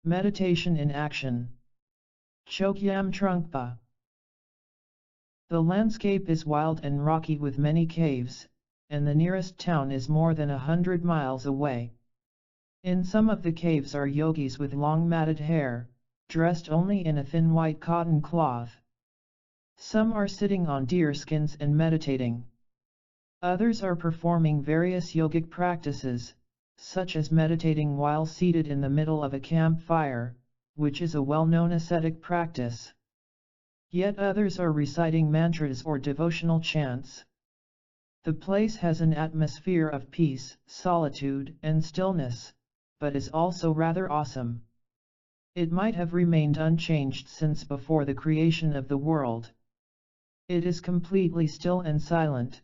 Meditation in action. Chogyam Trungpa. The landscape is wild and rocky with many caves, and the nearest town is more than 100 miles away. In some of the caves are yogis with long matted hair, dressed only in a thin white cotton cloth. Some are sitting on deer skins and meditating. Others are performing various yogic practices, such as meditating while seated in the middle of a campfire, which is a well-known ascetic practice. Yet others are reciting mantras or devotional chants. The place has an atmosphere of peace, solitude, and stillness, but is also rather awesome. It might have remained unchanged since before the creation of the world. It is completely still and silent.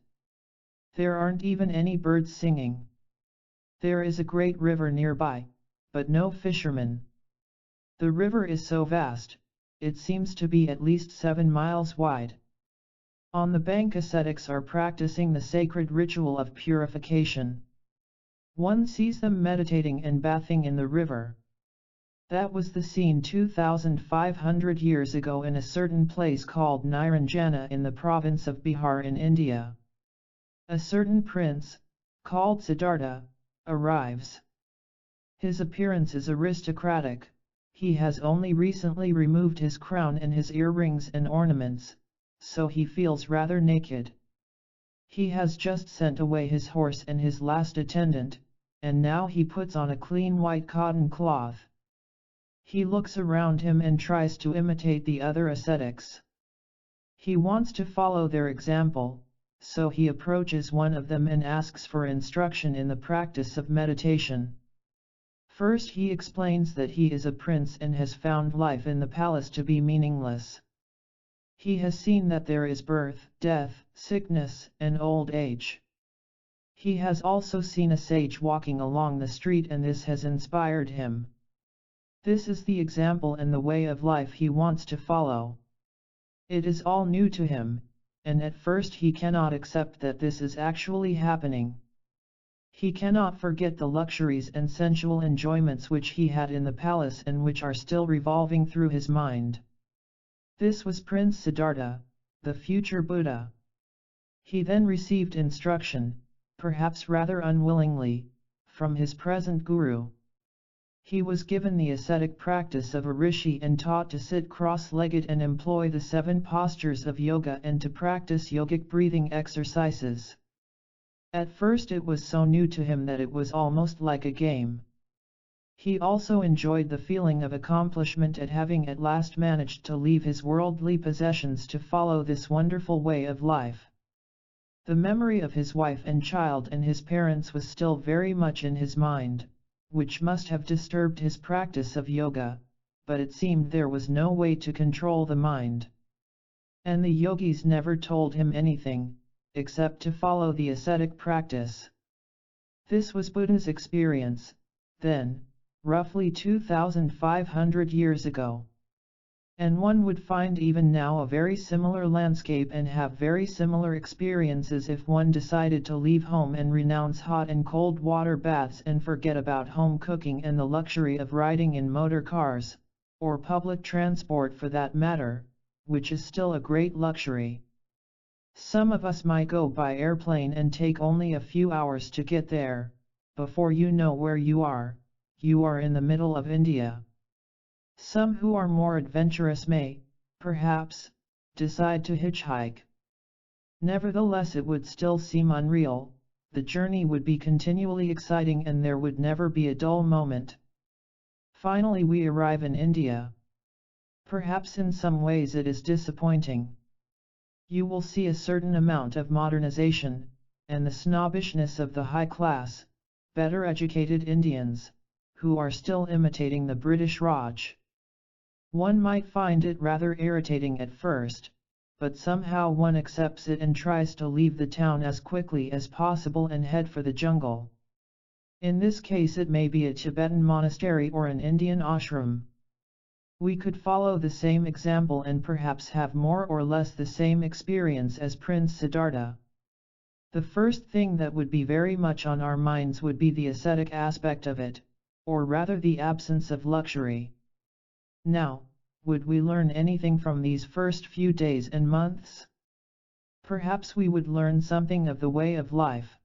There aren't even any birds singing. There is a great river nearby, but no fishermen. The river is so vast, it seems to be at least 7 miles wide. On the bank ascetics are practicing the sacred ritual of purification. One sees them meditating and bathing in the river. That was the scene 2,500 years ago in a certain place called Niranjana in the province of Bihar in India. A certain prince, called Siddhartha, arrives. His appearance is aristocratic. He has only recently removed his crown and his earrings and ornaments, so he feels rather naked. He has just sent away his horse and his last attendant, and now he puts on a clean white cotton cloth. He looks around him and tries to imitate the other ascetics. He wants to follow their example, so he approaches one of them and asks for instruction in the practice of meditation. First he explains that he is a prince and has found life in the palace to be meaningless. He has seen that there is birth, death, sickness, and old age. He has also seen a sage walking along the street and this has inspired him. This is the example and the way of life he wants to follow. It is all new to him, and at first he cannot accept that this is actually happening. He cannot forget the luxuries and sensual enjoyments which he had in the palace and which are still revolving through his mind. This was Prince Siddhartha, the future Buddha. He then received instruction, perhaps rather unwillingly, from his present guru. He was given the ascetic practice of a rishi and taught to sit cross-legged and employ the 7 postures of yoga and to practice yogic breathing exercises. At first it was so new to him that it was almost like a game. He also enjoyed the feeling of accomplishment at having at last managed to leave his worldly possessions to follow this wonderful way of life. The memory of his wife and child and his parents was still very much in his mind, which must have disturbed his practice of yoga, but it seemed there was no way to control the mind. And the yogis never told him anything, except to follow the ascetic practice. This was Buddha's experience, then, roughly 2,500 years ago. And one would find even now a very similar landscape and have very similar experiences if one decided to leave home and renounce hot and cold water baths and forget about home cooking and the luxury of riding in motor cars, or public transport for that matter, which is still a great luxury. Some of us might go by airplane and take only a few hours to get there. Before you know where you are in the middle of India. Some who are more adventurous may, perhaps, decide to hitchhike. Nevertheless, it would still seem unreal. The journey would be continually exciting and there would never be a dull moment. Finally we arrive in India. Perhaps in some ways it is disappointing. You will see a certain amount of modernization, and the snobbishness of the high class, better educated Indians, who are still imitating the British Raj. One might find it rather irritating at first, but somehow one accepts it and tries to leave the town as quickly as possible and head for the jungle. In this case it may be a Tibetan monastery or an Indian ashram. We could follow the same example and perhaps have more or less the same experience as Prince Siddhartha. The first thing that would be very much on our minds would be the ascetic aspect of it, or rather the absence of luxury. Now, would we learn anything from these first few days and months? Perhaps we would learn something of the way of life.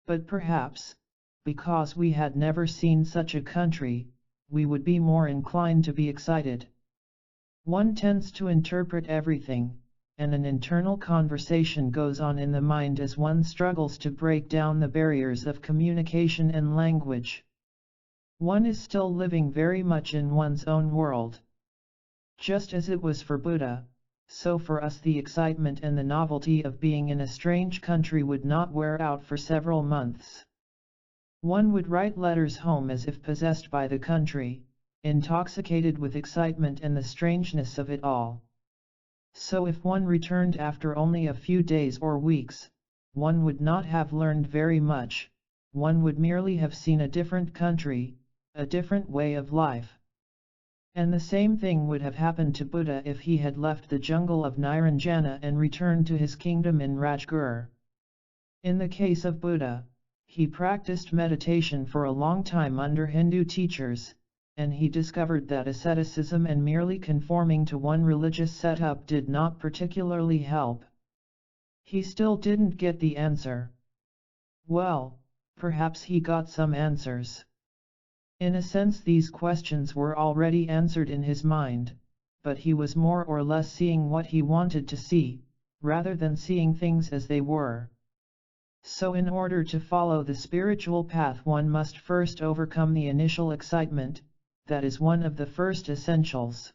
But perhaps, because we had never seen such a country, we would be more inclined to be excited. One tends to interpret everything, and an internal conversation goes on in the mind as one struggles to break down the barriers of communication and language. One is still living very much in one's own world. Just as it was for Buddha, so for us the excitement and the novelty of being in a strange country would not wear out for several months. One would write letters home as if possessed by the country, intoxicated with excitement and the strangeness of it all. So if one returned after only a few days or weeks, one would not have learned very much, one would merely have seen a different country, a different way of life. And the same thing would have happened to Buddha if he had left the jungle of Niranjana and returned to his kingdom in Rajgir. In the case of Buddha, he practiced meditation for a long time under Hindu teachers, and he discovered that asceticism and merely conforming to one religious setup did not particularly help. He still didn't get the answer. Well, perhaps he got some answers. In a sense these questions were already answered in his mind, but he was more or less seeing what he wanted to see, rather than seeing things as they were. So in order to follow the spiritual path one must first overcome the initial excitement, that is one of the first essentials.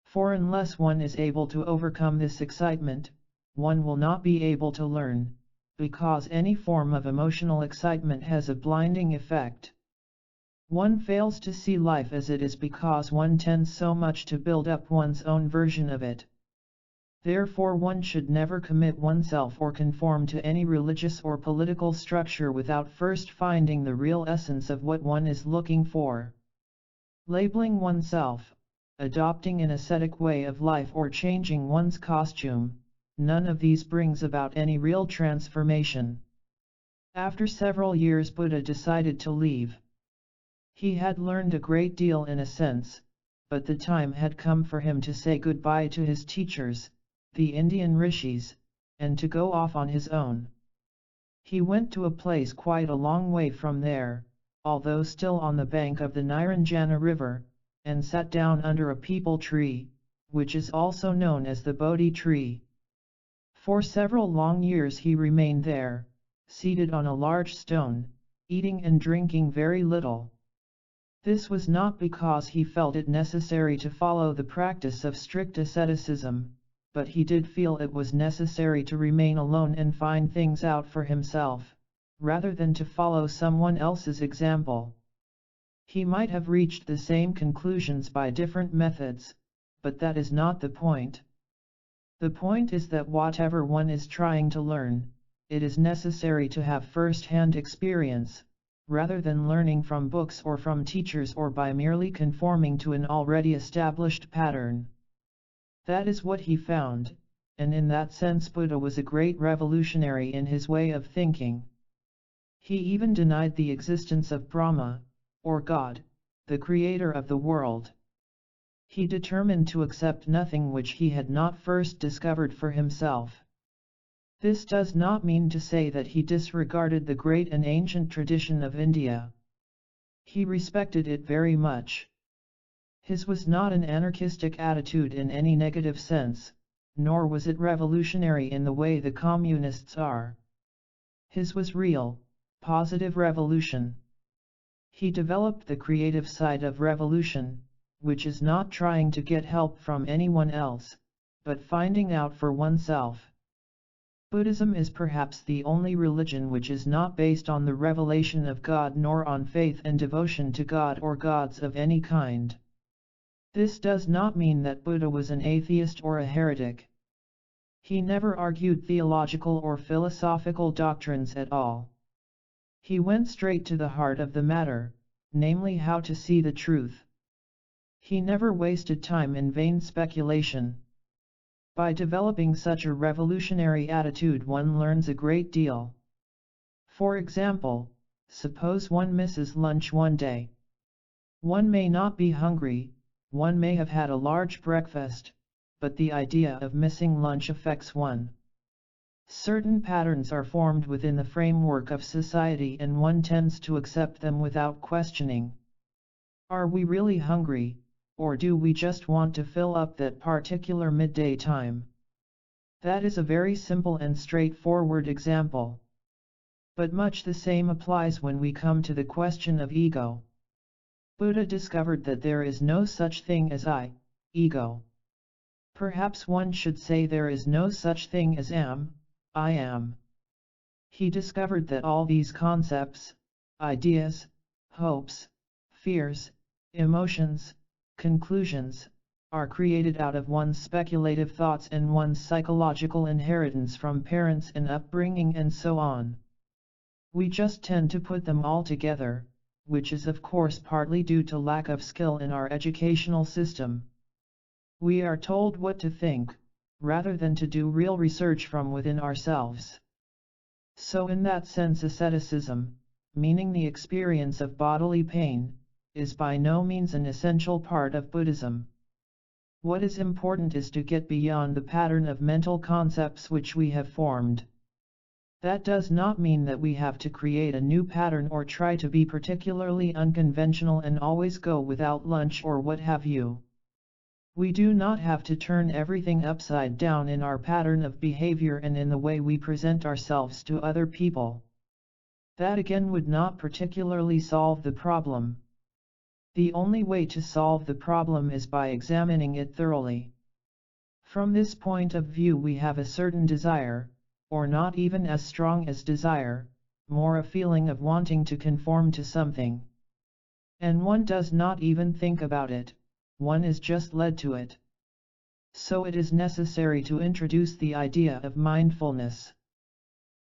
For unless one is able to overcome this excitement, one will not be able to learn, because any form of emotional excitement has a blinding effect. One fails to see life as it is because one tends so much to build up one's own version of it. Therefore one should never commit oneself or conform to any religious or political structure without first finding the real essence of what one is looking for. Labeling oneself, adopting an ascetic way of life or changing one's costume, none of these brings about any real transformation. After several years Buddha decided to leave. He had learned a great deal in a sense, but the time had come for him to say goodbye to his teachers, the Indian rishis, and to go off on his own. He went to a place quite a long way from there, although still on the bank of the Niranjana river, and sat down under a peepal tree, which is also known as the Bodhi tree. For several long years he remained there, seated on a large stone, eating and drinking very little. This was not because he felt it necessary to follow the practice of strict asceticism, but he did feel it was necessary to remain alone and find things out for himself, rather than to follow someone else's example. He might have reached the same conclusions by different methods, but that is not the point. The point is that whatever one is trying to learn, it is necessary to have first-hand experience, rather than learning from books or from teachers or by merely conforming to an already established pattern. That is what he found, and in that sense Buddha was a great revolutionary in his way of thinking. He even denied the existence of Brahma, or God, the creator of the world. He determined to accept nothing which he had not first discovered for himself. This does not mean to say that he disregarded the great and ancient tradition of India. He respected it very much. His was not an anarchistic attitude in any negative sense, nor was it revolutionary in the way the communists are. His was real, positive revolution. He developed the creative side of revolution, which is not trying to get help from anyone else, but finding out for oneself. Buddhism is perhaps the only religion which is not based on the revelation of God nor on faith and devotion to God or gods of any kind. This does not mean that Buddha was an atheist or a heretic. He never argued theological or philosophical doctrines at all. He went straight to the heart of the matter, namely how to see the truth. He never wasted time in vain speculation. By developing such a revolutionary attitude one learns a great deal. For example, suppose one misses lunch one day. One may not be hungry, one may have had a large breakfast, but the idea of missing lunch affects one. Certain patterns are formed within the framework of society and one tends to accept them without questioning. Are we really hungry, or do we just want to fill up that particular midday time? That is a very simple and straightforward example. But much the same applies when we come to the question of ego. Buddha discovered that there is no such thing as I, ego. Perhaps one should say there is no such thing as I am. He discovered that all these concepts, ideas, hopes, fears, emotions, conclusions, are created out of one's speculative thoughts and one's psychological inheritance from parents and upbringing and so on. We just tend to put them all together, which is of course partly due to lack of skill in our educational system. We are told what to think, rather than to do real research from within ourselves. So in that sense asceticism, meaning the experience of bodily pain, is by no means an essential part of Buddhism. What is important is to get beyond the pattern of mental concepts which we have formed. That does not mean that we have to create a new pattern or try to be particularly unconventional and always go without lunch or what have you. We do not have to turn everything upside down in our pattern of behavior and in the way we present ourselves to other people. That again would not particularly solve the problem. The only way to solve the problem is by examining it thoroughly. From this point of view we have a certain desire, or not even as strong as desire, more a feeling of wanting to conform to something. And one does not even think about it, one is just led to it. So it is necessary to introduce the idea of mindfulness.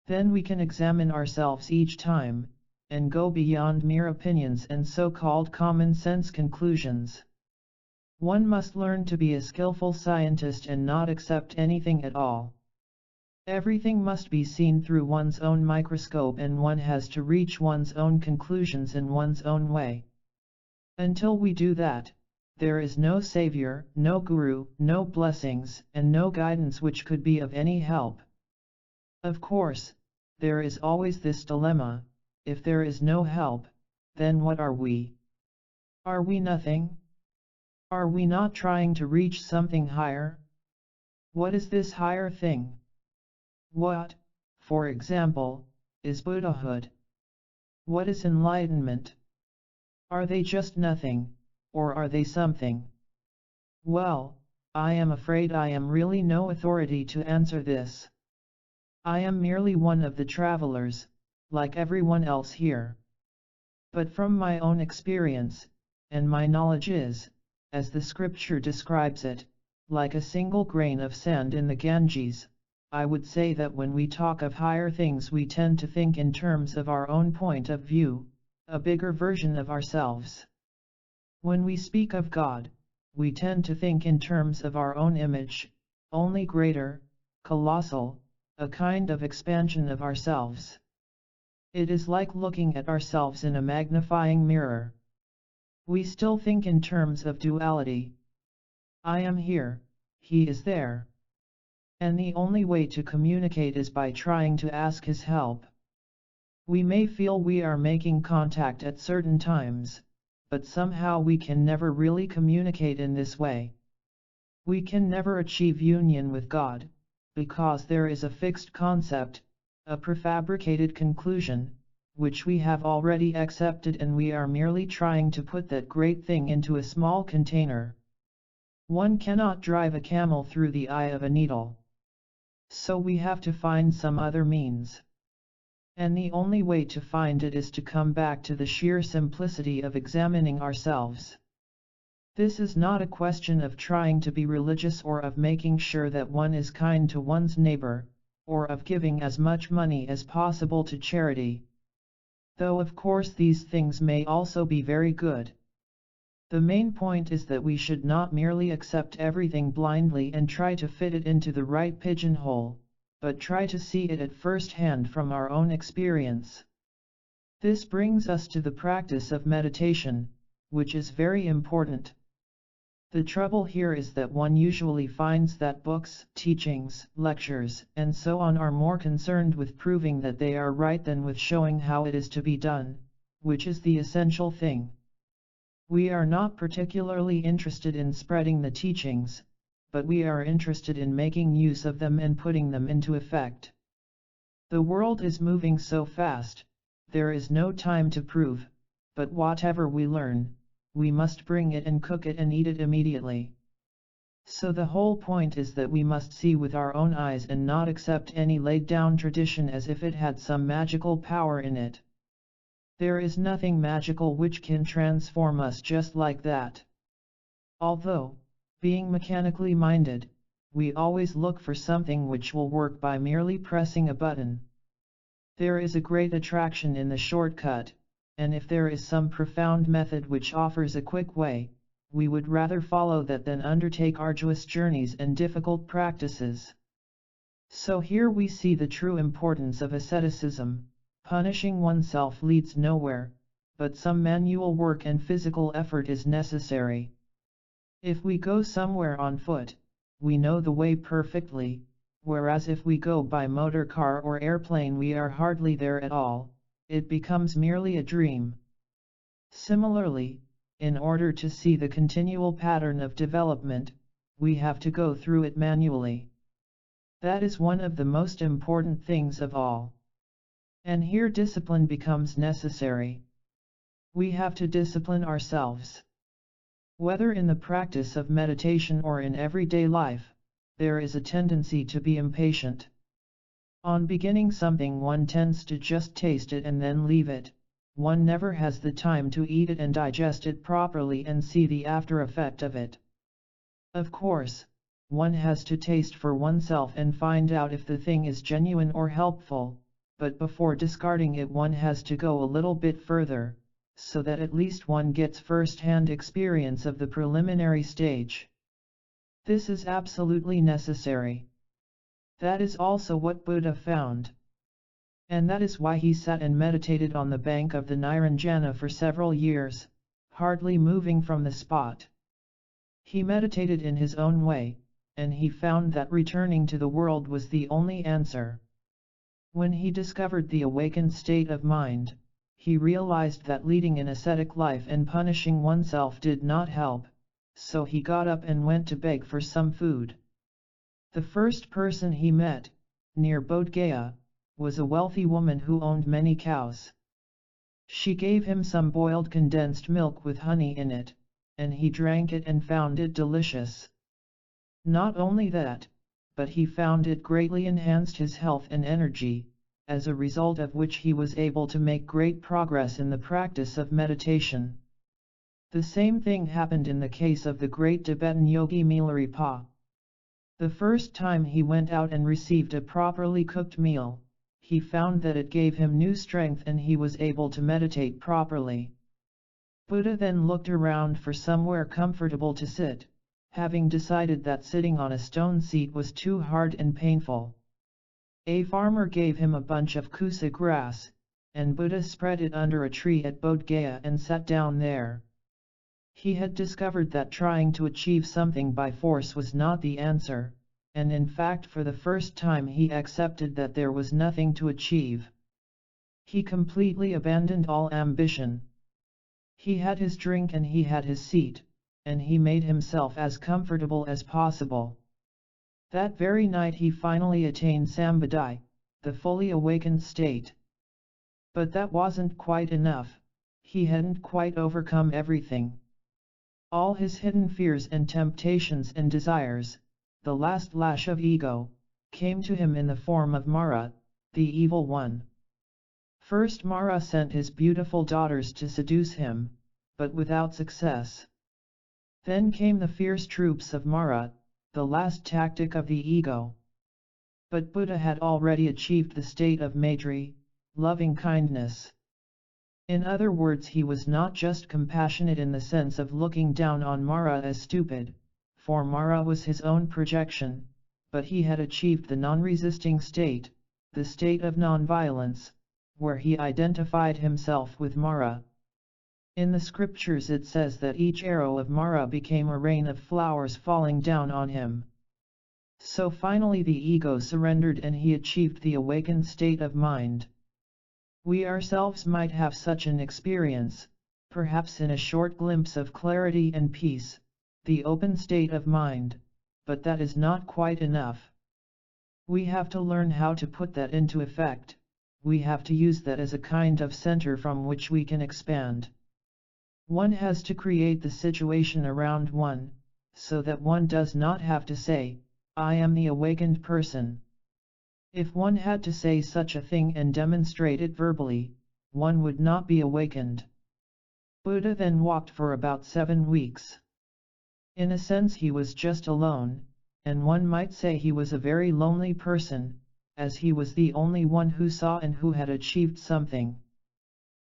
Then we can examine ourselves each time, and go beyond mere opinions and so-called common sense conclusions. One must learn to be a skillful scientist and not accept anything at all. Everything must be seen through one's own microscope and one has to reach one's own conclusions in one's own way. Until we do that, there is no savior, no guru, no blessings, and no guidance which could be of any help. Of course, there is always this dilemma: if there is no help, then what are we? Are we nothing? Are we not trying to reach something higher? What is this higher thing? What, for example, is Buddhahood? What is enlightenment? Are they just nothing, or are they something? Well, I am afraid I am really no authority to answer this. I am merely one of the travelers, like everyone else here. But from my own experience, and my knowledge is, as the scripture describes it, like a single grain of sand in the Ganges, I would say that when we talk of higher things we tend to think in terms of our own point of view, a bigger version of ourselves. When we speak of God, we tend to think in terms of our own image, only greater, colossal, a kind of expansion of ourselves. It is like looking at ourselves in a magnifying mirror. We still think in terms of duality. I am here, he is there. And the only way to communicate is by trying to ask his help. We may feel we are making contact at certain times, but somehow we can never really communicate in this way. We can never achieve union with God, because there is a fixed concept, a prefabricated conclusion, which we have already accepted and we are merely trying to put that great thing into a small container. One cannot drive a camel through the eye of a needle. So we have to find some other means. And the only way to find it is to come back to the sheer simplicity of examining ourselves. This is not a question of trying to be religious or of making sure that one is kind to one's neighbor, or of giving as much money as possible to charity. Though of course these things may also be very good. The main point is that we should not merely accept everything blindly and try to fit it into the right pigeonhole, but try to see it at first hand from our own experience. This brings us to the practice of meditation, which is very important. The trouble here is that one usually finds that books, teachings, lectures, and so on are more concerned with proving that they are right than with showing how it is to be done, which is the essential thing. We are not particularly interested in spreading the teachings, but we are interested in making use of them and putting them into effect. The world is moving so fast, there is no time to prove, but whatever we learn, we must bring it and cook it and eat it immediately. So the whole point is that we must see with our own eyes and not accept any laid down tradition as if it had some magical power in it. There is nothing magical which can transform us just like that. Although, being mechanically minded, we always look for something which will work by merely pressing a button. There is a great attraction in the shortcut, and if there is some profound method which offers a quick way, we would rather follow that than undertake arduous journeys and difficult practices. So here we see the true importance of asceticism. Punishing oneself leads nowhere, but some manual work and physical effort is necessary. If we go somewhere on foot, we know the way perfectly, whereas if we go by motor car or airplane we are hardly there at all, it becomes merely a dream. Similarly, in order to see the continual pattern of development, we have to go through it manually. That is one of the most important things of all. And here discipline becomes necessary. We have to discipline ourselves. Whether in the practice of meditation or in everyday life, there is a tendency to be impatient. On beginning something one tends to just taste it and then leave it. One never has the time to eat it and digest it properly and see the after effect of it. Of course, one has to taste for oneself and find out if the thing is genuine or helpful, but before discarding it one has to go a little bit further, so that at least one gets first-hand experience of the preliminary stage. This is absolutely necessary. That is also what Buddha found. And that is why he sat and meditated on the bank of the Niranjana for several years, hardly moving from the spot. He meditated in his own way, and he found that returning to the world was the only answer. When he discovered the awakened state of mind, he realized that leading an ascetic life and punishing oneself did not help, so he got up and went to beg for some food. The first person he met, near Bodh Gaya, was a wealthy woman who owned many cows. She gave him some boiled condensed milk with honey in it, and he drank it and found it delicious. Not only that, but he found it greatly enhanced his health and energy, as a result of which he was able to make great progress in the practice of meditation. The same thing happened in the case of the great Tibetan yogi Milarepa. The first time he went out and received a properly cooked meal, he found that it gave him new strength and he was able to meditate properly. Buddha then looked around for somewhere comfortable to sit, having decided that sitting on a stone seat was too hard and painful. A farmer gave him a bunch of kusa grass, and Buddha spread it under a tree at Bodh Gaya and sat down there. He had discovered that trying to achieve something by force was not the answer, and in fact for the first time he accepted that there was nothing to achieve. He completely abandoned all ambition. He had his drink and he had his seat, and he made himself as comfortable as possible. That very night he finally attained Sambadhi, the fully awakened state. But that wasn't quite enough, he hadn't quite overcome everything. All his hidden fears and temptations and desires, the last lash of ego, came to him in the form of Mara, the evil one. First Mara sent his beautiful daughters to seduce him, but without success. Then came the fierce troops of Mara, the last tactic of the ego. But Buddha had already achieved the state of Maitri, loving kindness. In other words, he was not just compassionate in the sense of looking down on Mara as stupid, for Mara was his own projection, but he had achieved the non-resisting state, the state of non-violence, where he identified himself with Mara. In the scriptures it says that each arrow of Mara became a rain of flowers falling down on him. So finally the ego surrendered and he achieved the awakened state of mind. We ourselves might have such an experience, perhaps in a short glimpse of clarity and peace, the open state of mind, but that is not quite enough. We have to learn how to put that into effect, we have to use that as a kind of center from which we can expand. One has to create the situation around one, so that one does not have to say, I am the awakened person. If one had to say such a thing and demonstrate it verbally, one would not be awakened. Buddha then walked for about 7 weeks. In a sense he was just alone, and one might say he was a very lonely person, as he was the only one who saw and who had achieved something.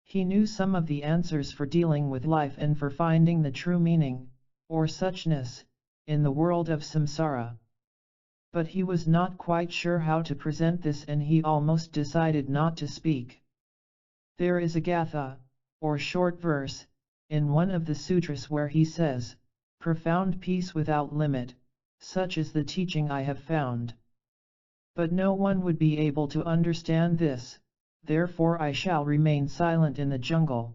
He knew some of the answers for dealing with life and for finding the true meaning, or suchness, in the world of samsara. But he was not quite sure how to present this and he almost decided not to speak. There is a gatha, or short verse, in one of the sutras where he says, "Profound peace without limit, such is the teaching I have found. But no one would be able to understand this, therefore I shall remain silent in the jungle."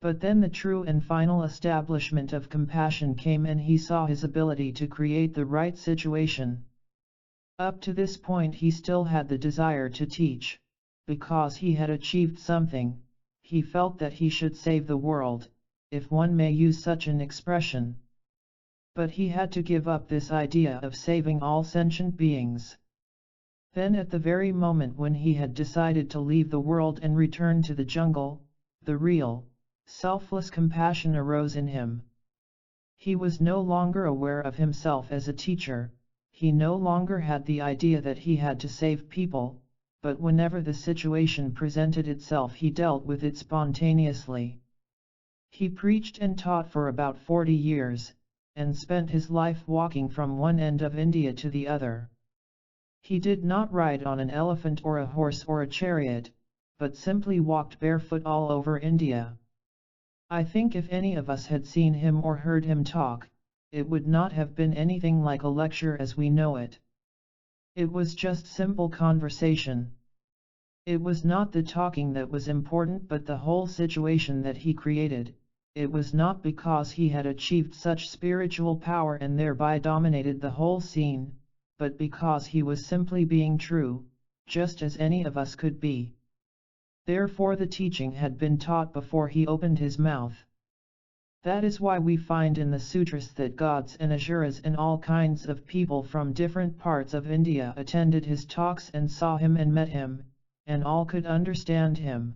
But then the true and final establishment of compassion came and he saw his ability to create the right situation. Up to this point he still had the desire to teach, because he had achieved something, he felt that he should save the world, if one may use such an expression. But he had to give up this idea of saving all sentient beings. Then at the very moment when he had decided to leave the world and return to the jungle, the real, selfless compassion arose in him. He was no longer aware of himself as a teacher, he no longer had the idea that he had to save people, but whenever the situation presented itself he dealt with it spontaneously. He preached and taught for about 40 years, and spent his life walking from one end of India to the other. He did not ride on an elephant or a horse or a chariot, but simply walked barefoot all over India. I think if any of us had seen him or heard him talk, it would not have been anything like a lecture as we know it. It was just simple conversation. It was not the talking that was important but the whole situation that he created. It was not because he had achieved such spiritual power and thereby dominated the whole scene, but because he was simply being true, just as any of us could be. Therefore the teaching had been taught before he opened his mouth. That is why we find in the sutras that gods and asuras and all kinds of people from different parts of India attended his talks and saw him and met him, and all could understand him.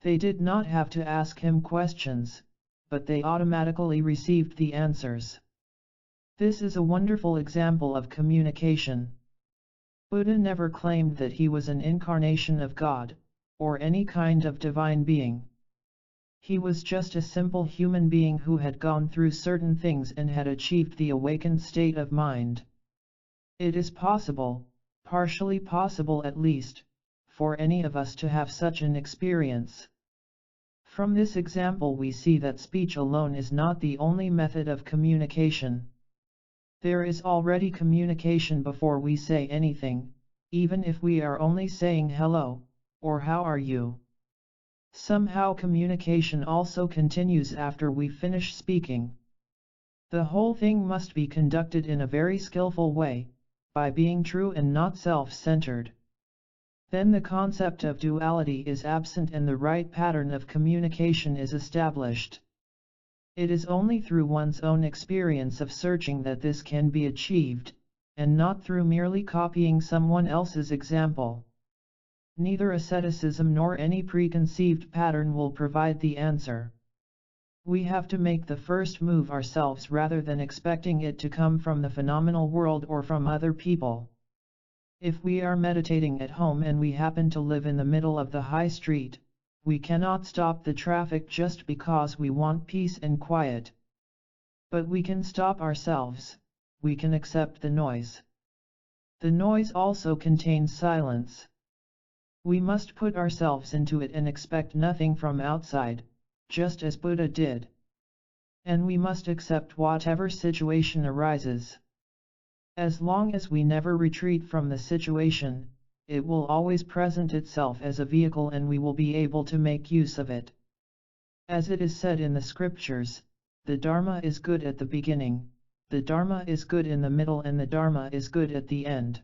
They did not have to ask him questions, but they automatically received the answers. This is a wonderful example of communication. Buddha never claimed that he was an incarnation of God, or any kind of divine being. He was just a simple human being who had gone through certain things and had achieved the awakened state of mind. It is possible, partially possible at least, for any of us to have such an experience. From this example we see that speech alone is not the only method of communication. There is already communication before we say anything, even if we are only saying hello, or how are you. Somehow communication also continues after we finish speaking. The whole thing must be conducted in a very skillful way, by being true and not self-centered. Then the concept of duality is absent and the right pattern of communication is established. It is only through one's own experience of searching that this can be achieved, and not through merely copying someone else's example. Neither asceticism nor any preconceived pattern will provide the answer. We have to make the first move ourselves rather than expecting it to come from the phenomenal world or from other people. If we are meditating at home and we happen to live in the middle of the high street, we cannot stop the traffic just because we want peace and quiet. But we can stop ourselves, we can accept the noise. The noise also contains silence. We must put ourselves into it and expect nothing from outside, just as Buddha did. And we must accept whatever situation arises. As long as we never retreat from the situation, it will always present itself as a vehicle and we will be able to make use of it. As it is said in the scriptures, the Dharma is good at the beginning, the Dharma is good in the middle, and the Dharma is good at the end.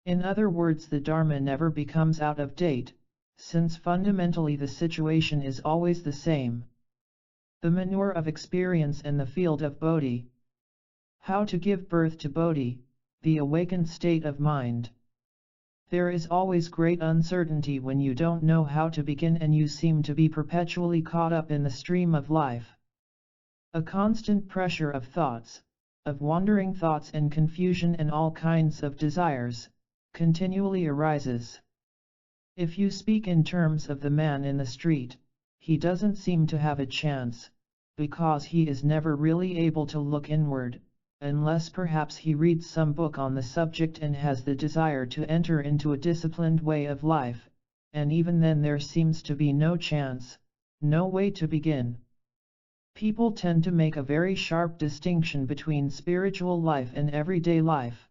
In other words, the Dharma never becomes out of date, since fundamentally the situation is always the same. The manure of experience and the field of Bodhi. How to give birth to Bodhi, the awakened state of mind. There is always great uncertainty when you don't know how to begin and you seem to be perpetually caught up in the stream of life. A constant pressure of thoughts, of wandering thoughts and confusion and all kinds of desires, continually arises. If you speak in terms of the man in the street, he doesn't seem to have a chance, because he is never really able to look inward, unless perhaps he reads some book on the subject and has the desire to enter into a disciplined way of life, and even then there seems to be no chance, no way to begin. People tend to make a very sharp distinction between spiritual life and everyday life.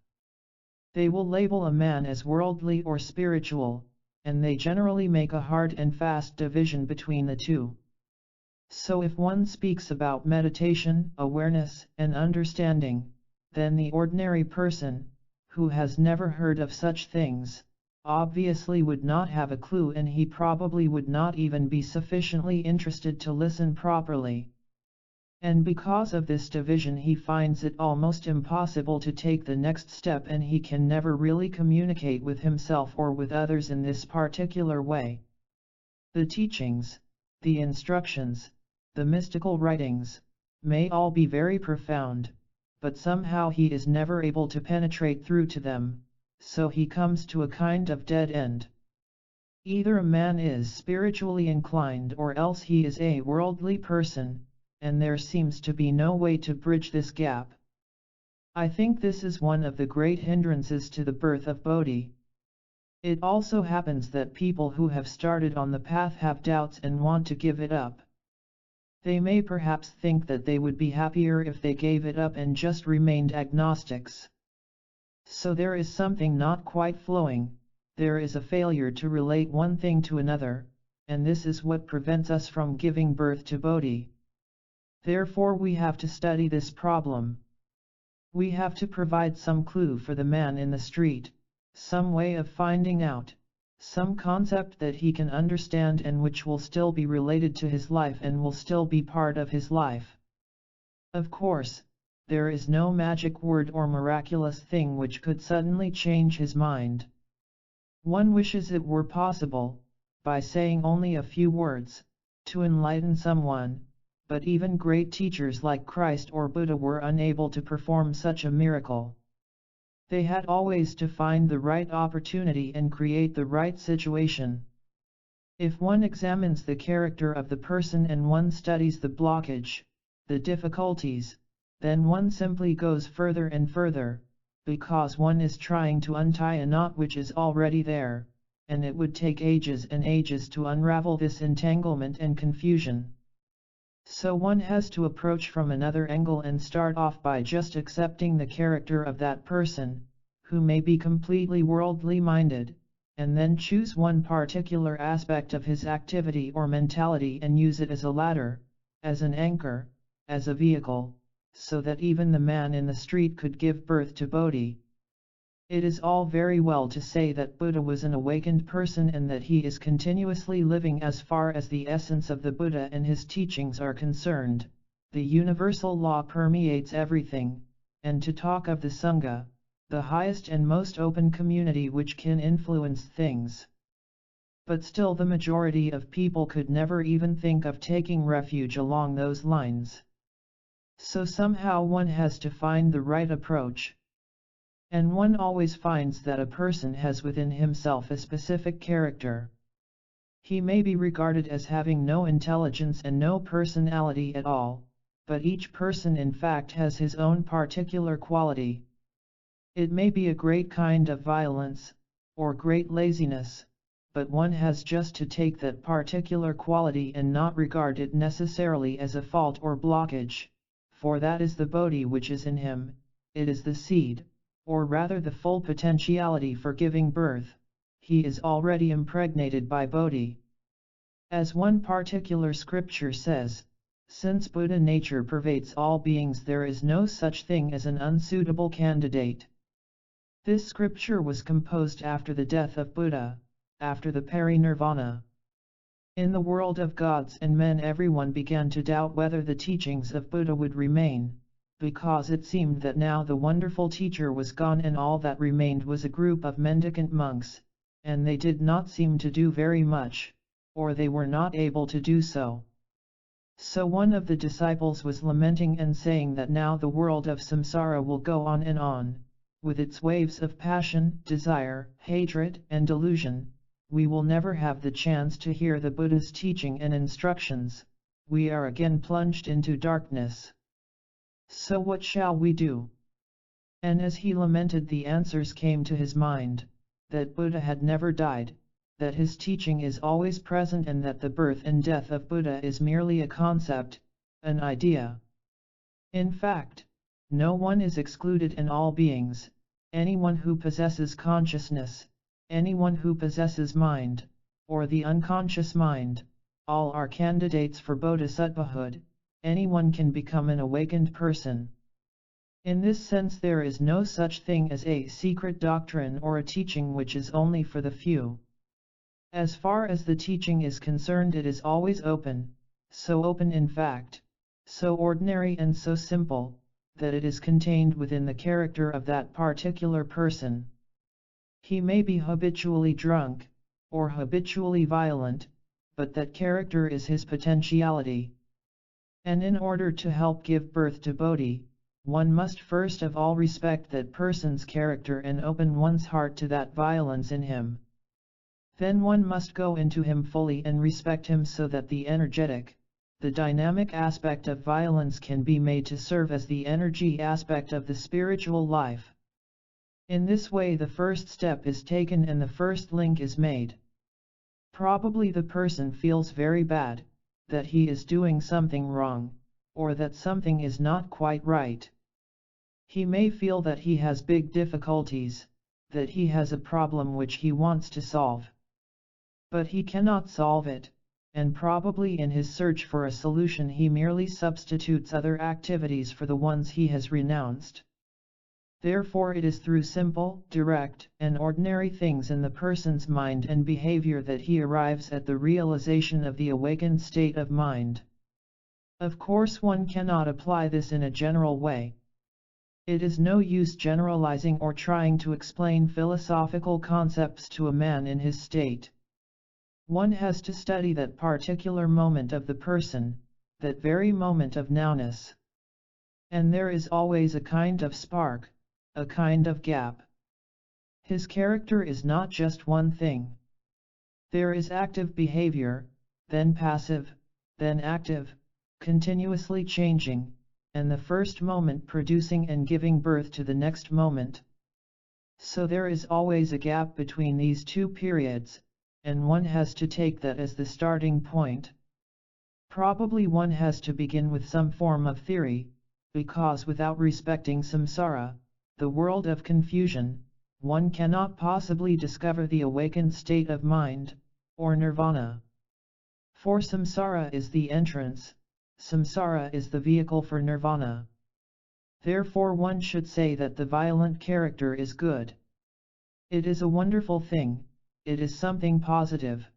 They will label a man as worldly or spiritual, and they generally make a hard and fast division between the two. So if one speaks about meditation, awareness, and understanding, then the ordinary person, who has never heard of such things, obviously would not have a clue, and he probably would not even be sufficiently interested to listen properly. And because of this division he finds it almost impossible to take the next step, and he can never really communicate with himself or with others in this particular way. The teachings, the instructions, the mystical writings, may all be very profound, but somehow he is never able to penetrate through to them, so he comes to a kind of dead end. Either a man is spiritually inclined or else he is a worldly person, and there seems to be no way to bridge this gap. I think this is one of the great hindrances to the birth of Bodhi. It also happens that people who have started on the path have doubts and want to give it up. They may perhaps think that they would be happier if they gave it up and just remained agnostics. So there is something not quite flowing, there is a failure to relate one thing to another, and this is what prevents us from giving birth to Bodhi. Therefore we have to study this problem. We have to provide some clue for the man in the street, some way of finding out, some concept that he can understand and which will still be related to his life and will still be part of his life. Of course, there is no magic word or miraculous thing which could suddenly change his mind. One wishes it were possible, by saying only a few words, to enlighten someone, but even great teachers like Christ or Buddha were unable to perform such a miracle. They had always to find the right opportunity and create the right situation. If one examines the character of the person and one studies the blockage, the difficulties, then one simply goes further and further, because one is trying to untie a knot which is already there, and it would take ages and ages to unravel this entanglement and confusion. So one has to approach from another angle and start off by just accepting the character of that person, who may be completely worldly minded, and then choose one particular aspect of his activity or mentality and use it as a ladder, as an anchor, as a vehicle, so that even the man in the street could give birth to Bodhi. It is all very well to say that Buddha was an awakened person and that he is continuously living as far as the essence of the Buddha and his teachings are concerned. The universal law permeates everything, and to talk of the Sangha, the highest and most open community which can influence things. But still the majority of people could never even think of taking refuge along those lines. So somehow one has to find the right approach. And one always finds that a person has within himself a specific character. He may be regarded as having no intelligence and no personality at all, but each person in fact has his own particular quality. It may be a great kind of violence, or great laziness, but one has just to take that particular quality and not regard it necessarily as a fault or blockage, for that is the Bodhi which is in him, it is the seed, or rather the full potentiality for giving birth, he is already impregnated by Bodhi. As one particular scripture says, since Buddha nature pervades all beings, there is no such thing as an unsuitable candidate. This scripture was composed after the death of Buddha, after the peri-nirvana. In the world of gods and men, everyone began to doubt whether the teachings of Buddha would remain, because it seemed that now the wonderful teacher was gone and all that remained was a group of mendicant monks, and they did not seem to do very much, or they were not able to do so. So one of the disciples was lamenting and saying that now the world of samsara will go on and on, with its waves of passion, desire, hatred, and delusion. We will never have the chance to hear the Buddha's teaching and instructions. We are again plunged into darkness. So what shall we do? And as he lamented, the answers came to his mind, that Buddha had never died, that his teaching is always present, and that the birth and death of Buddha is merely a concept, an idea. In fact, no one is excluded in all beings, anyone who possesses consciousness, anyone who possesses mind, or the unconscious mind, all are candidates for bodhisattvahood, anyone can become an awakened person. In this sense, there is no such thing as a secret doctrine or a teaching which is only for the few. As far as the teaching is concerned, it is always open, so open in fact, so ordinary and so simple, that it is contained within the character of that particular person. He may be habitually drunk, or habitually violent, but that character is his potentiality. And in order to help give birth to Bodhi, one must first of all respect that person's character and open one's heart to that violence in him. Then one must go into him fully and respect him so that the energetic, the dynamic aspect of violence can be made to serve as the energy aspect of the spiritual life. In this way the first step is taken and the first link is made. Probably the person feels very bad, that he is doing something wrong, or that something is not quite right. He may feel that he has big difficulties, that he has a problem which he wants to solve. But he cannot solve it, and probably in his search for a solution he merely substitutes other activities for the ones he has renounced. Therefore it is through simple, direct, and ordinary things in the person's mind and behavior that he arrives at the realization of the awakened state of mind. Of course, one cannot apply this in a general way. It is no use generalizing or trying to explain philosophical concepts to a man in his state. One has to study that particular moment of the person, that very moment of nowness. And there is always a kind of spark, a kind of gap. His character is not just one thing. There is active behavior, then passive, then active, continuously changing, and the first moment producing and giving birth to the next moment. So there is always a gap between these two periods, and one has to take that as the starting point. Probably one has to begin with some form of theory, because without respecting samsara, the world of confusion, one cannot possibly discover the awakened state of mind, or nirvana. For samsara is the entrance, samsara is the vehicle for nirvana. Therefore one should say that the violent character is good. It is a wonderful thing, it is something positive.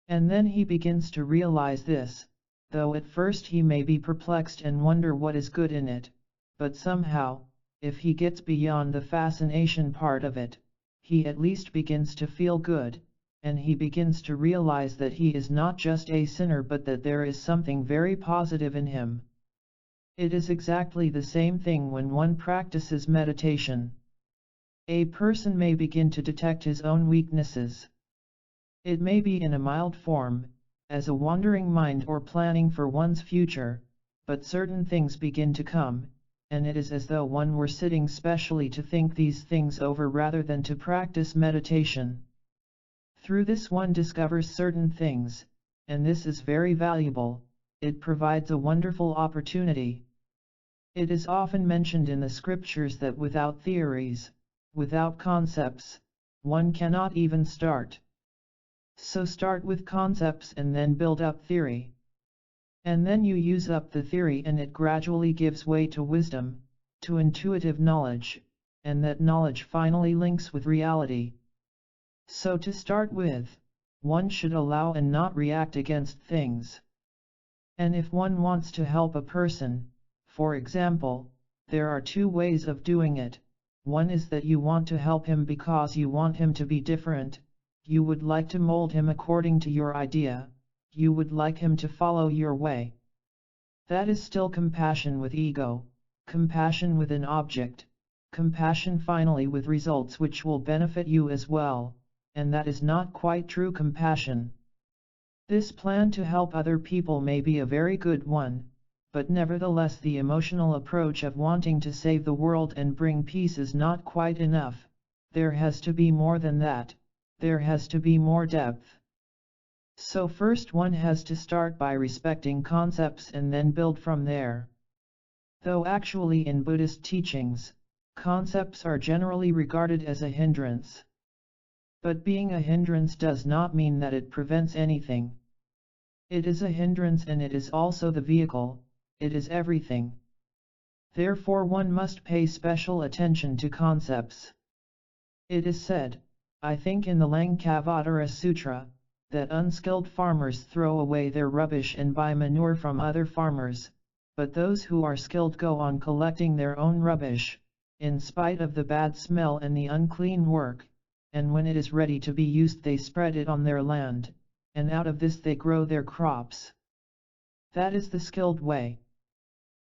And then he begins to realize this, though at first he may be perplexed and wonder what is good in it, but somehow, if he gets beyond the fascination part of it, he at least begins to feel good, and he begins to realize that he is not just a sinner but that there is something very positive in him. It is exactly the same thing when one practices meditation. A person may begin to detect his own weaknesses. It may be in a mild form, as a wandering mind or planning for one's future, but certain things begin to come, and it is as though one were sitting specially to think these things over rather than to practice meditation. Through this one discovers certain things, and this is very valuable. It provides a wonderful opportunity. It is often mentioned in the scriptures that without theories, without concepts, one cannot even start. So start with concepts and then build up theory. And then you use up the theory and it gradually gives way to wisdom, to intuitive knowledge, and that knowledge finally links with reality. So to start with, one should allow and not react against things. And if one wants to help a person, for example, there are two ways of doing it. One is that you want to help him because you want him to be different, you would like to mold him according to your idea, you would like him to follow your way. That is still compassion with ego, compassion with an object, compassion finally with results which will benefit you as well, and that is not quite true compassion. This plan to help other people may be a very good one, but nevertheless the emotional approach of wanting to save the world and bring peace is not quite enough. There has to be more than that, there has to be more depth. So first one has to start by respecting concepts and then build from there. Though actually in Buddhist teachings, concepts are generally regarded as a hindrance. But being a hindrance does not mean that it prevents anything. It is a hindrance and it is also the vehicle, it is everything. Therefore one must pay special attention to concepts. It is said, I think in the Lankavatara Sutra, that unskilled farmers throw away their rubbish and buy manure from other farmers, but those who are skilled go on collecting their own rubbish, in spite of the bad smell and the unclean work, and when it is ready to be used they spread it on their land, and out of this they grow their crops. That is the skilled way.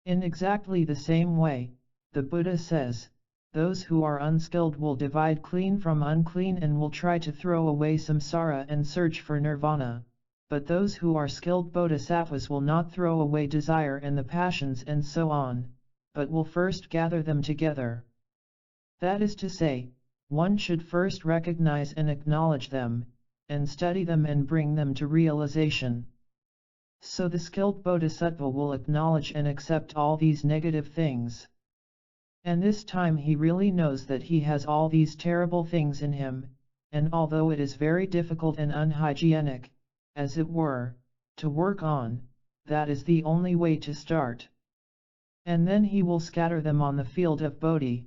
In exactly the same way, the Buddha says, those who are unskilled will divide clean from unclean and will try to throw away samsara and search for nirvana, but those who are skilled bodhisattvas will not throw away desire and the passions and so on, but will first gather them together. That is to say, one should first recognize and acknowledge them, and study them and bring them to realization. So the skilled bodhisattva will acknowledge and accept all these negative things. And this time he really knows that he has all these terrible things in him, and although it is very difficult and unhygienic, as it were, to work on, that is the only way to start. And then he will scatter them on the field of Bodhi.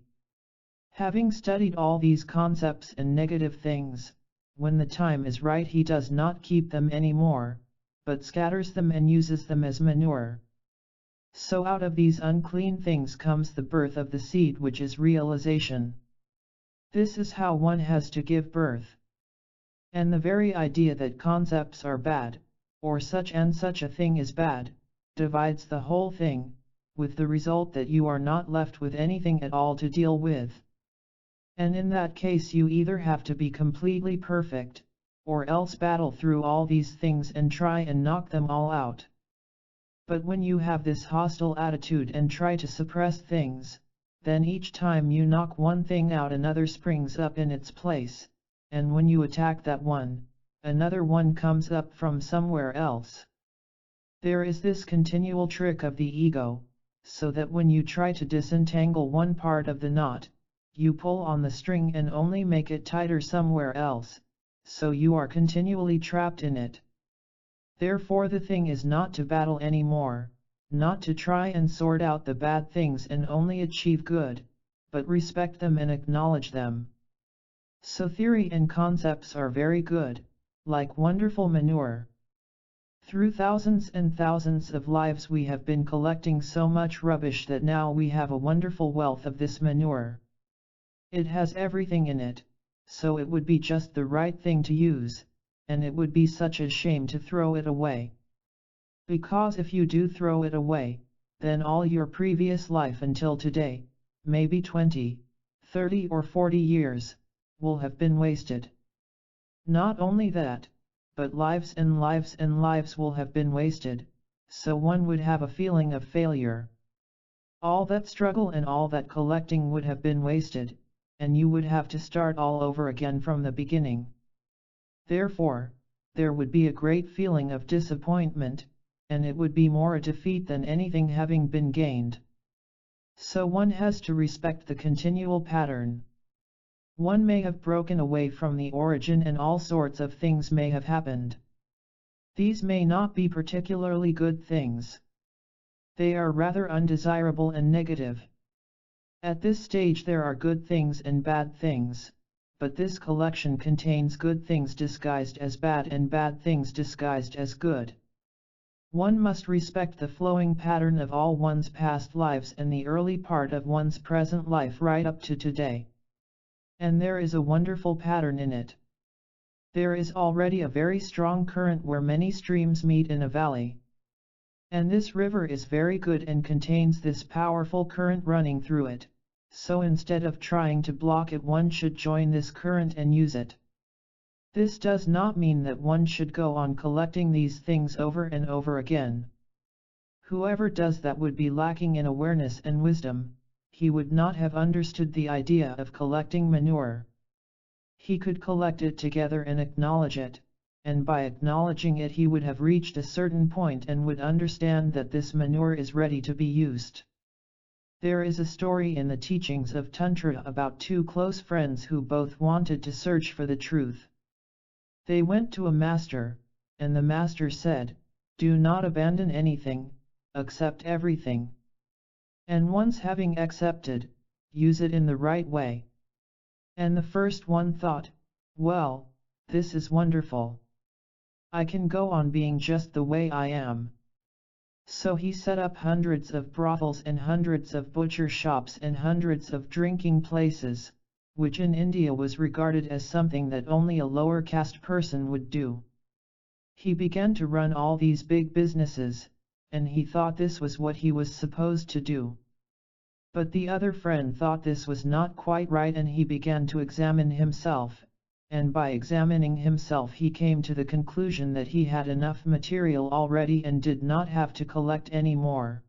Having studied all these concepts and negative things, when the time is right he does not keep them anymore, but scatters them and uses them as manure. So out of these unclean things comes the birth of the seed which is realization. This is how one has to give birth. And the very idea that concepts are bad, or such and such a thing is bad, divides the whole thing, with the result that you are not left with anything at all to deal with. And in that case you either have to be completely perfect, or else battle through all these things and try and knock them all out. But when you have this hostile attitude and try to suppress things, then each time you knock one thing out another springs up in its place, and when you attack that one, another one comes up from somewhere else. There is this continual trick of the ego, so that when you try to disentangle one part of the knot, you pull on the string and only make it tighter somewhere else, so you are continually trapped in it. Therefore the thing is not to battle anymore, not to try and sort out the bad things and only achieve good, but respect them and acknowledge them. So theory and concepts are very good, like wonderful manure. Through thousands and thousands of lives we have been collecting so much rubbish that now we have a wonderful wealth of this manure. It has everything in it, so it would be just the right thing to use, and it would be such a shame to throw it away. Because if you do throw it away, then all your previous life until today, maybe 20, 30 or 40 years, will have been wasted. Not only that, but lives and lives and lives will have been wasted, so one would have a feeling of failure. All that struggle and all that collecting would have been wasted, and you would have to start all over again from the beginning. Therefore, there would be a great feeling of disappointment, and it would be more a defeat than anything having been gained. So one has to respect the continual pattern. One may have broken away from the origin and all sorts of things may have happened. These may not be particularly good things. They are rather undesirable and negative. At this stage there are good things and bad things, but this collection contains good things disguised as bad and bad things disguised as good. One must respect the flowing pattern of all one's past lives and the early part of one's present life right up to today. And there is a wonderful pattern in it. There is already a very strong current where many streams meet in a valley. And this river is very good and contains this powerful current running through it, so instead of trying to block it one should join this current and use it. This does not mean that one should go on collecting these things over and over again. Whoever does that would be lacking in awareness and wisdom. He would not have understood the idea of collecting manure. He could collect it together and acknowledge it, and by acknowledging it he would have reached a certain point and would understand that this manure is ready to be used. There is a story in the teachings of Tantra about two close friends who both wanted to search for the truth. They went to a master, and the master said, "Do not abandon anything, accept everything. And once having accepted, use it in the right way." And the first one thought, "Well, this is wonderful. I can go on being just the way I am." So he set up hundreds of brothels and hundreds of butcher shops and hundreds of drinking places, which in India was regarded as something that only a lower caste person would do. He began to run all these big businesses, and he thought this was what he was supposed to do. But the other friend thought this was not quite right and he began to examine himself, and by examining himself he came to the conclusion that he had enough material already and did not have to collect any more.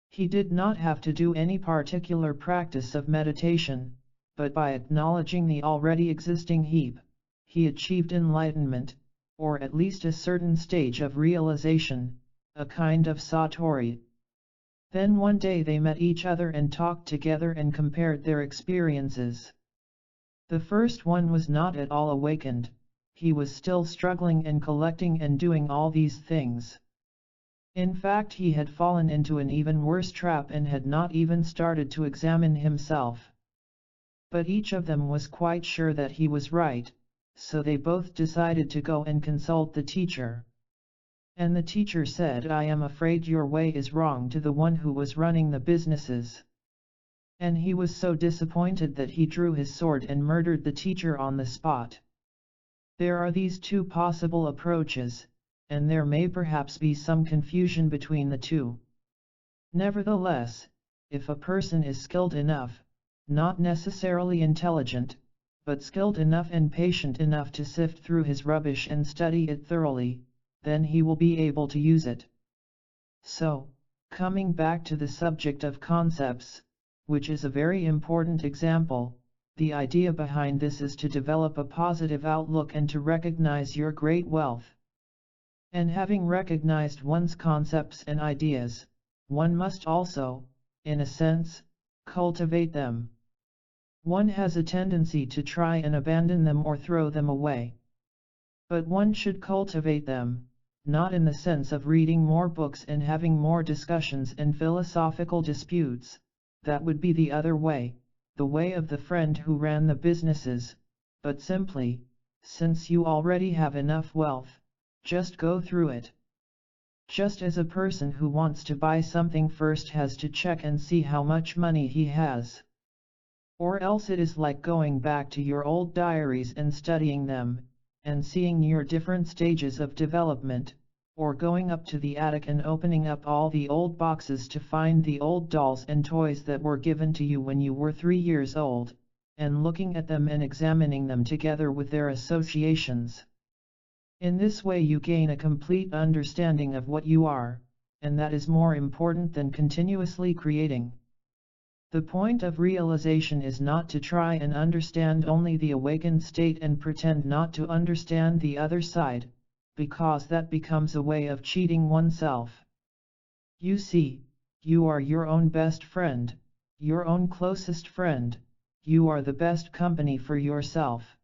He did not have to do any particular practice of meditation, but by acknowledging the already existing heap, he achieved enlightenment, or at least a certain stage of realization, a kind of satori. Then one day they met each other and talked together and compared their experiences. The first one was not at all awakened, he was still struggling and collecting and doing all these things. In fact, he had fallen into an even worse trap and had not even started to examine himself. But each of them was quite sure that he was right, so they both decided to go and consult the teacher. And the teacher said, "I am afraid your way is wrong," to the one who was running the businesses. And he was so disappointed that he drew his sword and murdered the teacher on the spot. There are these two possible approaches, and there may perhaps be some confusion between the two. Nevertheless, if a person is skilled enough, not necessarily intelligent, but skilled enough and patient enough to sift through his rubbish and study it thoroughly, then he will be able to use it. So, coming back to the subject of concepts, which is a very important example, the idea behind this is to develop a positive outlook and to recognize your great wealth. And having recognized one's concepts and ideas, one must also, in a sense, cultivate them. One has a tendency to try and abandon them or throw them away. But one should cultivate them, not in the sense of reading more books and having more discussions and philosophical disputes. That would be the other way, the way of the friend who ran the businesses, but simply, since you already have enough wealth, just go through it. Just as a person who wants to buy something first has to check and see how much money he has. Or else it is like going back to your old diaries and studying them, and seeing your different stages of development, or going up to the attic and opening up all the old boxes to find the old dolls and toys that were given to you when you were 3 years old, and looking at them and examining them together with their associations. In this way you gain a complete understanding of what you are, and that is more important than continuously creating. The point of realization is not to try and understand only the awakened state and pretend not to understand the other side, because that becomes a way of cheating oneself. You see, you are your own best friend, your own closest friend, you are the best company for yourself.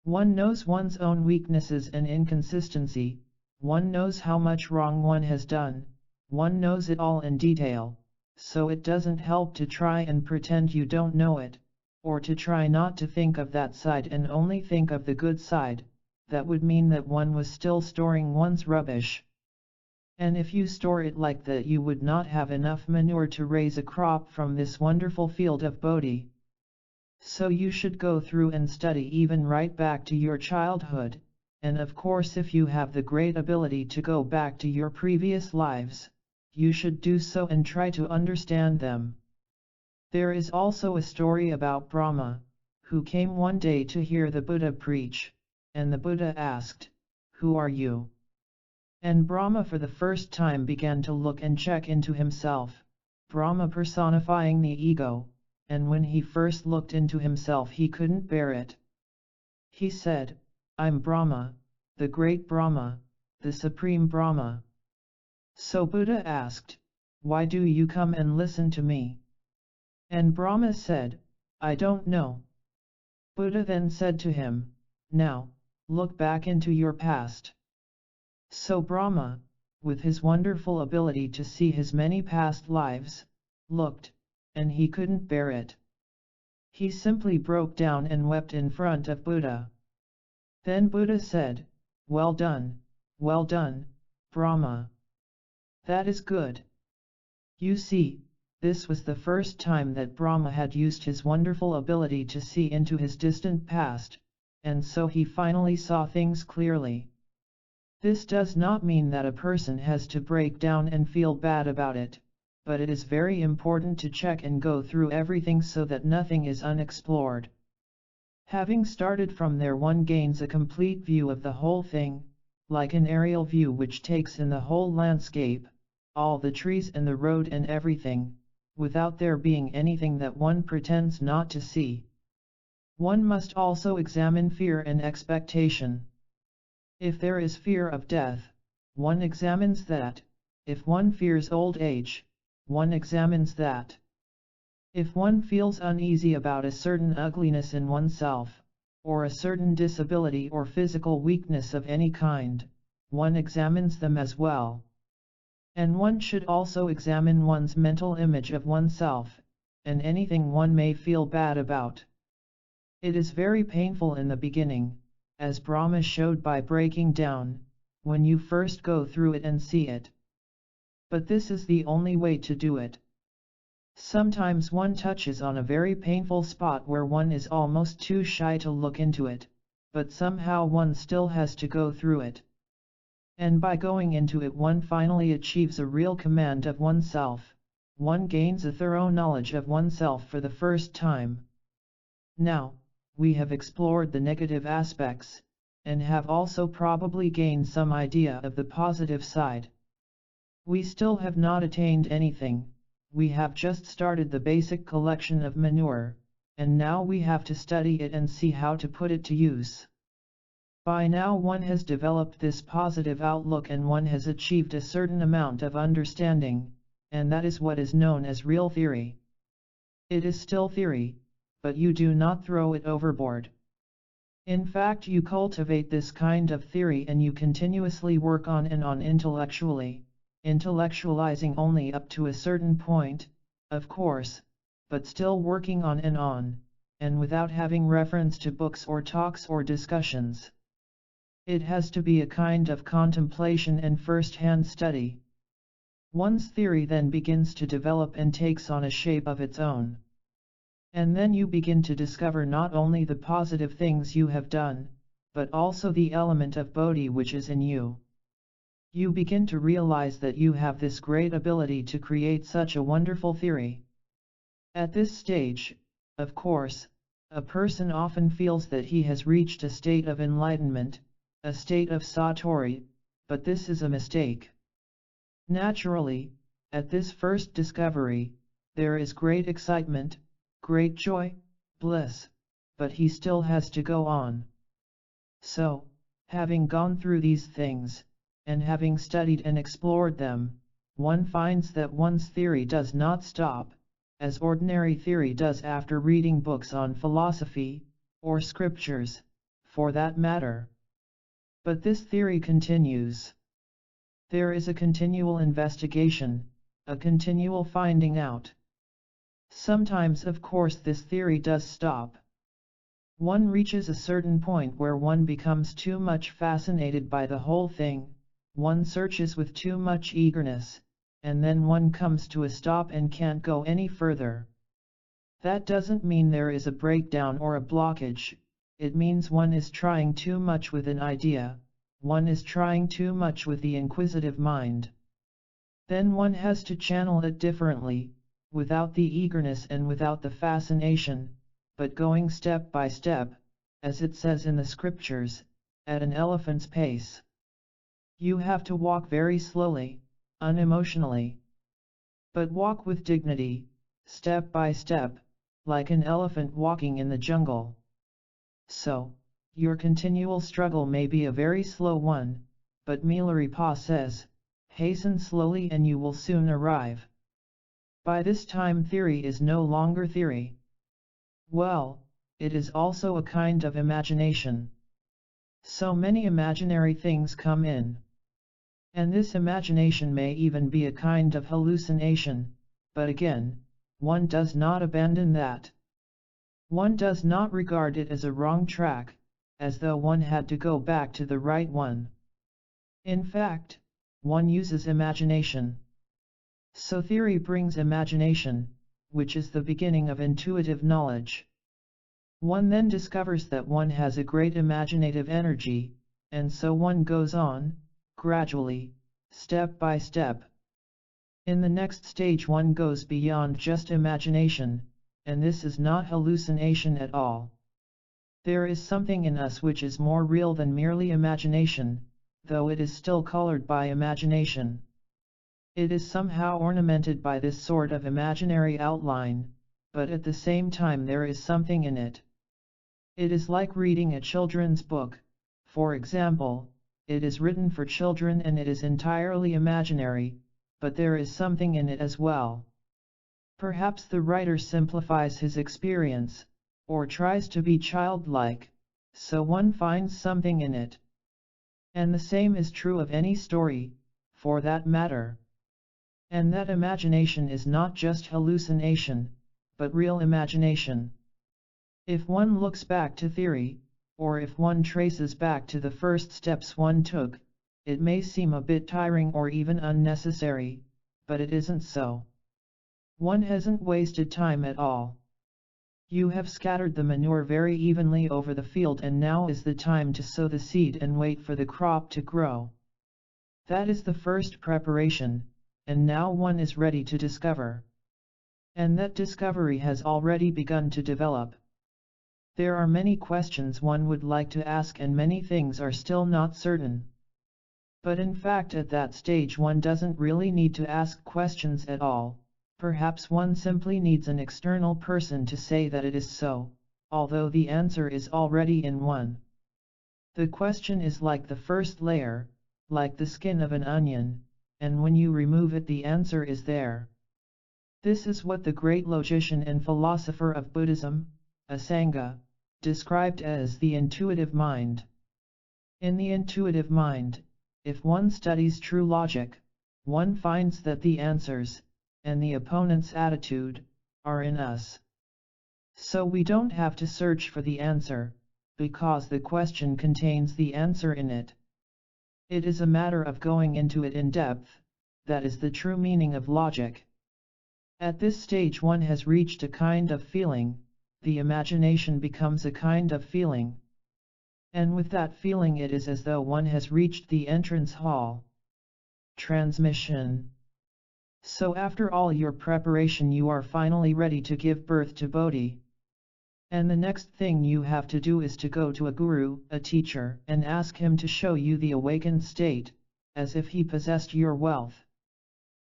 One knows one's own weaknesses and inconsistency, one knows how much wrong one has done, one knows it all in detail. So it doesn't help to try and pretend you don't know it, or to try not to think of that side and only think of the good side. That would mean that one was still storing one's rubbish. And if you store it like that, you would not have enough manure to raise a crop from this wonderful field of Bodhi. So you should go through and study even right back to your childhood, and of course if you have the great ability to go back to your previous lives, you should do so and try to understand them. There is also a story about Brahma, who came one day to hear the Buddha preach, and the Buddha asked, "Who are you?" And Brahma for the first time began to look and check into himself, Brahma personifying the ego, and when he first looked into himself he couldn't bear it. He said, "I'm Brahma, the great Brahma, the supreme Brahma." So Buddha asked, "Why do you come and listen to me?" And Brahma said, "I don't know." Buddha then said to him, "Now, look back into your past." So Brahma, with his wonderful ability to see his many past lives, looked, and he couldn't bear it. He simply broke down and wept in front of Buddha. Then Buddha said, well done, Brahma. That is good." You see, this was the first time that Brahma had used his wonderful ability to see into his distant past, and so he finally saw things clearly. This does not mean that a person has to break down and feel bad about it, but it is very important to check and go through everything so that nothing is unexplored. Having started from there, one gains a complete view of the whole thing, like an aerial view which takes in the whole landscape, all the trees and the road and everything, without there being anything that one pretends not to see. One must also examine fear and expectation. If there is fear of death, one examines that. If one fears old age, one examines that. If one feels uneasy about a certain ugliness in oneself, or a certain disability or physical weakness of any kind, one examines them as well. And one should also examine one's mental image of oneself, and anything one may feel bad about. It is very painful in the beginning, as Brahma showed by breaking down, when you first go through it and see it. But this is the only way to do it. Sometimes one touches on a very painful spot where one is almost too shy to look into it, but somehow one still has to go through it. And by going into it one finally achieves a real command of oneself, one gains a thorough knowledge of oneself for the first time. Now, we have explored the negative aspects, and have also probably gained some idea of the positive side. We still have not attained anything, we have just started the basic collection of manure, and now we have to study it and see how to put it to use. By now one has developed this positive outlook and one has achieved a certain amount of understanding, and that is what is known as real theory. It is still theory, but you do not throw it overboard. In fact, you cultivate this kind of theory and you continuously work on and on intellectually, intellectualizing only up to a certain point, of course, but still working on, and without having reference to books or talks or discussions. It has to be a kind of contemplation and first-hand study. One's theory then begins to develop and takes on a shape of its own. And then you begin to discover not only the positive things you have done, but also the element of Bodhi which is in you. You begin to realize that you have this great ability to create such a wonderful theory. At this stage, of course, a person often feels that he has reached a state of enlightenment, a state of satori, but this is a mistake. Naturally, at this first discovery, there is great excitement, great joy, bliss, but he still has to go on. So, having gone through these things, and having studied and explored them, one finds that one's theory does not stop, as ordinary theory does after reading books on philosophy, or scriptures, for that matter. But this theory continues. There is a continual investigation, a continual finding out. Sometimes, of course, this theory does stop. One reaches a certain point where one becomes too much fascinated by the whole thing, one searches with too much eagerness, and then one comes to a stop and can't go any further. That doesn't mean there is a breakdown or a blockage, it means one is trying too much with an idea, one is trying too much with the inquisitive mind. Then one has to channel it differently, without the eagerness and without the fascination, but going step by step, as it says in the scriptures, at an elephant's pace. You have to walk very slowly, unemotionally. But walk with dignity, step by step, like an elephant walking in the jungle. So, your continual struggle may be a very slow one, but Milarepa says, hasten slowly and you will soon arrive. By this time theory is no longer theory. Well, it is also a kind of imagination. So many imaginary things come in. And this imagination may even be a kind of hallucination, but again, one does not abandon that. One does not regard it as a wrong track, as though one had to go back to the right one. In fact, one uses imagination. So theory brings imagination, which is the beginning of intuitive knowledge. One then discovers that one has a great imaginative energy, and so one goes on, gradually, step by step. In the next stage one goes beyond just imagination, and this is not hallucination at all. There is something in us which is more real than merely imagination, though it is still colored by imagination. It is somehow ornamented by this sort of imaginary outline, but at the same time there is something in it. It is like reading a children's book, for example. It is written for children and it is entirely imaginary, but there is something in it as well. Perhaps the writer simplifies his experience, or tries to be childlike, so one finds something in it. And the same is true of any story, for that matter. And that imagination is not just hallucination, but real imagination. If one looks back to theory, or if one traces back to the first steps one took, it may seem a bit tiring or even unnecessary, but it isn't so. One hasn't wasted time at all. You have scattered the manure very evenly over the field and now is the time to sow the seed and wait for the crop to grow. That is the first preparation, and now one is ready to discover. And that discovery has already begun to develop. There are many questions one would like to ask and many things are still not certain. But in fact at that stage one doesn't really need to ask questions at all, perhaps one simply needs an external person to say that it is so, although the answer is already in one. The question is like the first layer, like the skin of an onion, and when you remove it the answer is there. This is what the great logician and philosopher of Buddhism, Asanga, described as the intuitive mind. In the intuitive mind, if one studies true logic, one finds that the answers, and the opponent's attitude, are in us. So we don't have to search for the answer, because the question contains the answer in it. It is a matter of going into it in depth, that is the true meaning of logic. At this stage one has reached a kind of feeling, the imagination becomes a kind of feeling. And with that feeling it is as though one has reached the entrance hall. Transmission. So after all your preparation you are finally ready to give birth to Bodhi. And the next thing you have to do is to go to a guru, a teacher, and ask him to show you the awakened state, as if he possessed your wealth.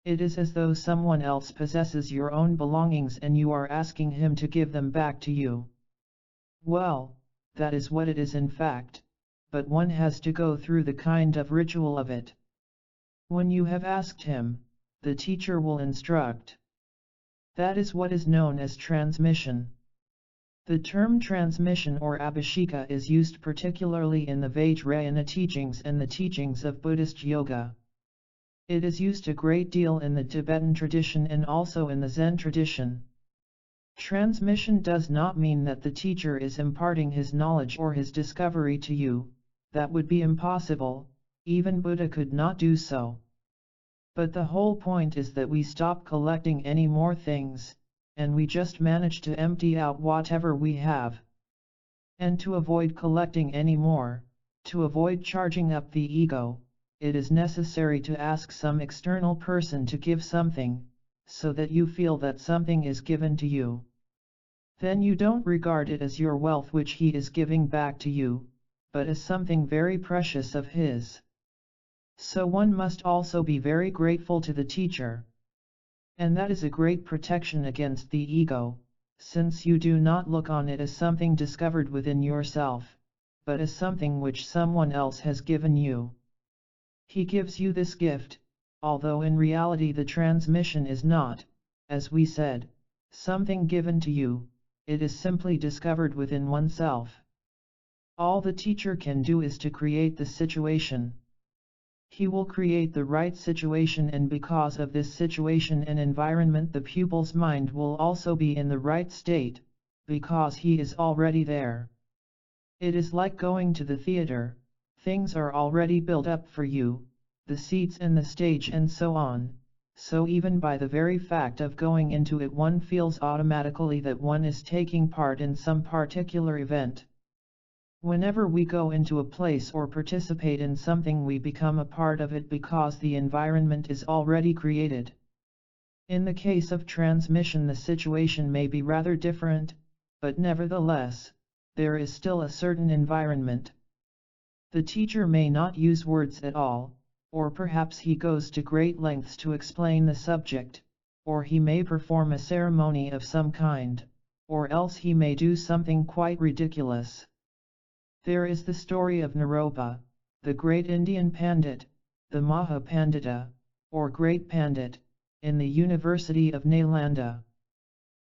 It is as though someone else possesses your own belongings and you are asking him to give them back to you. Well, that is what it is in fact, but one has to go through the kind of ritual of it. When you have asked him, the teacher will instruct. That is what is known as transmission. The term transmission or abhisheka is used particularly in the Vajrayana teachings and the teachings of Buddhist yoga. It is used a great deal in the Tibetan tradition and also in the Zen tradition. Transmission does not mean that the teacher is imparting his knowledge or his discovery to you, that would be impossible, even Buddha could not do so. But the whole point is that we stop collecting any more things, and we just manage to empty out whatever we have. And to avoid collecting any more, to avoid charging up the ego, it is necessary to ask some external person to give something, so that you feel that something is given to you. Then you don't regard it as your wealth which he is giving back to you, but as something very precious of his. So one must also be very grateful to the teacher. And that is a great protection against the ego, since you do not look on it as something discovered within yourself, but as something which someone else has given you. He gives you this gift, although in reality the transmission is not, as we said, something given to you, it is simply discovered within oneself. All the teacher can do is to create the situation. He will create the right situation, and because of this situation and environment the pupil's mind will also be in the right state, because he is already there. It is like going to the theater, things are already built up for you, the seats and the stage and so on, so even by the very fact of going into it one feels automatically that one is taking part in some particular event. Whenever we go into a place or participate in something we become a part of it because the environment is already created. In the case of transmission the situation may be rather different, but nevertheless, there is still a certain environment. The teacher may not use words at all, or perhaps he goes to great lengths to explain the subject, or he may perform a ceremony of some kind, or else he may do something quite ridiculous. There is the story of Naropa, the great Indian Pandit, the Maha Pandita, or Great Pandit, in the University of Nalanda.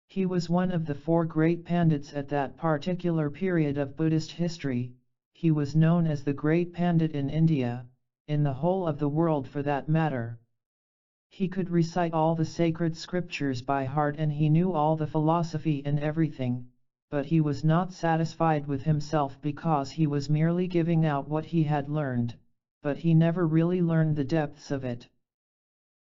He was one of the 4 great Pandits at that particular period of Buddhist history. He was known as the Great Pandit in India, in the whole of the world for that matter. He could recite all the sacred scriptures by heart and he knew all the philosophy and everything, but he was not satisfied with himself because he was merely giving out what he had learned, but he never really learned the depths of it.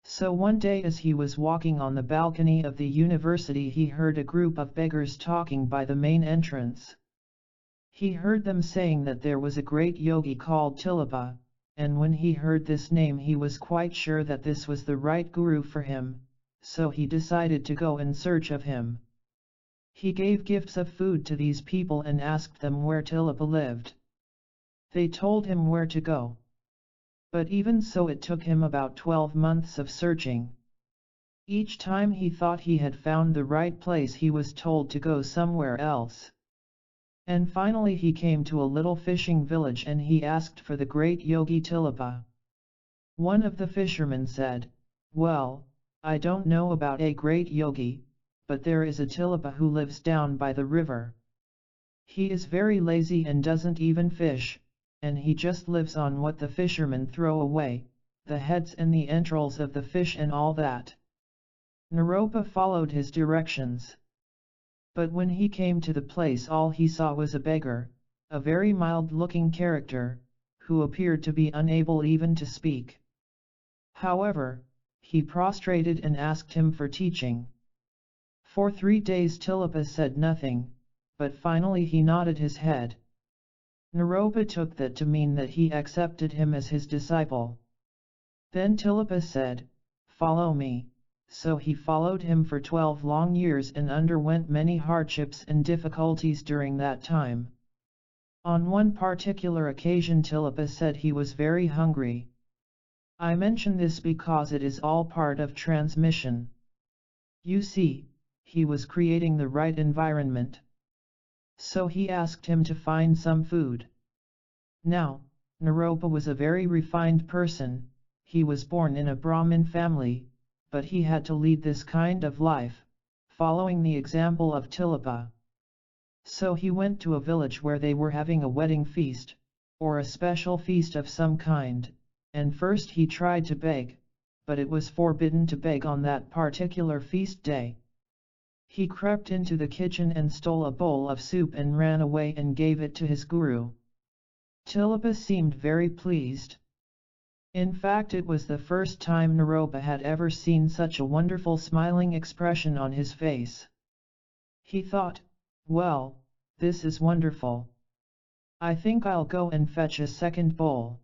So one day as he was walking on the balcony of the university he heard a group of beggars talking by the main entrance. He heard them saying that there was a great yogi called Tilopa, and when he heard this name he was quite sure that this was the right guru for him, so he decided to go in search of him. He gave gifts of food to these people and asked them where Tilopa lived. They told him where to go. But even so it took him about 12 months of searching. Each time he thought he had found the right place he was told to go somewhere else. And finally he came to a little fishing village and he asked for the great yogi Tilopa. One of the fishermen said, "Well, I don't know about a great yogi, but there is a Tilopa who lives down by the river. He is very lazy and doesn't even fish, and he just lives on what the fishermen throw away, the heads and the entrails of the fish and all that." Naropa followed his directions. But when he came to the place all he saw was a beggar, a very mild-looking character, who appeared to be unable even to speak. However, he prostrated and asked him for teaching. For 3 days Tilopa said nothing, but finally he nodded his head. Naropa took that to mean that he accepted him as his disciple. Then Tilopa said, "Follow me," so he followed him for 12 long years and underwent many hardships and difficulties during that time. On one particular occasion Tilopa said he was very hungry. I mention this because it is all part of transmission. You see, he was creating the right environment. So he asked him to find some food. Now, Naropa was a very refined person. He was born in a Brahmin family, but he had to lead this kind of life, following the example of Tilopa. So he went to a village where they were having a wedding feast, or a special feast of some kind, and first he tried to beg, but it was forbidden to beg on that particular feast day. He crept into the kitchen and stole a bowl of soup and ran away and gave it to his guru. Tilopa seemed very pleased. In fact, it was the first time Naropa had ever seen such a wonderful smiling expression on his face. He thought, well, this is wonderful. I think I'll go and fetch a second bowl.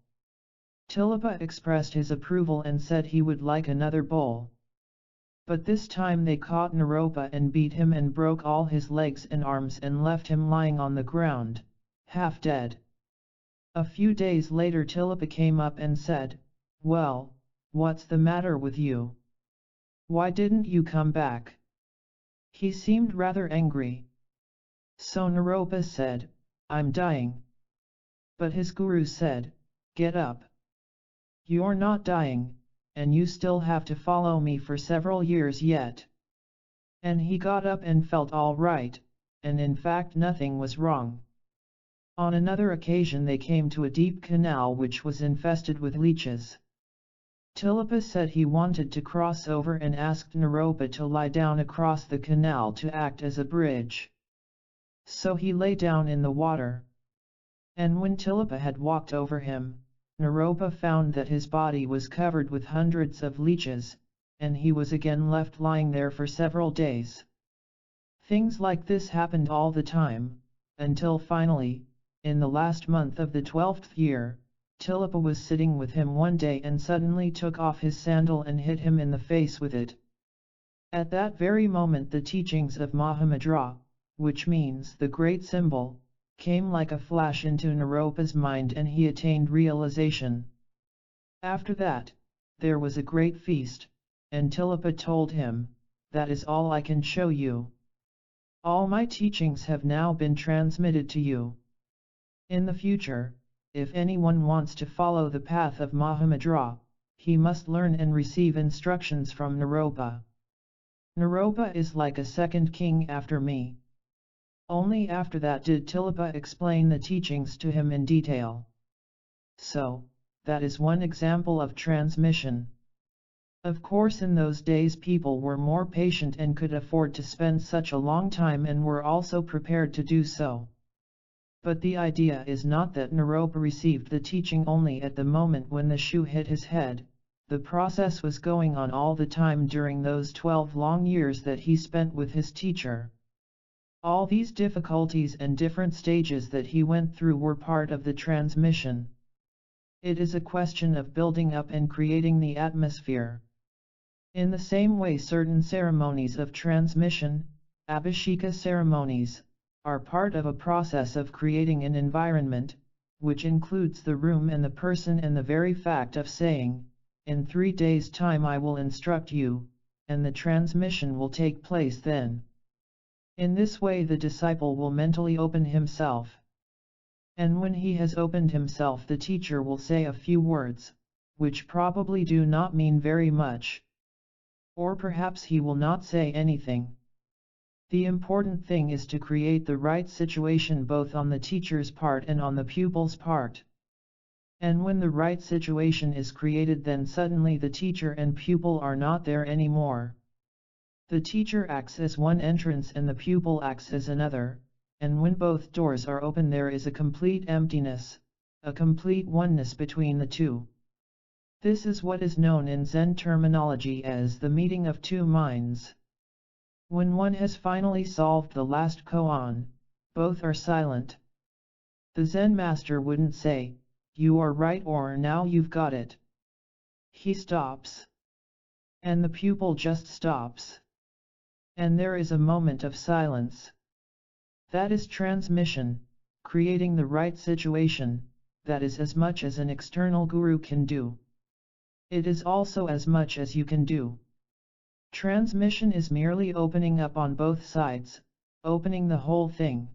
Tilopa expressed his approval and said he would like another bowl. But this time they caught Naropa and beat him and broke all his legs and arms and left him lying on the ground, half dead. A few days later Tilopa came up and said, well, what's the matter with you? Why didn't you come back? He seemed rather angry. So Naropa said, I'm dying. But his guru said, get up. You're not dying, and you still have to follow me for several years yet. And he got up and felt all right, and in fact nothing was wrong. On another occasion they came to a deep canal which was infested with leeches. Tilopa said he wanted to cross over and asked Naropa to lie down across the canal to act as a bridge. So he lay down in the water. And when Tilopa had walked over him, Naropa found that his body was covered with hundreds of leeches, and he was again left lying there for several days. Things like this happened all the time, until finally, in the last month of the 12th year, Tilopa was sitting with him one day and suddenly took off his sandal and hit him in the face with it. At that very moment the teachings of Mahamudra, which means the great symbol, came like a flash into Naropa's mind and he attained realization. After that, there was a great feast, and Tilopa told him, that is all I can show you. All my teachings have now been transmitted to you. In the future, if anyone wants to follow the path of Mahamudra, he must learn and receive instructions from Naropa. Naropa is like a second king after me. Only after that did Tilopa explain the teachings to him in detail. So, that is one example of transmission. Of course in those days people were more patient and could afford to spend such a long time and were also prepared to do so. But the idea is not that Naropa received the teaching only at the moment when the shoe hit his head. The process was going on all the time during those 12 long years that he spent with his teacher. All these difficulties and different stages that he went through were part of the transmission. It is a question of building up and creating the atmosphere. In the same way certain ceremonies of transmission, abhisheka ceremonies, are part of a process of creating an environment, which includes the room and the person and the very fact of saying, in 3 days' time I will instruct you, and the transmission will take place then. In this way the disciple will mentally open himself. And when he has opened himself the teacher will say a few words, which probably do not mean very much. Or perhaps he will not say anything. The important thing is to create the right situation both on the teacher's part and on the pupil's part. And when the right situation is created then suddenly the teacher and pupil are not there anymore. The teacher acts as one entrance and the pupil acts as another, and when both doors are open there is a complete emptiness, a complete oneness between the two. This is what is known in Zen terminology as the meeting of two minds. When one has finally solved the last koan, both are silent. The Zen master wouldn't say, "You are right" or "Now you've got it." He stops. And the pupil just stops. And there is a moment of silence. That is transmission, creating the right situation, that is as much as an external guru can do. It is also as much as you can do. Transmission is merely opening up on both sides, opening the whole thing.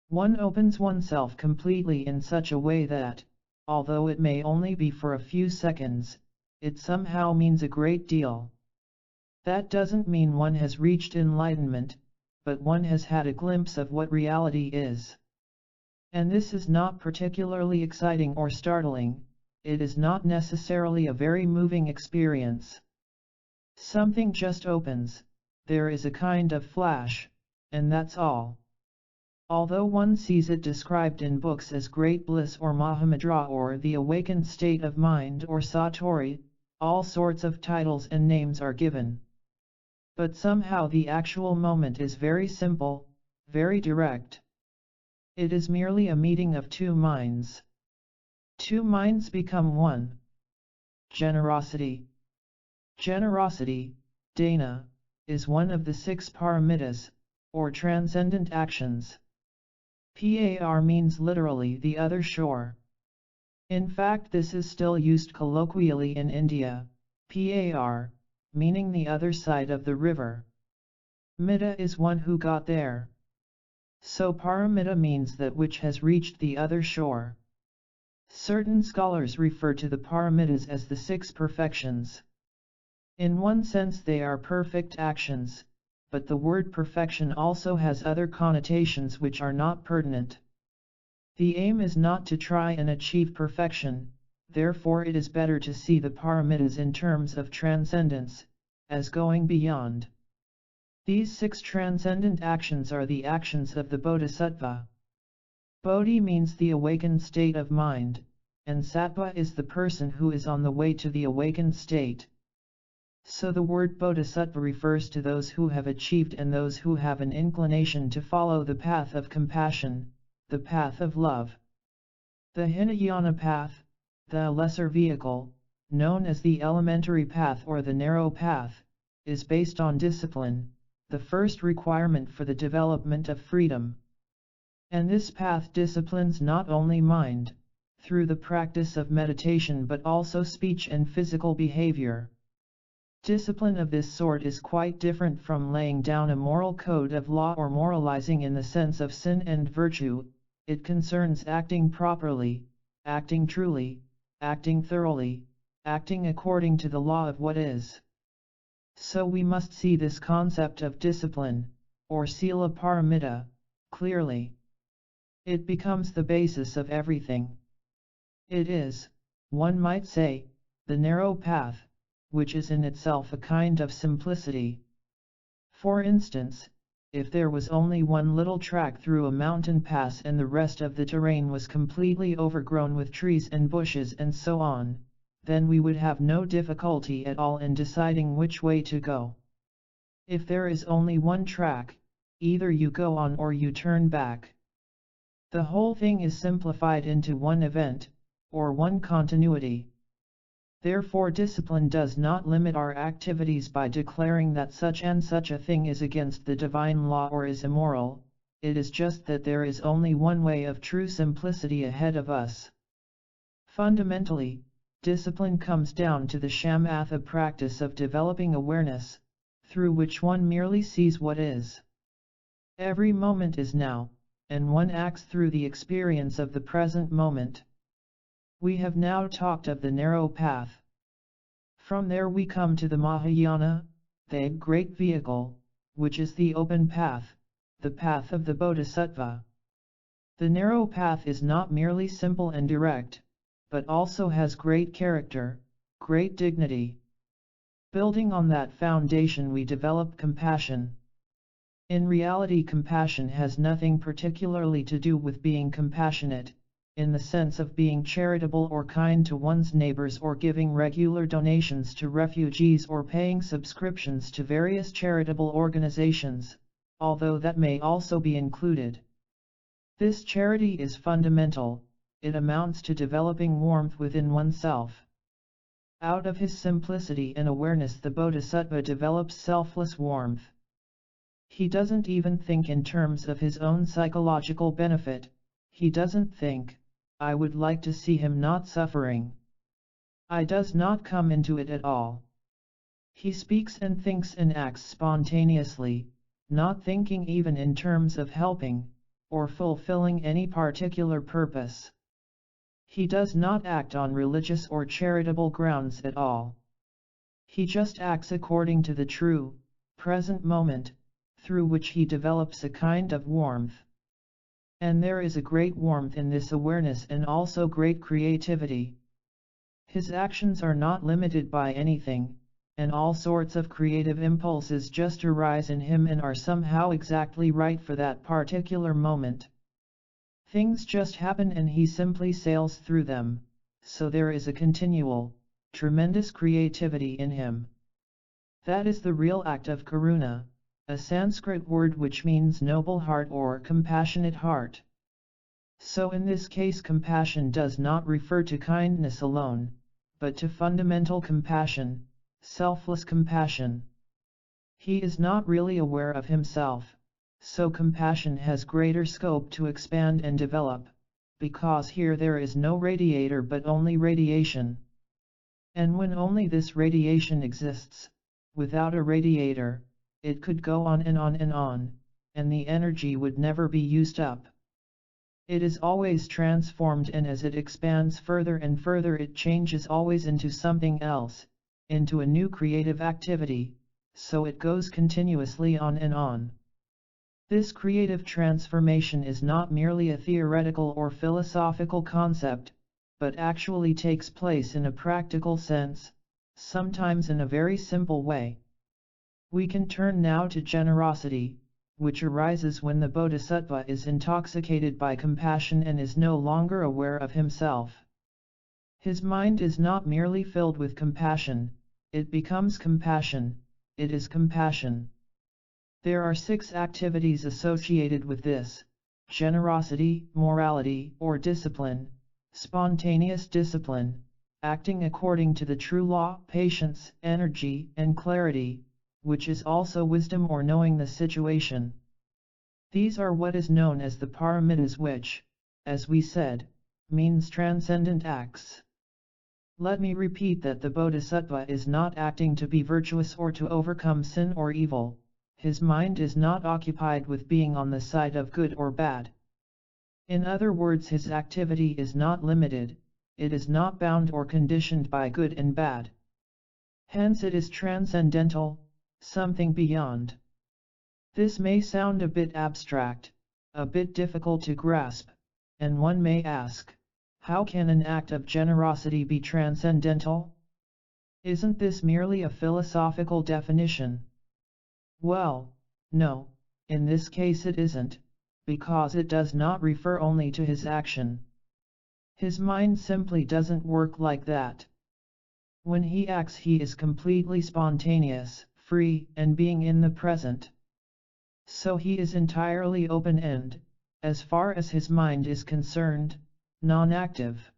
One opens oneself completely in such a way that, although it may only be for a few seconds, it somehow means a great deal. That doesn't mean one has reached enlightenment, but one has had a glimpse of what reality is. And this is not particularly exciting or startling, it is not necessarily a very moving experience. Something just opens, there is a kind of flash, and that's all. Although one sees it described in books as great bliss or Mahamudra or the awakened state of mind or Satori, all sorts of titles and names are given. But somehow the actual moment is very simple, very direct. It is merely a meeting of two minds. Two minds become one. Generosity. Generosity, dana, is one of the 6 paramitas, or transcendent actions. Par means literally the other shore. In fact, this is still used colloquially in India, par, meaning the other side of the river. Mitta is one who got there. So paramita means that which has reached the other shore. Certain scholars refer to the paramitas as the 6 perfections. In one sense they are perfect actions, but the word perfection also has other connotations which are not pertinent. The aim is not to try and achieve perfection, therefore it is better to see the paramitas in terms of transcendence, as going beyond. These 6 transcendent actions are the actions of the Bodhisattva. Bodhi means the awakened state of mind, and Sattva is the person who is on the way to the awakened state. So the word Bodhisattva refers to those who have achieved and those who have an inclination to follow the path of compassion, the path of love. The Hinayana path, the lesser vehicle, known as the elementary path or the narrow path, is based on discipline, the first requirement for the development of freedom. And this path disciplines not only mind, through the practice of meditation but also speech and physical behavior. Discipline of this sort is quite different from laying down a moral code of law or moralizing in the sense of sin and virtue. It concerns acting properly, acting truly, acting thoroughly, acting according to the law of what is. So we must see this concept of discipline, or sila paramita, clearly. It becomes the basis of everything. It is, one might say, the narrow path, which is in itself a kind of simplicity. For instance, if there was only one little track through a mountain pass and the rest of the terrain was completely overgrown with trees and bushes and so on, then we would have no difficulty at all in deciding which way to go. If there is only one track, either you go on or you turn back. The whole thing is simplified into one event, or one continuity. Therefore discipline does not limit our activities by declaring that such and such a thing is against the divine law or is immoral, it is just that there is only one way of true simplicity ahead of us. Fundamentally, discipline comes down to the shamatha practice of developing awareness, through which one merely sees what is. Every moment is now, and one acts through the experience of the present moment. We have now talked of the narrow path. From there we come to the Mahayana, the great vehicle, which is the open path, the path of the Bodhisattva. The narrow path is not merely simple and direct, but also has great character, great dignity. Building on that foundation we develop compassion. In reality, compassion has nothing particularly to do with being compassionate, in the sense of being charitable or kind to one's neighbors or giving regular donations to refugees or paying subscriptions to various charitable organizations, although that may also be included. This charity is fundamental, it amounts to developing warmth within oneself. Out of his simplicity and awareness the Bodhisattva develops selfless warmth. He doesn't even think in terms of his own psychological benefit, he doesn't think, I would like to see him not suffering. I does not come into it at all. He speaks and thinks and acts spontaneously, not thinking even in terms of helping, or fulfilling any particular purpose. He does not act on religious or charitable grounds at all. He just acts according to the true, present moment, through which he develops a kind of warmth. And there is a great warmth in this awareness and also great creativity. His actions are not limited by anything, and all sorts of creative impulses just arise in him and are somehow exactly right for that particular moment. Things just happen and he simply sails through them, so there is a continual, tremendous creativity in him. That is the real act of karuna, a Sanskrit word which means noble heart or compassionate heart. So in this case compassion does not refer to kindness alone, but to fundamental compassion, selfless compassion. He is not really aware of himself, so compassion has greater scope to expand and develop, because here there is no radiator but only radiation. And when only this radiation exists, without a radiator, it could go on and on and on, and the energy would never be used up. It is always transformed, and as it expands further and further it changes always into something else, into a new creative activity, so it goes continuously on and on. This creative transformation is not merely a theoretical or philosophical concept, but actually takes place in a practical sense, sometimes in a very simple way. We can turn now to generosity, which arises when the bodhisattva is intoxicated by compassion and is no longer aware of himself. His mind is not merely filled with compassion, it becomes compassion, it is compassion. There are 6 activities associated with this: generosity, morality or discipline, spontaneous discipline, acting according to the true law, patience, energy, and clarity, which is also wisdom or knowing the situation. These are what is known as the permeates, which, as we said, means transcendent acts. Let me repeat that the bodhisattva is not acting to be virtuous or to overcome sin or evil. His mind is not occupied with being on the side of good or bad. In other words, his activity is not limited, it is not bound or conditioned by good and bad. Hence it is transcendental, something beyond. This may sound a bit abstract, a bit difficult to grasp, and one may ask, how can an act of generosity be transcendental? Isn't this merely a philosophical definition? Well, no, in this case it isn't, because it does not refer only to his action. His mind simply doesn't work like that. When he acts, he is completely spontaneous, free, and being in the present. So he is entirely open-ended, as far as his mind is concerned, non-active.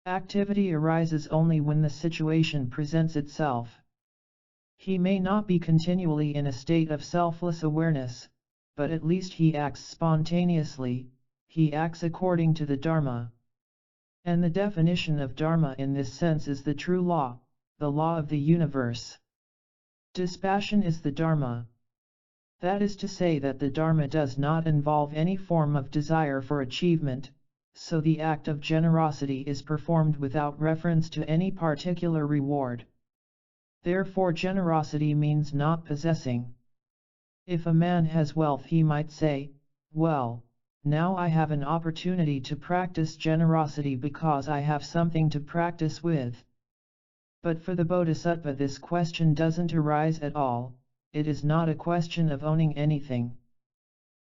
Activity arises only when the situation presents itself. He may not be continually in a state of selfless awareness, but at least he acts spontaneously, he acts according to the Dharma. And the definition of Dharma in this sense is the true law, the law of the universe. Dispassion is the Dharma. That is to say that the Dharma does not involve any form of desire for achievement, so the act of generosity is performed without reference to any particular reward. Therefore generosity means not possessing. If a man has wealth, he might say, well, now I have an opportunity to practice generosity because I have something to practice with. But for the bodhisattva this question doesn't arise at all, it is not a question of owning anything.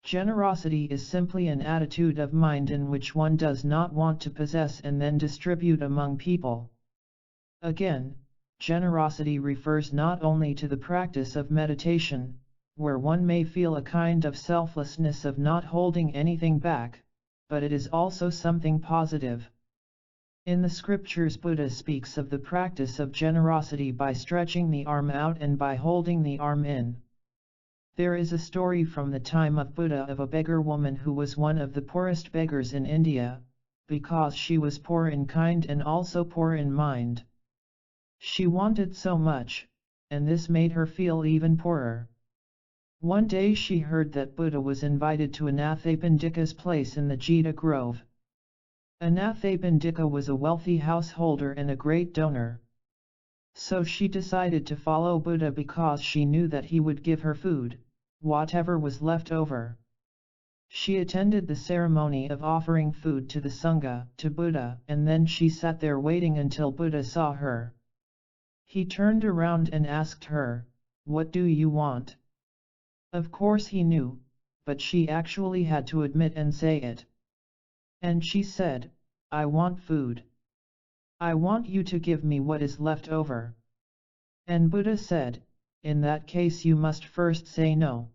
Generosity is simply an attitude of mind in which one does not want to possess and then distribute among people. Again, generosity refers not only to the practice of meditation, where one may feel a kind of selflessness of not holding anything back, but it is also something positive. In the scriptures, Buddha speaks of the practice of generosity by stretching the arm out and by holding the arm in. There is a story from the time of Buddha of a beggar woman who was one of the poorest beggars in India, because she was poor in kind and also poor in mind. She wanted so much, and this made her feel even poorer. One day she heard that Buddha was invited to Anathapindika's place in the Jita Grove. Anathapindika was a wealthy householder and a great donor. So she decided to follow Buddha because she knew that he would give her food, whatever was left over. She attended the ceremony of offering food to the Sangha, to Buddha, and then she sat there waiting until Buddha saw her. He turned around and asked her, "What do you want?" Of course he knew, but she actually had to admit and say it. And she said, "I want food. I want you to give me what is left over." And Buddha said, "In that case you must first say no.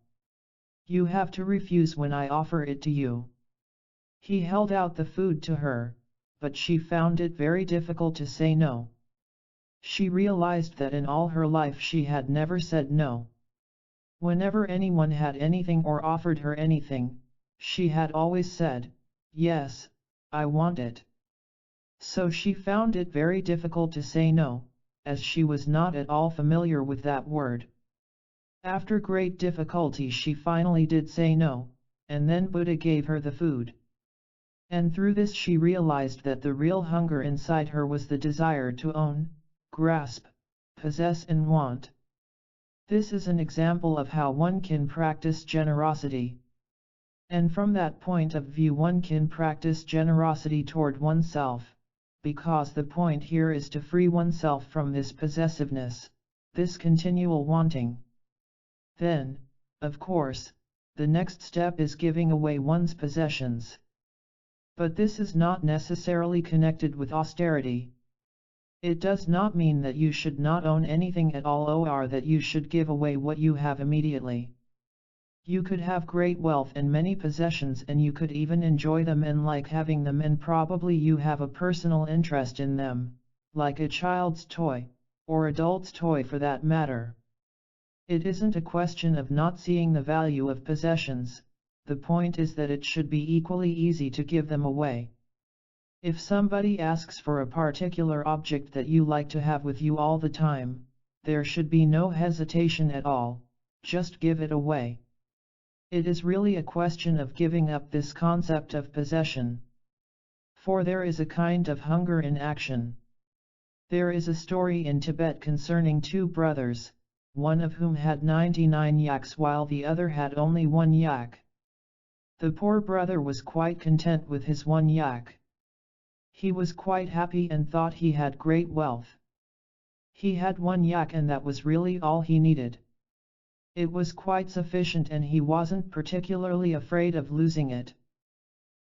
You have to refuse when I offer it to you." He held out the food to her, but she found it very difficult to say no. She realized that in all her life she had never said no. Whenever anyone had anything or offered her anything, she had always said, "Yes, I want it." So she found it very difficult to say no, as she was not at all familiar with that word. After great difficulty she finally did say no, and then Buddha gave her the food. And through this she realized that the real hunger inside her was the desire to own, grasp, possess and want. This is an example of how one can practice generosity. And from that point of view one can practice generosity toward oneself, because the point here is to free oneself from this possessiveness, this continual wanting. Then, of course, the next step is giving away one's possessions. But this is not necessarily connected with austerity. It does not mean that you should not own anything at all or that you should give away what you have immediately. You could have great wealth and many possessions and you could even enjoy them and like having them and probably you have a personal interest in them, like a child's toy, or adult's toy for that matter. It isn't a question of not seeing the value of possessions, the point is that it should be equally easy to give them away. If somebody asks for a particular object that you like to have with you all the time, there should be no hesitation at all, just give it away. It is really a question of giving up this concept of possession. For there is a kind of hunger in action. There is a story in Tibet concerning two brothers, one of whom had 99 yaks while the other had only one yak. The poor brother was quite content with his one yak. He was quite happy and thought he had great wealth. He had one yak and that was really all he needed. It was quite sufficient and he wasn't particularly afraid of losing it.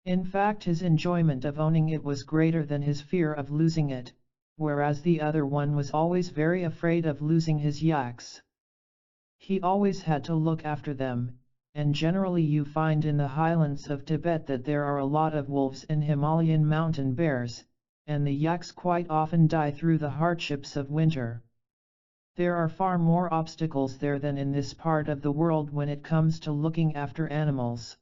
In fact, his enjoyment of owning it was greater than his fear of losing it, whereas the other one was always very afraid of losing his yaks. He always had to look after them, and generally you find in the highlands of Tibet that there are a lot of wolves and Himalayan mountain bears, and the yaks quite often die through the hardships of winter. There are far more obstacles there than in this part of the world when it comes to looking after animals.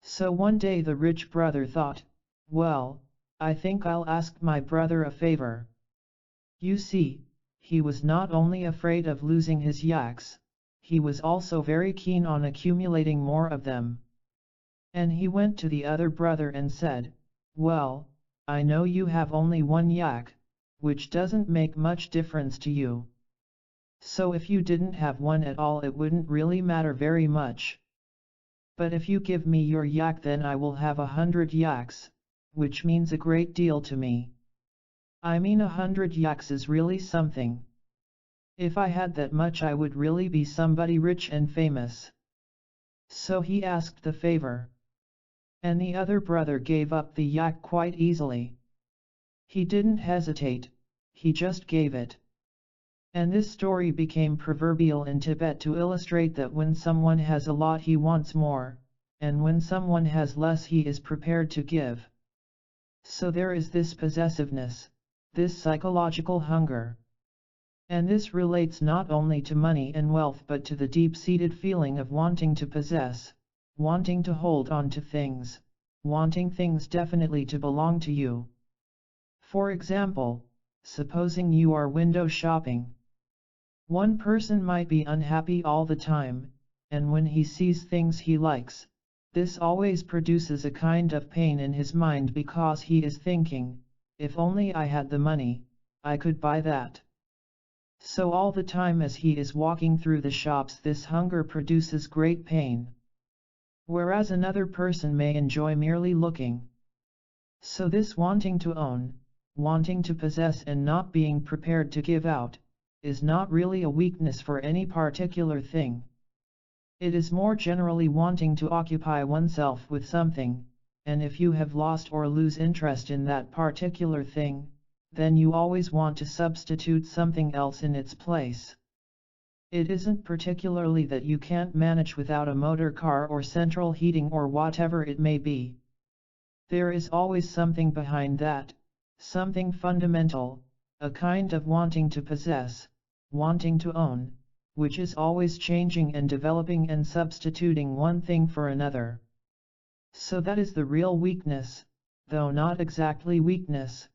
So one day the rich brother thought, "Well, I think I'll ask my brother a favor." You see, he was not only afraid of losing his yaks, he was also very keen on accumulating more of them. And he went to the other brother and said, "Well, I know you have only one yak, which doesn't make much difference to you. So if you didn't have one at all it wouldn't really matter very much. But if you give me your yak then I will have 100 yaks, which means a great deal to me. I mean 100 yaks is really something. If I had that much I would really be somebody rich and famous." So he asked the favor. And the other brother gave up the yak quite easily. He didn't hesitate, he just gave it. And this story became proverbial in Tibet to illustrate that when someone has a lot he wants more, and when someone has less he is prepared to give. So there is this possessiveness, this psychological hunger. And this relates not only to money and wealth but to the deep-seated feeling of wanting to possess, wanting to hold on to things, wanting things definitely to belong to you. For example, supposing you are window shopping. One person might be unhappy all the time, and when he sees things he likes, this always produces a kind of pain in his mind because he is thinking, if only I had the money, I could buy that. So all the time as he is walking through the shops, this hunger produces great pain. Whereas another person may enjoy merely looking. So this wanting to own, wanting to possess and not being prepared to give out, is not really a weakness for any particular thing. It is more generally wanting to occupy oneself with something, and if you have lost or lose interest in that particular thing, then you always want to substitute something else in its place. It isn't particularly that you can't manage without a motor car or central heating or whatever it may be. There is always something behind that, something fundamental, a kind of wanting to possess, wanting to own, which is always changing and developing and substituting one thing for another. So that is the real weakness, though not exactly weakness,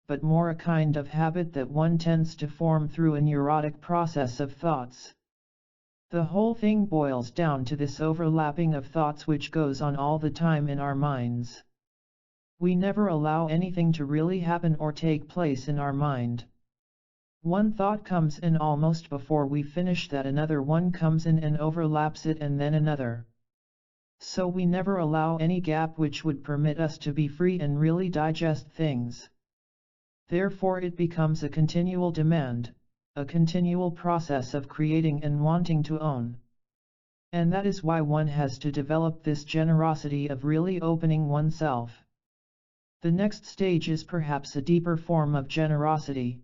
but more a kind of habit that one tends to form through a neurotic process of thoughts. The whole thing boils down to this overlapping of thoughts which goes on all the time in our minds. We never allow anything to really happen or take place in our mind. One thought comes in almost before we finish that, another one comes in and overlaps it, and then another. So we never allow any gap which would permit us to be free and really digest things. Therefore it becomes a continual demand, a continual process of creating and wanting to own. And that is why one has to develop this generosity of really opening oneself. The next stage is perhaps a deeper form of generosity.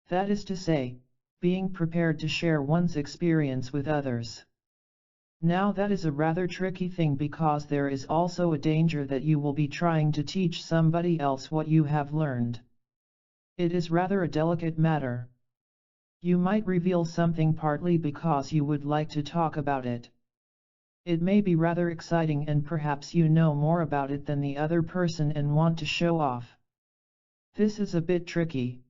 That is to say, being prepared to share one's experience with others. Now that is a rather tricky thing because there is also a danger that you will be trying to teach somebody else what you have learned. It is rather a delicate matter. You might reveal something partly because you would like to talk about it. It may be rather exciting and perhaps you know more about it than the other person and want to show off. This is a bit tricky.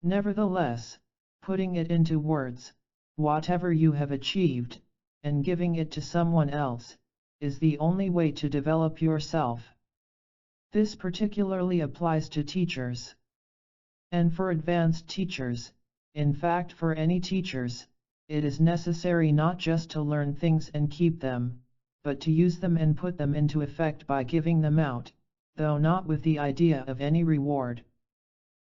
Nevertheless, putting it into words, whatever you have achieved, and giving it to someone else, is the only way to develop yourself. This particularly applies to teachers. And for advanced teachers, in fact for any teachers, it is necessary not just to learn things and keep them, but to use them and put them into effect by giving them out, though not with the idea of any reward.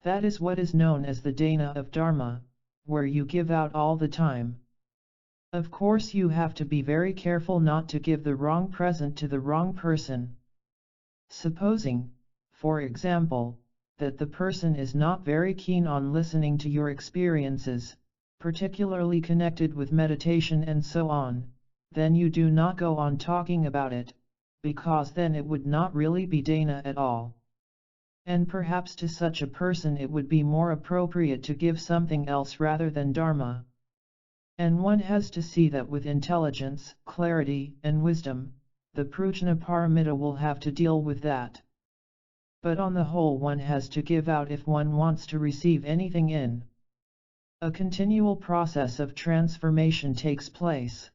That is what is known as the dana of Dharma, where you give out all the time. Of course you have to be very careful not to give the wrong present to the wrong person. Supposing, for example, that the person is not very keen on listening to your experiences, particularly connected with meditation and so on, then you do not go on talking about it, because then it would not really be dana at all. And perhaps to such a person it would be more appropriate to give something else rather than dharma. And one has to see that with intelligence, clarity, and wisdom, the prajna paramita will have to deal with that. But on the whole one has to give out if one wants to receive anything in. A continual process of transformation takes place.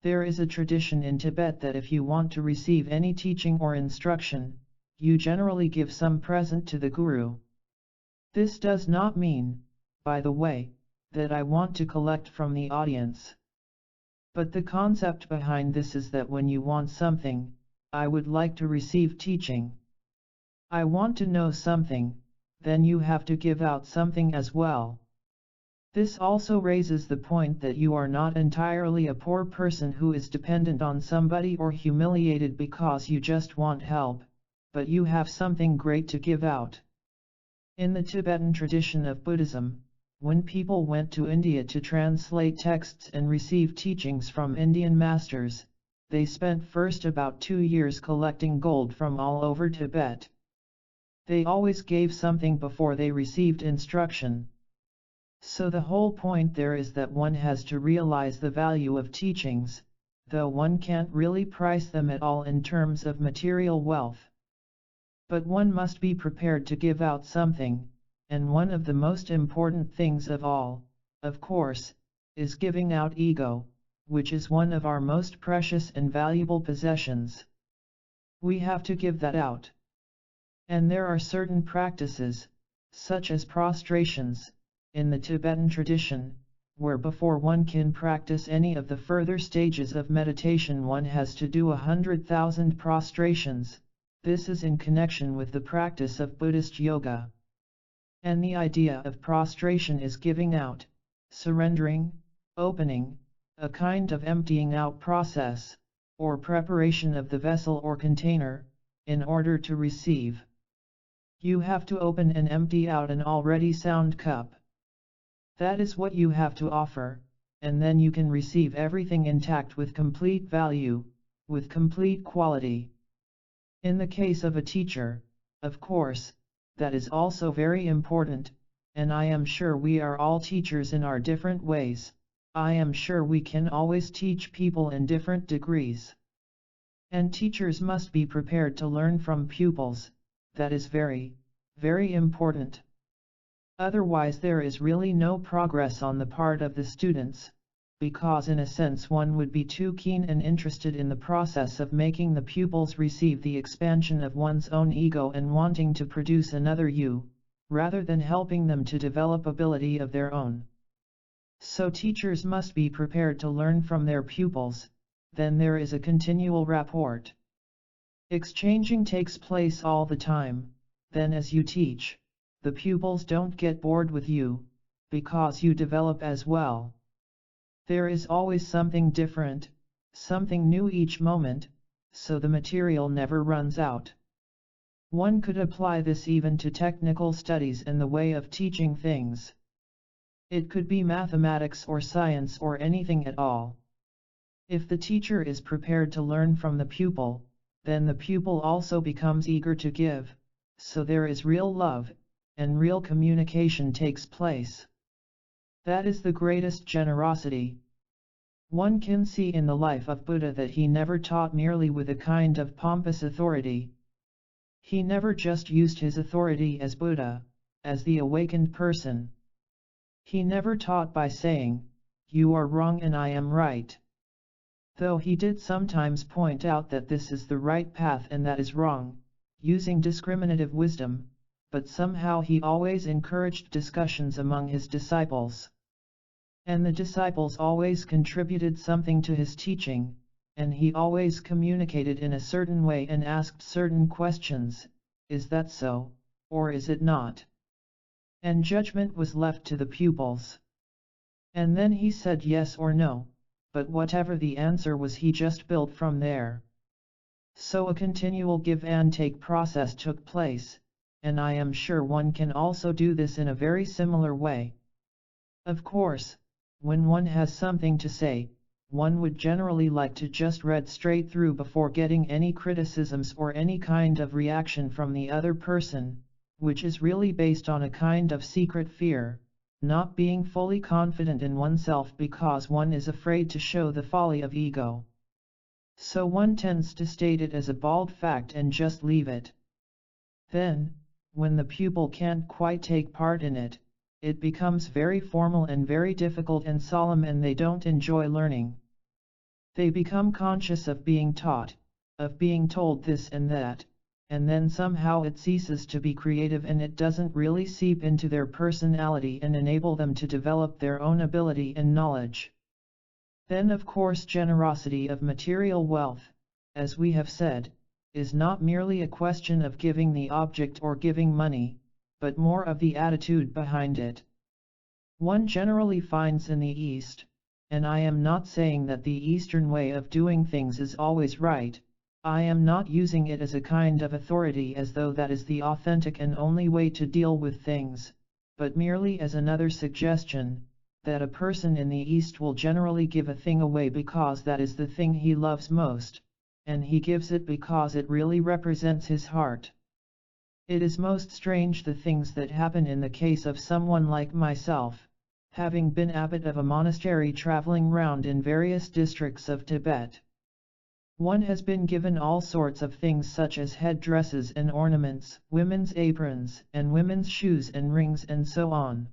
There is a tradition in Tibet that if you want to receive any teaching or instruction, you generally give some present to the guru. This does not mean, by the way, that I want to collect from the audience. But the concept behind this is that when you want something, I would like to receive teaching. I want to know something, then you have to give out something as well. This also raises the point that you are not entirely a poor person who is dependent on somebody or humiliated because you just want help, but you have something great to give out. In the Tibetan tradition of Buddhism, when people went to India to translate texts and receive teachings from Indian masters, they spent first about 2 years collecting gold from all over Tibet. They always gave something before they received instruction. So the whole point there is that one has to realize the value of teachings, though one can't really price them at all in terms of material wealth. But one must be prepared to give out something, and one of the most important things of all, of course, is giving out ego, which is one of our most precious and valuable possessions. We have to give that out. And there are certain practices, such as prostrations, in the Tibetan tradition, where before one can practice any of the further stages of meditation one has to do 100,000 prostrations. This is in connection with the practice of Buddhist yoga. And the idea of prostration is giving out, surrendering, opening, a kind of emptying out process, or preparation of the vessel or container, in order to receive. You have to open and empty out an already sound cup. That is what you have to offer, and then you can receive everything intact with complete value, with complete quality. In the case of a teacher, of course, that is also very important, and I am sure we are all teachers in our different ways. I am sure we can always teach people in different degrees. And teachers must be prepared to learn from pupils. That is very, very important. Otherwise there is really no progress on the part of the students, because in a sense one would be too keen and interested in the process of making the pupils receive the expansion of one's own ego and wanting to produce another you, rather than helping them to develop ability of their own. So teachers must be prepared to learn from their pupils, then there is a continual rapport. Exchanging takes place all the time, then as you teach, the pupils don't get bored with you, because you develop as well. There is always something different, something new each moment, so the material never runs out. One could apply this even to technical studies and the way of teaching things. It could be mathematics or science or anything at all. If the teacher is prepared to learn from the pupil, then the pupil also becomes eager to give, so there is real love, and real communication takes place. That is the greatest generosity. One can see in the life of Buddha that he never taught merely with a kind of pompous authority. He never just used his authority as Buddha, as the awakened person. He never taught by saying, "You are wrong and I am right." Though he did sometimes point out that this is the right path and that is wrong, using discriminative wisdom, but somehow he always encouraged discussions among his disciples. And the disciples always contributed something to his teaching, and he always communicated in a certain way and asked certain questions, "Is that so, or is it not?" And judgment was left to the pupils. And then he said yes or no, but whatever the answer was he just built from there. So a continual give and take process took place, and I am sure one can also do this in a very similar way. Of course, when one has something to say, one would generally like to just read straight through before getting any criticisms or any kind of reaction from the other person, which is really based on a kind of secret fear, not being fully confident in oneself because one is afraid to show the folly of ego. So one tends to state it as a bald fact and just leave it. Then, when the pupil can't quite take part in it, it becomes very formal and very difficult and solemn and they don't enjoy learning. They become conscious of being taught, of being told this and that, and then somehow it ceases to be creative and it doesn't really seep into their personality and enable them to develop their own ability and knowledge. Then of course generosity of material wealth, as we have said, is not merely a question of giving the object or giving money, but more of the attitude behind it. One generally finds in the East, and I am not saying that the Eastern way of doing things is always right, I am not using it as a kind of authority as though that is the authentic and only way to deal with things, but merely as another suggestion, that a person in the East will generally give a thing away because that is the thing he loves most, and he gives it because it really represents his heart. It is most strange the things that happen in the case of someone like myself, having been abbot of a monastery traveling round in various districts of Tibet. One has been given all sorts of things such as headdresses and ornaments, women's aprons, and women's shoes and rings and so on.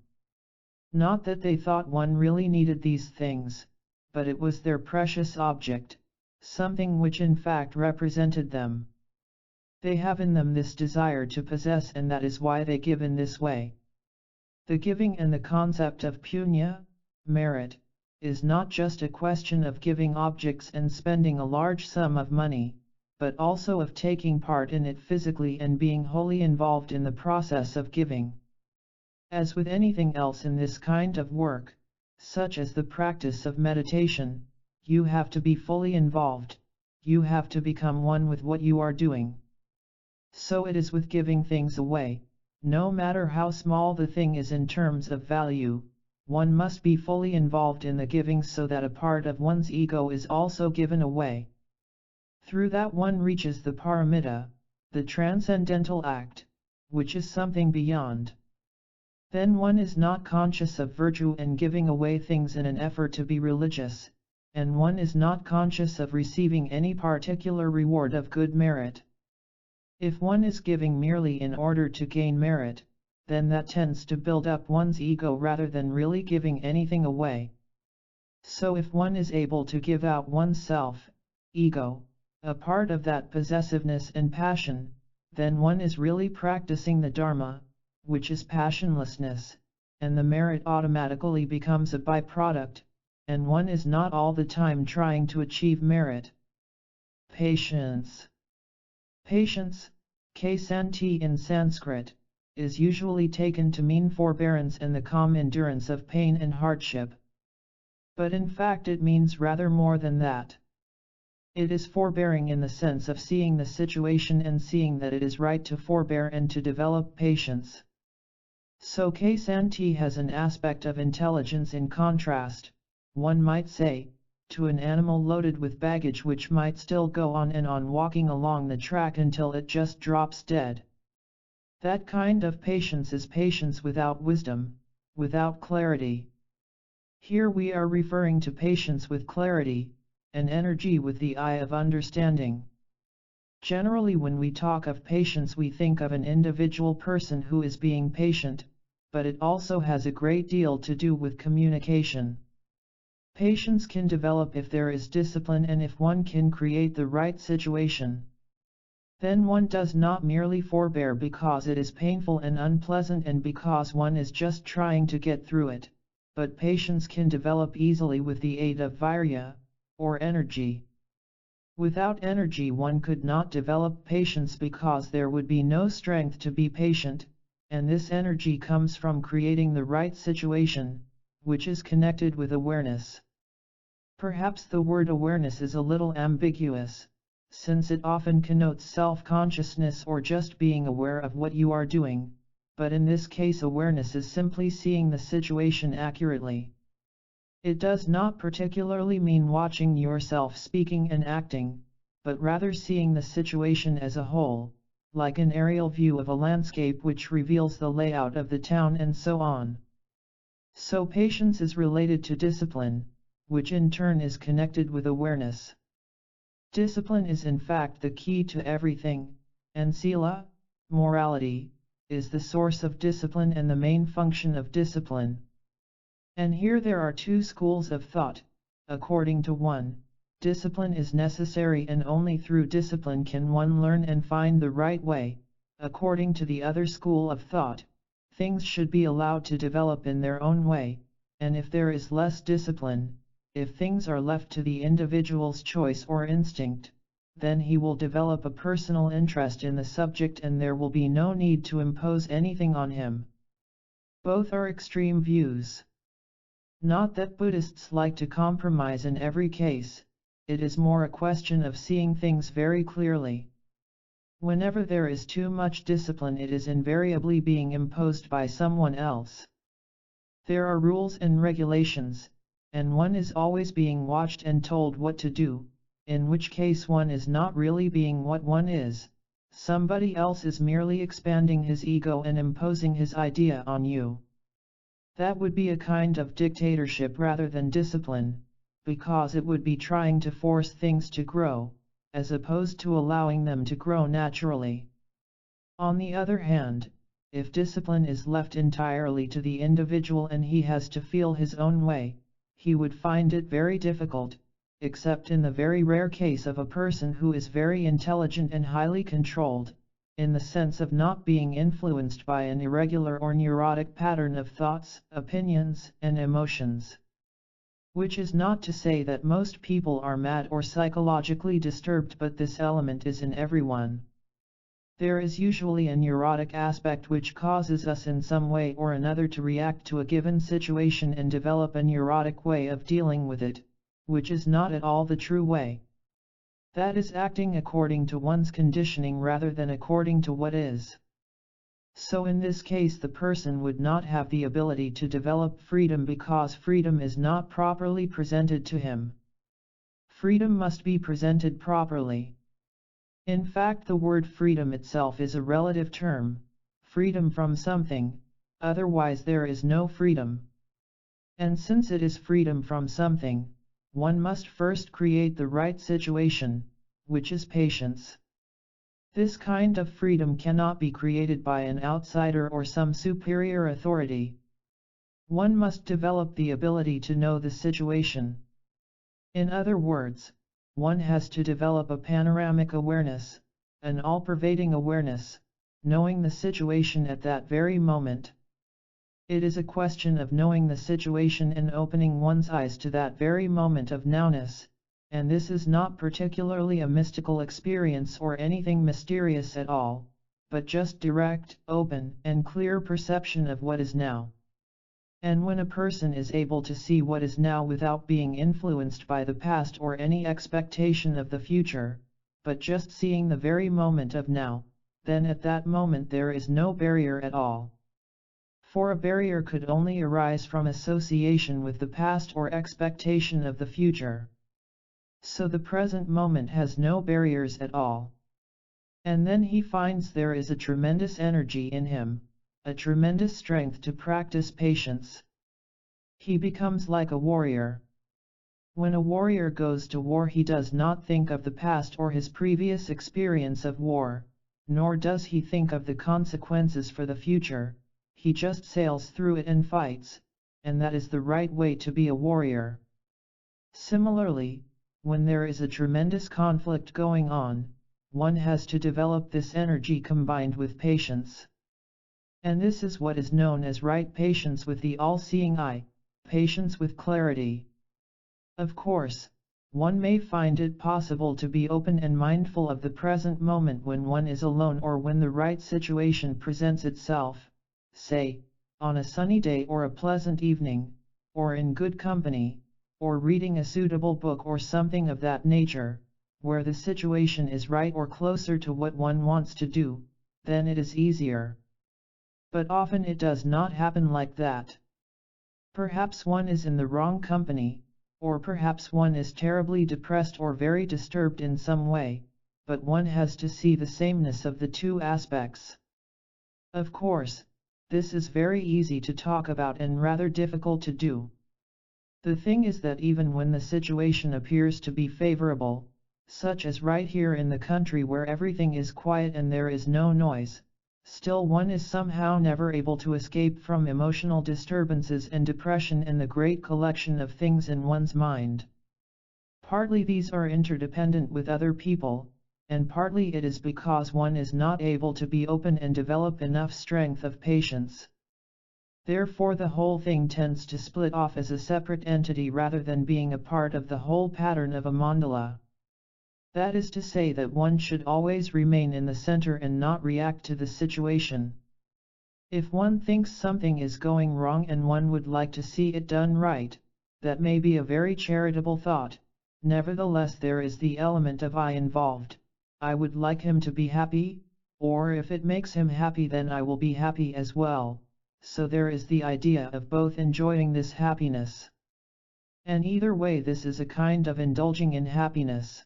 Not that they thought one really needed these things, but it was their precious object, something which in fact represented them. They have in them this desire to possess, and that is why they give in this way. The giving and the concept of punya, merit, is not just a question of giving objects and spending a large sum of money, but also of taking part in it physically and being wholly involved in the process of giving. As with anything else in this kind of work, such as the practice of meditation, you have to be fully involved, you have to become one with what you are doing. So it is with giving things away, no matter how small the thing is in terms of value. One must be fully involved in the giving so that a part of one's ego is also given away. Through that one reaches the paramita, the transcendental act, which is something beyond. Then one is not conscious of virtue and giving away things in an effort to be religious, and one is not conscious of receiving any particular reward of good merit. If one is giving merely in order to gain merit, then that tends to build up one's ego rather than really giving anything away. So if one is able to give out oneself, ego, a part of that possessiveness and passion, then one is really practicing the Dharma, which is passionlessness, and the merit automatically becomes a byproduct, and one is not all the time trying to achieve merit. Patience. Patience, ksanti in Sanskrit, is usually taken to mean forbearance and the calm endurance of pain and hardship. But in fact it means rather more than that. It is forbearing in the sense of seeing the situation and seeing that it is right to forbear and to develop patience. So ksanti has an aspect of intelligence in contrast, one might say, to an animal loaded with baggage which might still go on and on walking along the track until it just drops dead. That kind of patience is patience without wisdom, without clarity. Here we are referring to patience with clarity, and energy with the eye of understanding. Generally when we talk of patience we think of an individual person who is being patient, but it also has a great deal to do with communication. Patience can develop if there is discipline and if one can create the right situation. Then one does not merely forbear because it is painful and unpleasant and because one is just trying to get through it, but patience can develop easily with the aid of virya, or energy. Without energy one could not develop patience because there would be no strength to be patient, and this energy comes from creating the right situation, which is connected with awareness. Perhaps the word awareness is a little ambiguous, since it often connotes self-consciousness or just being aware of what you are doing, but in this case awareness is simply seeing the situation accurately. It does not particularly mean watching yourself speaking and acting, but rather seeing the situation as a whole, like an aerial view of a landscape which reveals the layout of the town and so on. So patience is related to discipline, which in turn is connected with awareness. Discipline is in fact the key to everything, and sila, morality, is the source of discipline and the main function of discipline. And here there are two schools of thought. According to one, discipline is necessary and only through discipline can one learn and find the right way. According to the other school of thought, things should be allowed to develop in their own way, and if there is less discipline, if things are left to the individual's choice or instinct, then he will develop a personal interest in the subject and there will be no need to impose anything on him. Both are extreme views. Not that Buddhists like to compromise in every case, it is more a question of seeing things very clearly. Whenever there is too much discipline it is invariably being imposed by someone else. There are rules and regulations, and one is always being watched and told what to do, in which case one is not really being what one is, somebody else is merely expanding his ego and imposing his idea on you. That would be a kind of dictatorship rather than discipline, because it would be trying to force things to grow, as opposed to allowing them to grow naturally. On the other hand, if discipline is left entirely to the individual and he has to feel his own way, he would find it very difficult, except in the very rare case of a person who is very intelligent and highly controlled, in the sense of not being influenced by an irregular or neurotic pattern of thoughts, opinions, and emotions. Which is not to say that most people are mad or psychologically disturbed, but this element is in everyone. There is usually a neurotic aspect which causes us in some way or another to react to a given situation and develop a neurotic way of dealing with it, which is not at all the true way. That is acting according to one's conditioning rather than according to what is. So in this case the person would not have the ability to develop freedom because freedom is not properly presented to him. Freedom must be presented properly. In fact, the word freedom itself is a relative term, freedom from something, otherwise there is no freedom. And since it is freedom from something, one must first create the right situation, which is patience. This kind of freedom cannot be created by an outsider or some superior authority. One must develop the ability to know the situation. In other words, one has to develop a panoramic awareness, an all-pervading awareness, knowing the situation at that very moment. It is a question of knowing the situation and opening one's eyes to that very moment of nowness, and this is not particularly a mystical experience or anything mysterious at all, but just direct, open, and clear perception of what is now. And when a person is able to see what is now without being influenced by the past or any expectation of the future, but just seeing the very moment of now, then at that moment there is no barrier at all. For a barrier could only arise from association with the past or expectation of the future. So the present moment has no barriers at all. And then he finds there is a tremendous energy in him, a tremendous strength to practice patience. He becomes like a warrior. When a warrior goes to war, he does not think of the past or his previous experience of war, nor does he think of the consequences for the future, he just sails through it and fights, and that is the right way to be a warrior. Similarly, when there is a tremendous conflict going on, one has to develop this energy combined with patience. And this is what is known as right patience with the all-seeing eye, patience with clarity. Of course, one may find it possible to be open and mindful of the present moment when one is alone or when the right situation presents itself, say, on a sunny day or a pleasant evening, or in good company, or reading a suitable book or something of that nature, where the situation is right or closer to what one wants to do, then it is easier. But often it does not happen like that. Perhaps one is in the wrong company, or perhaps one is terribly depressed or very disturbed in some way, but one has to see the sameness of the two aspects. Of course, this is very easy to talk about and rather difficult to do. The thing is that even when the situation appears to be favorable, such as right here in the country where everything is quiet and there is no noise, still one is somehow never able to escape from emotional disturbances and depression and the great collection of things in one's mind. Partly these are interdependent with other people, and partly it is because one is not able to be open and develop enough strength of patience. Therefore the whole thing tends to split off as a separate entity rather than being a part of the whole pattern of a mandala. That is to say that one should always remain in the center and not react to the situation. If one thinks something is going wrong and one would like to see it done right, that may be a very charitable thought, nevertheless there is the element of I involved. I would like him to be happy, or if it makes him happy then I will be happy as well, so there is the idea of both enjoying this happiness. And either way this is a kind of indulging in happiness.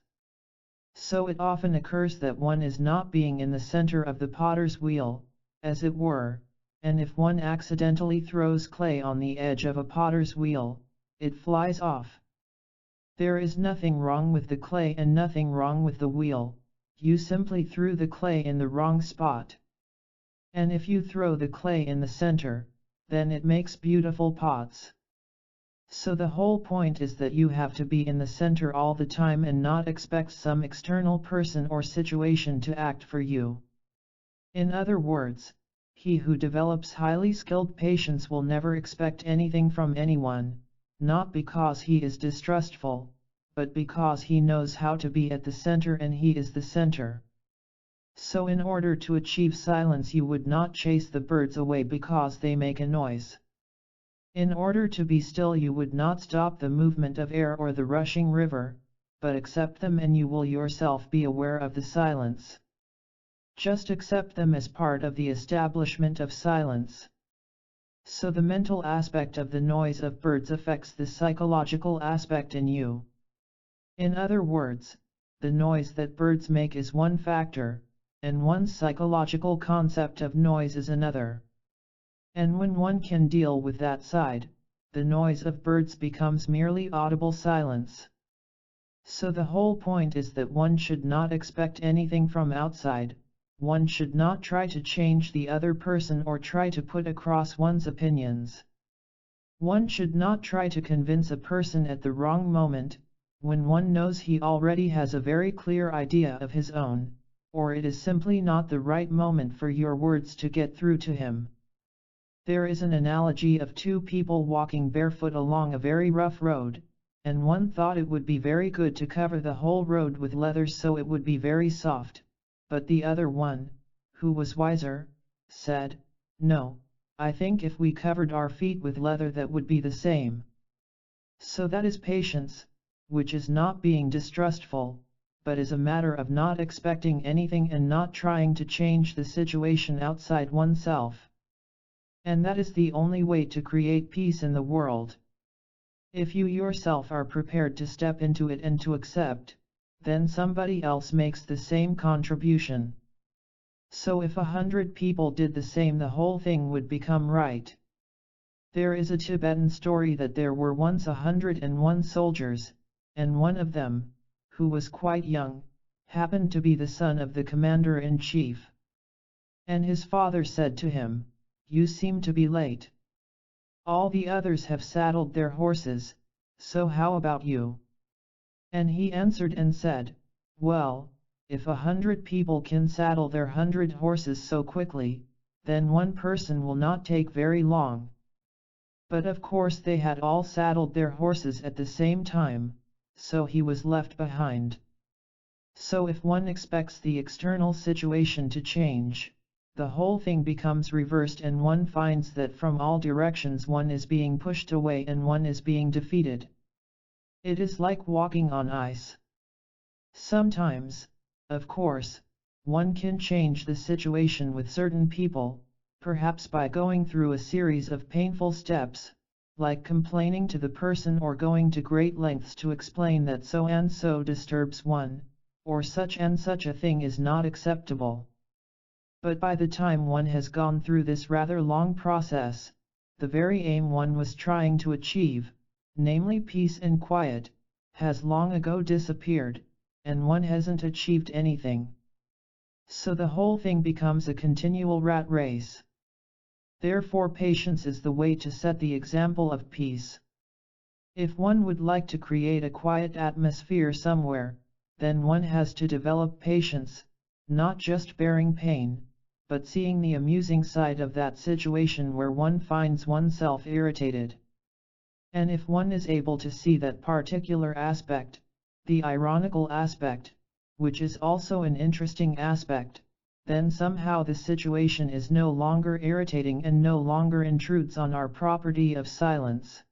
So it often occurs that one is not being in the center of the potter's wheel, as it were, and if one accidentally throws clay on the edge of a potter's wheel, it flies off. There is nothing wrong with the clay and nothing wrong with the wheel, you simply threw the clay in the wrong spot. And if you throw the clay in the center, then it makes beautiful pots. So the whole point is that you have to be in the center all the time and not expect some external person or situation to act for you. In other words, he who develops highly skilled patience will never expect anything from anyone, not because he is distrustful, but because he knows how to be at the center and he is the center. So in order to achieve silence you would not chase the birds away because they make a noise. In order to be still you would not stop the movement of air or the rushing river, but accept them and you will yourself be aware of the silence. Just accept them as part of the establishment of silence. So the mental aspect of the noise of birds affects the psychological aspect in you. In other words, the noise that birds make is one factor, and one's psychological concept of noise is another. And when one can deal with that side, the noise of birds becomes merely audible silence. So the whole point is that one should not expect anything from outside, one should not try to change the other person or try to put across one's opinions. One should not try to convince a person at the wrong moment, when one knows he already has a very clear idea of his own, or it is simply not the right moment for your words to get through to him. There is an analogy of two people walking barefoot along a very rough road, and one thought it would be very good to cover the whole road with leather so it would be very soft, but the other one, who was wiser, said, "No, I think if we covered our feet with leather that would be the same." So that is patience, which is not being distrustful, but is a matter of not expecting anything and not trying to change the situation outside oneself. And that is the only way to create peace in the world. If you yourself are prepared to step into it and to accept, then somebody else makes the same contribution. So if 100 people did the same, the whole thing would become right. There is a Tibetan story that there were once 101 soldiers, and one of them, who was quite young, happened to be the son of the commander-in-chief. And his father said to him, "You seem to be late. All the others have saddled their horses, so how about you?" And he answered and said, "Well, if 100 people can saddle their 100 horses so quickly, then one person will not take very long." But of course they had all saddled their horses at the same time, so he was left behind. So if one expects the external situation to change, the whole thing becomes reversed and one finds that from all directions one is being pushed away and one is being defeated. It is like walking on ice. Sometimes, of course, one can change the situation with certain people, perhaps by going through a series of painful steps, like complaining to the person or going to great lengths to explain that so and so disturbs one, or such and such a thing is not acceptable. But by the time one has gone through this rather long process, the very aim one was trying to achieve, namely peace and quiet, has long ago disappeared, and one hasn't achieved anything. So the whole thing becomes a continual rat race. Therefore patience is the way to set the example of peace. If one would like to create a quiet atmosphere somewhere, then one has to develop patience, not just bearing pain, but seeing the amusing side of that situation where one finds oneself irritated. And if one is able to see that particular aspect, the ironical aspect, which is also an interesting aspect, then somehow the situation is no longer irritating and no longer intrudes on our property of silence.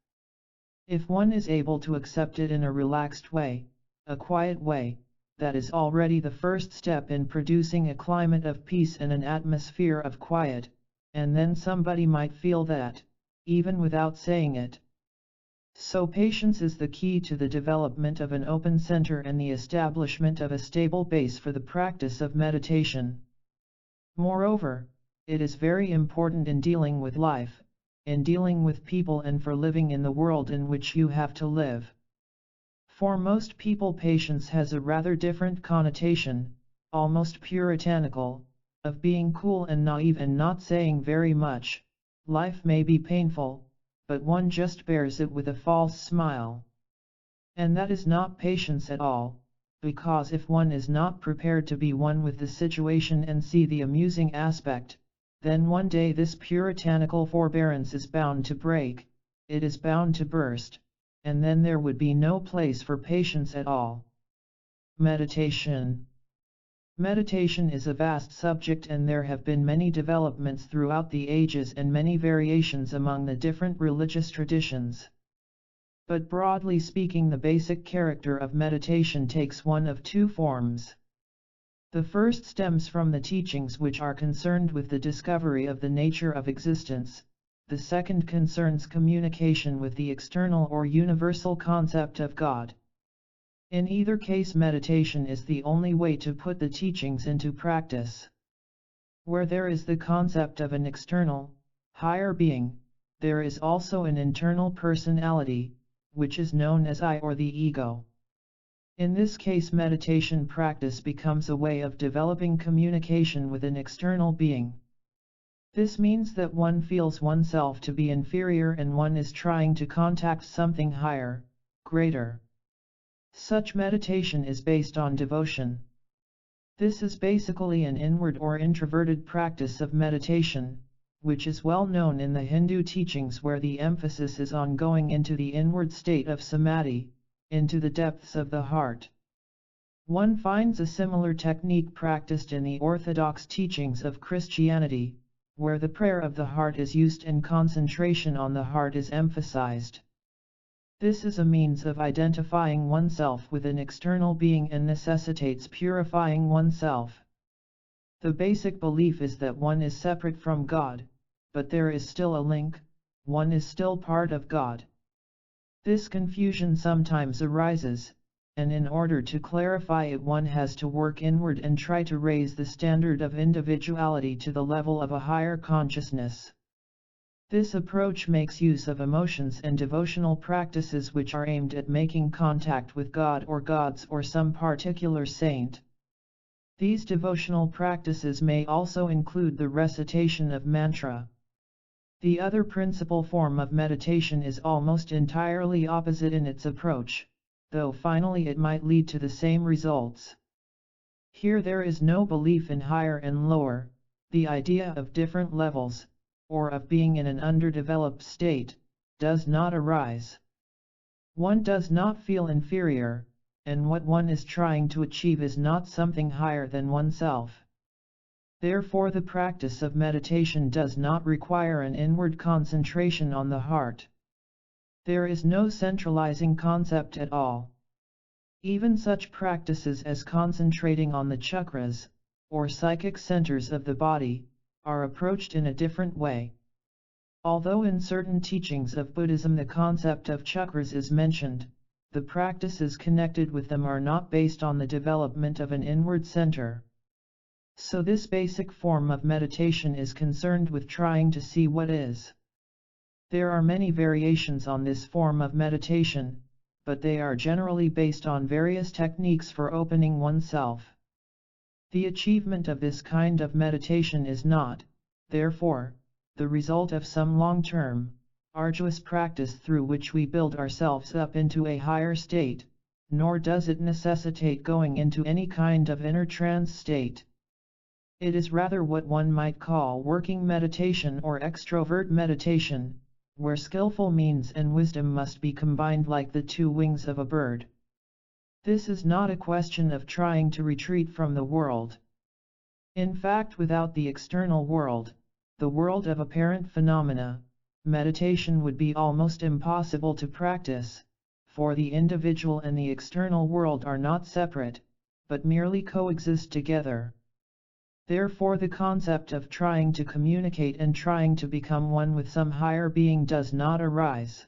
If one is able to accept it in a relaxed way, a quiet way, that is already the first step in producing a climate of peace and an atmosphere of quiet, and then somebody might feel that, even without saying it. So patience is the key to the development of an open center and the establishment of a stable base for the practice of meditation. Moreover, it is very important in dealing with life, in dealing with people and for living in the world in which you have to live. For most people, patience has a rather different connotation, almost puritanical, of being cool and naive and not saying very much. Life may be painful, but one just bears it with a false smile. And that is not patience at all, because if one is not prepared to be one with the situation and see the amusing aspect, then one day this puritanical forbearance is bound to break, it is bound to burst, and then there would be no place for patience at all. Meditation. Meditation is a vast subject, and there have been many developments throughout the ages and many variations among the different religious traditions. But broadly speaking, the basic character of meditation takes one of two forms. The first stems from the teachings which are concerned with the discovery of the nature of existence. The second concerns communication with the external or universal concept of God. In either case, meditation is the only way to put the teachings into practice. Where there is the concept of an external, higher being, there is also an internal personality, which is known as I or the ego. In this case, meditation practice becomes a way of developing communication with an external being. This means that one feels oneself to be inferior and one is trying to contact something higher, greater. Such meditation is based on devotion. This is basically an inward or introverted practice of meditation, which is well known in the Hindu teachings, where the emphasis is on going into the inward state of samadhi, into the depths of the heart. One finds a similar technique practiced in the orthodox teachings of Christianity, where the prayer of the heart is used and concentration on the heart is emphasized. This is a means of identifying oneself with an external being and necessitates purifying oneself. The basic belief is that one is separate from God, but there is still a link, one is still part of God. This confusion sometimes arises, and in order to clarify it, one has to work inward and try to raise the standard of individuality to the level of a higher consciousness. This approach makes use of emotions and devotional practices which are aimed at making contact with God or gods or some particular saint. These devotional practices may also include the recitation of mantra. The other principal form of meditation is almost entirely opposite in its approach, though finally it might lead to the same results. Here there is no belief in higher and lower, the idea of different levels, or of being in an underdeveloped state, does not arise. One does not feel inferior, and what one is trying to achieve is not something higher than oneself. Therefore, the practice of meditation does not require an inward concentration on the heart. There is no centralizing concept at all. Even such practices as concentrating on the chakras, or psychic centers of the body, are approached in a different way. Although in certain teachings of Buddhism the concept of chakras is mentioned, the practices connected with them are not based on the development of an inward center. So this basic form of meditation is concerned with trying to see what is. There are many variations on this form of meditation, but they are generally based on various techniques for opening oneself. The achievement of this kind of meditation is not, therefore, the result of some long-term, arduous practice through which we build ourselves up into a higher state, nor does it necessitate going into any kind of inner trance state. It is rather what one might call working meditation or extrovert meditation, where skillful means and wisdom must be combined like the two wings of a bird. This is not a question of trying to retreat from the world. In fact, without the external world, the world of apparent phenomena, meditation would be almost impossible to practice, for the individual and the external world are not separate, but merely coexist together. Therefore, the concept of trying to communicate and trying to become one with some higher being does not arise.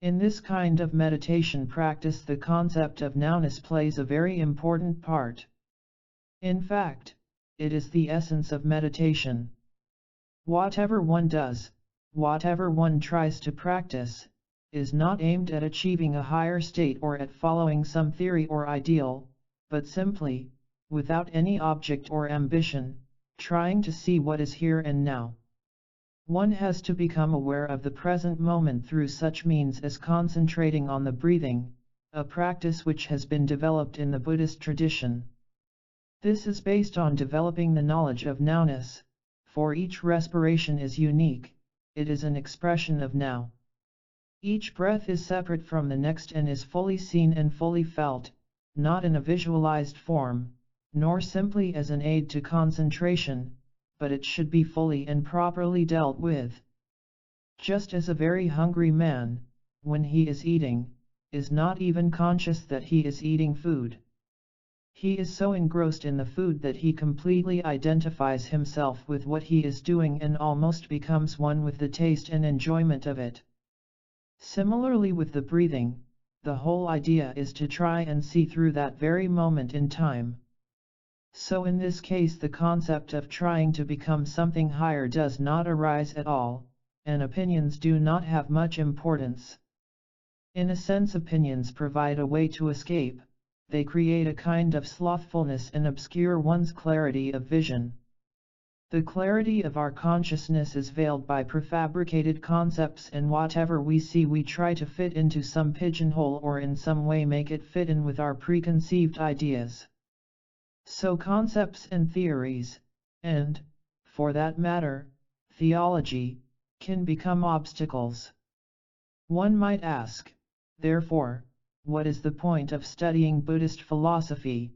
In this kind of meditation practice, the concept of nowness plays a very important part. In fact, it is the essence of meditation. Whatever one does, whatever one tries to practice, is not aimed at achieving a higher state or at following some theory or ideal, but simply, without any object or ambition, trying to see what is here and now. One has to become aware of the present moment through such means as concentrating on the breathing, a practice which has been developed in the Buddhist tradition. This is based on developing the knowledge of nowness, for each respiration is unique, it is an expression of now. Each breath is separate from the next and is fully seen and fully felt, not in a visualized form, nor simply as an aid to concentration, but it should be fully and properly dealt with. Just as a very hungry man, when he is eating, is not even conscious that he is eating food. He is so engrossed in the food that he completely identifies himself with what he is doing and almost becomes one with the taste and enjoyment of it. Similarly with the breathing, the whole idea is to try and see through that very moment in time. So in this case the concept of trying to become something higher does not arise at all, and opinions do not have much importance. In a sense, opinions provide a way to escape, they create a kind of slothfulness and obscure one's clarity of vision. The clarity of our consciousness is veiled by prefabricated concepts, and whatever we see we try to fit into some pigeonhole or in some way make it fit in with our preconceived ideas. So concepts and theories, and, for that matter, theology, can become obstacles. One might ask, therefore, what is the point of studying Buddhist philosophy?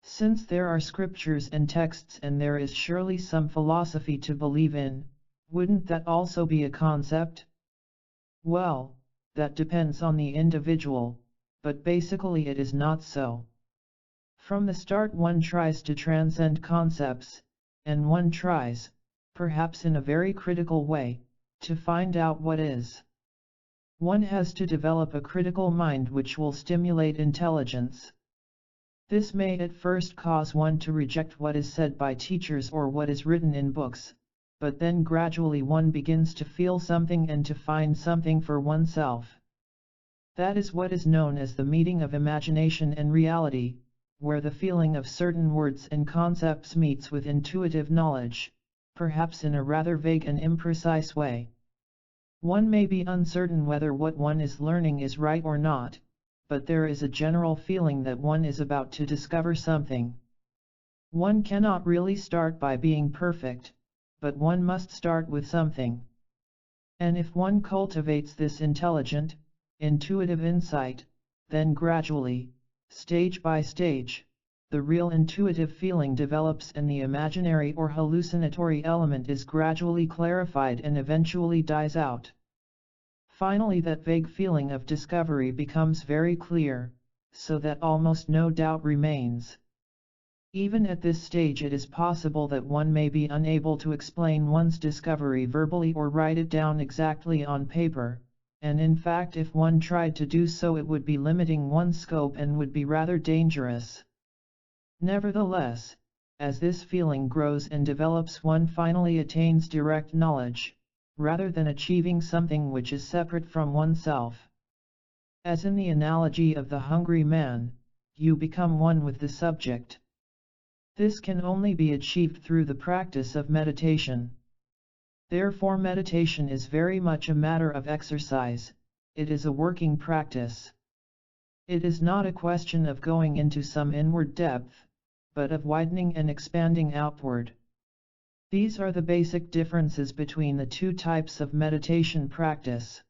Since there are scriptures and texts and there is surely some philosophy to believe in, wouldn't that also be a concept? Well, that depends on the individual, but basically it is not so. From the start one tries to transcend concepts, and one tries, perhaps in a very critical way, to find out what is. One has to develop a critical mind which will stimulate intelligence. This may at first cause one to reject what is said by teachers or what is written in books, but then gradually one begins to feel something and to find something for oneself. That is what is known as the meeting of imagination and reality, where the feeling of certain words and concepts meets with intuitive knowledge, perhaps in a rather vague and imprecise way. One may be uncertain whether what one is learning is right or not, but there is a general feeling that one is about to discover something. One cannot really start by being perfect, but one must start with something. And if one cultivates this intelligent, intuitive insight, then gradually, stage by stage, the real intuitive feeling develops and the imaginary or hallucinatory element is gradually clarified and eventually dies out. Finally that vague feeling of discovery becomes very clear, so that almost no doubt remains. Even at this stage it is possible that one may be unable to explain one's discovery verbally or write it down exactly on paper, and in fact if one tried to do so it would be limiting one's scope and would be rather dangerous. Nevertheless, as this feeling grows and develops one finally attains direct knowledge, rather than achieving something which is separate from oneself. As in the analogy of the hungry man, you become one with the subject. This can only be achieved through the practice of meditation. Therefore meditation is very much a matter of exercise, it is a working practice. It is not a question of going into some inward depth, but of widening and expanding outward. These are the basic differences between the two types of meditation practice.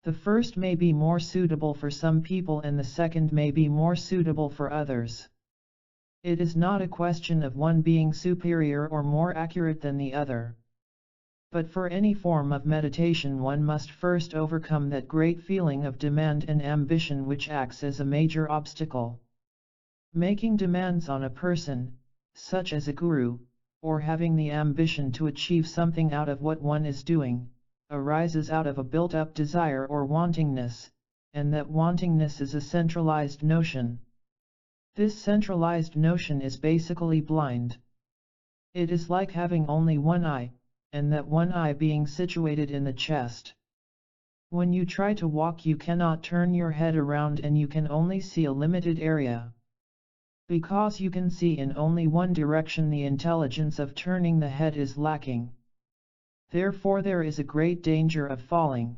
The first may be more suitable for some people and the second may be more suitable for others. It is not a question of one being superior or more accurate than the other. But for any form of meditation one must first overcome that great feeling of demand and ambition which acts as a major obstacle. Making demands on a person, such as a guru, or having the ambition to achieve something out of what one is doing, arises out of a built-up desire or wantingness, and that wantingness is a centralized notion. This centralized notion is basically blind. It is like having only one eye, and that one eye being situated in the chest. When you try to walk, you cannot turn your head around and you can only see a limited area. Because you can see in only one direction, the intelligence of turning the head is lacking. Therefore there is a great danger of falling.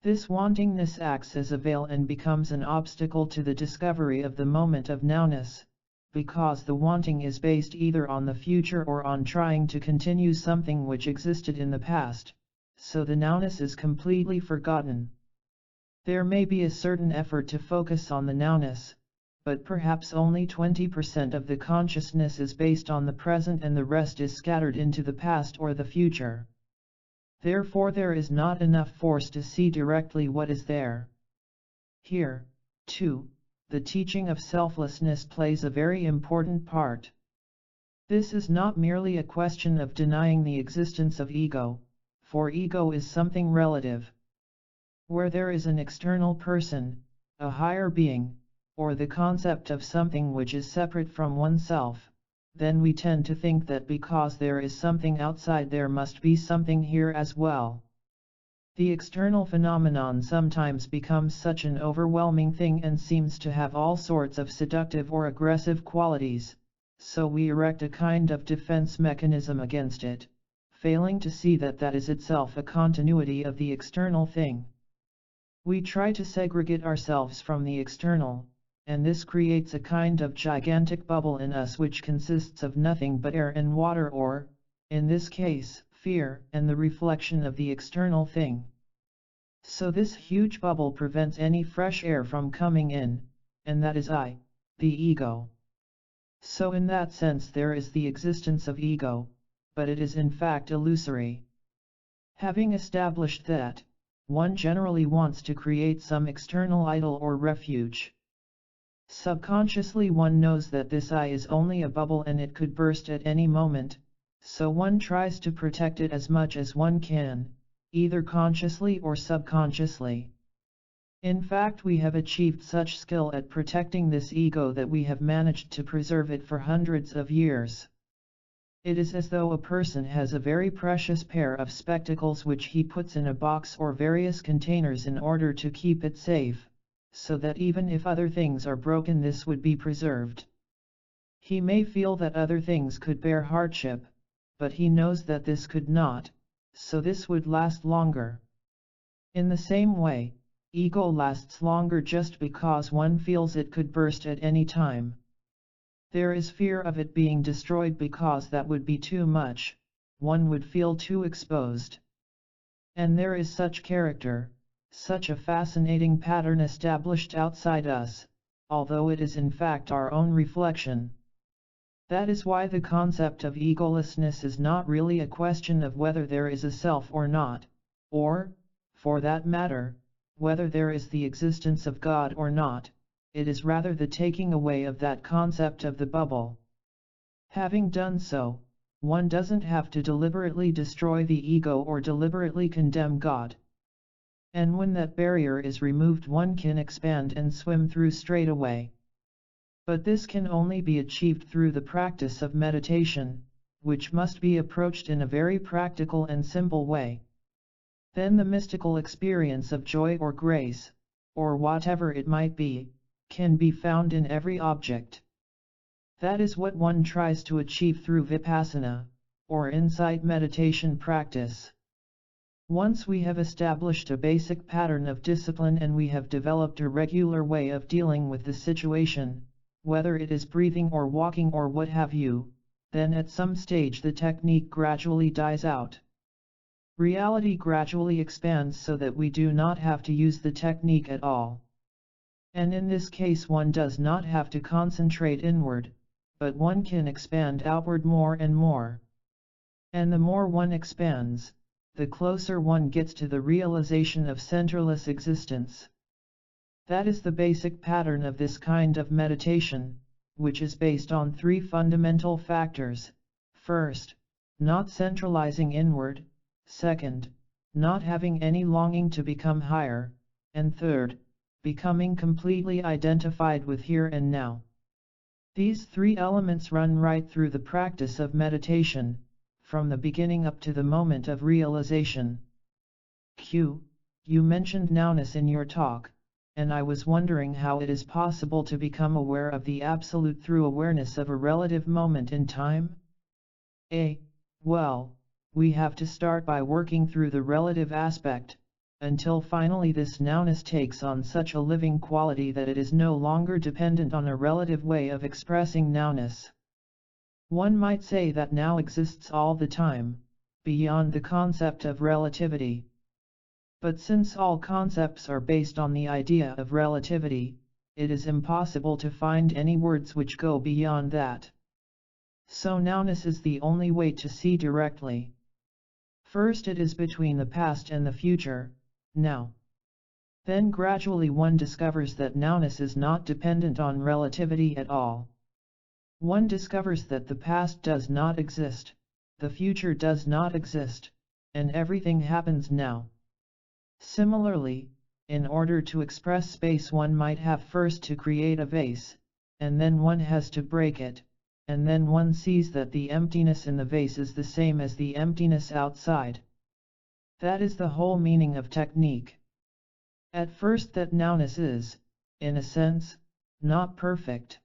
This wantingness acts as a veil and becomes an obstacle to the discovery of the moment of nowness, because the wanting is based either on the future or on trying to continue something which existed in the past, so the nowness is completely forgotten. There may be a certain effort to focus on the nowness, but perhaps only 20% of the consciousness is based on the present and the rest is scattered into the past or the future. Therefore there is not enough force to see directly what is there. Here, too, the teaching of selflessness plays a very important part. This is not merely a question of denying the existence of ego, for ego is something relative. Where there is an external person, a higher being, or the concept of something which is separate from oneself, then we tend to think that because there is something outside there must be something here as well. The external phenomenon sometimes becomes such an overwhelming thing and seems to have all sorts of seductive or aggressive qualities, so we erect a kind of defense mechanism against it, failing to see that that is itself a continuity of the external thing. We try to segregate ourselves from the external, and this creates a kind of gigantic bubble in us which consists of nothing but air and water, or, in this case, fear and the reflection of the external thing. So this huge bubble prevents any fresh air from coming in, and that is I, the ego. So in that sense there is the existence of ego, but it is in fact illusory. Having established that, one generally wants to create some external idol or refuge. Subconsciously one knows that this I is only a bubble and it could burst at any moment, so one tries to protect it as much as one can, either consciously or subconsciously. In fact, we have achieved such skill at protecting this ego that we have managed to preserve it for hundreds of years. It is as though a person has a very precious pair of spectacles which he puts in a box or various containers in order to keep it safe, so that even if other things are broken this would be preserved. He may feel that other things could bear hardship, but he knows that this could not, so this would last longer. In the same way, ego lasts longer just because one feels it could burst at any time. There is fear of it being destroyed because that would be too much, one would feel too exposed. And there is such character, such a fascinating pattern established outside us, although it is in fact our own reflection. That is why the concept of egolessness is not really a question of whether there is a self or not, or, for that matter, whether there is the existence of God or not. It is rather the taking away of that concept of the bubble. Having done so, one doesn't have to deliberately destroy the ego or deliberately condemn God. And when that barrier is removed, one can expand and swim through straight away. But this can only be achieved through the practice of meditation, which must be approached in a very practical and simple way. Then the mystical experience of joy or grace, or whatever it might be, can be found in every object. That is what one tries to achieve through vipassana, or insight meditation practice. Once we have established a basic pattern of discipline and we have developed a regular way of dealing with the situation, whether it is breathing or walking or what have you, then at some stage the technique gradually dies out. Reality gradually expands so that we do not have to use the technique at all. And in this case one does not have to concentrate inward, but one can expand outward more and more. And the more one expands, the closer one gets to the realization of centerless existence. That is the basic pattern of this kind of meditation, which is based on three fundamental factors. First, not centralizing inward. Second, not having any longing to become higher. And third, becoming completely identified with here and now. These three elements run right through the practice of meditation, from the beginning up to the moment of realization. You mentioned nowness in your talk, and I was wondering how it is possible to become aware of the Absolute through awareness of a relative moment in time? Well, we have to start by working through the relative aspect, until finally this nowness takes on such a living quality that it is no longer dependent on a relative way of expressing nowness. One might say that now exists all the time, beyond the concept of relativity. But since all concepts are based on the idea of relativity, it is impossible to find any words which go beyond that. So nowness is the only way to see directly. First it is between the past and the future, now. Then gradually one discovers that nowness is not dependent on relativity at all. One discovers that the past does not exist, the future does not exist, and everything happens now. Similarly, in order to express space one might have first to create a vase, and then one has to break it, and then one sees that the emptiness in the vase is the same as the emptiness outside. That is the whole meaning of technique. At first that nowness is, in a sense, not perfect.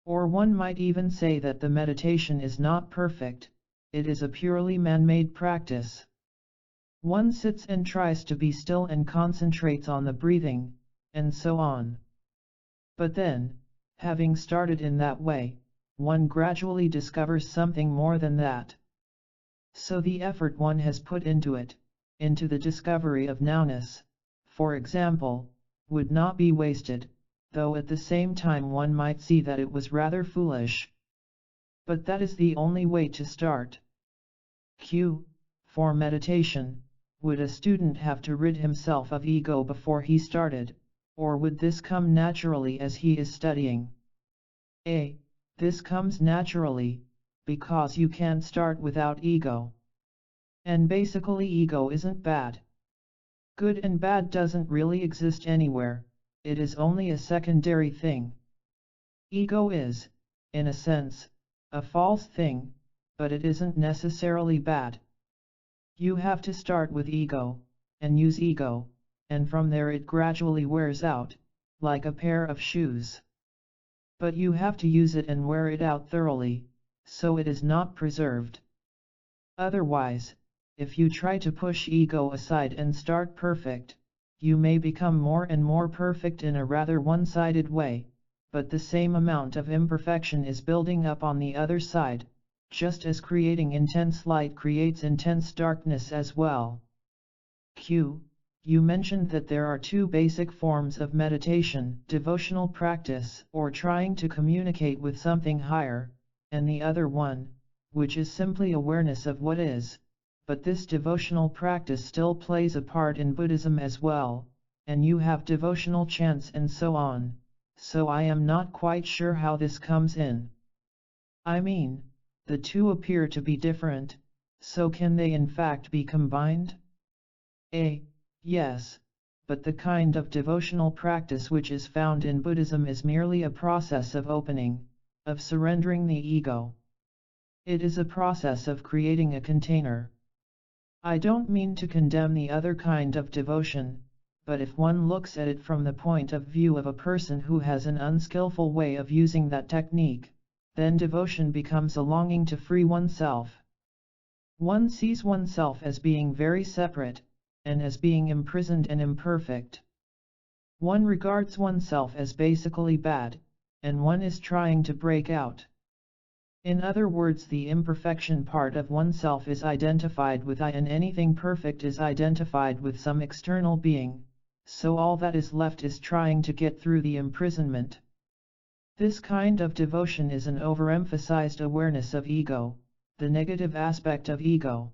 Or one might even say that the meditation is not perfect, it is a purely man-made practice. One sits and tries to be still and concentrates on the breathing, and so on. But then, having started in that way, one gradually discovers something more than that. So the effort one has put into it, into the discovery of nowness, for example, would not be wasted, though at the same time one might see that it was rather foolish. But that is the only way to start. For meditation, would a student have to rid himself of ego before he started, or would this come naturally as he is studying? This comes naturally, because you can't start without ego. And basically ego isn't bad. Good and bad doesn't really exist anywhere, it is only a secondary thing. Ego is, in a sense, a false thing, but it isn't necessarily bad. You have to start with ego, and use ego, and from there it gradually wears out, like a pair of shoes. But you have to use it and wear it out thoroughly, so it is not preserved. Otherwise, if you try to push ego aside and start perfect, you may become more and more perfect in a rather one-sided way, but the same amount of imperfection is building up on the other side, just as creating intense light creates intense darkness as well. You mentioned that there are two basic forms of meditation, devotional practice or trying to communicate with something higher, and the other one, which is simply awareness of what is. But this devotional practice still plays a part in Buddhism as well, and you have devotional chants and so on, so I am not quite sure how this comes in. I mean, the two appear to be different, so can they in fact be combined? Yes, but the kind of devotional practice which is found in Buddhism is merely a process of opening, of surrendering the ego. It is a process of creating a container. I don't mean to condemn the other kind of devotion, but if one looks at it from the point of view of a person who has an unskillful way of using that technique, then devotion becomes a longing to free oneself. One sees oneself as being very separate, and as being imprisoned and imperfect. One regards oneself as basically bad, and one is trying to break out. In other words, the imperfection part of oneself is identified with I, and anything perfect is identified with some external being, so all that is left is trying to get through the imprisonment. This kind of devotion is an overemphasized awareness of ego, the negative aspect of ego.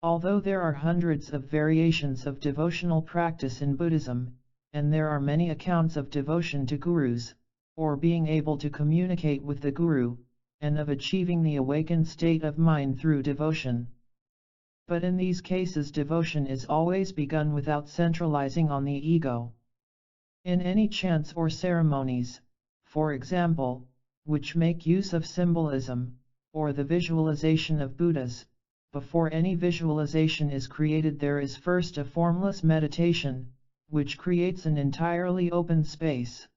Although there are hundreds of variations of devotional practice in Buddhism, and there are many accounts of devotion to gurus, or being able to communicate with the guru, and of achieving the awakened state of mind through devotion. But in these cases devotion is always begun without centralizing on the ego. In any chants or ceremonies, for example, which make use of symbolism, or the visualization of Buddhas, before any visualization is created there is first a formless meditation, which creates an entirely open space.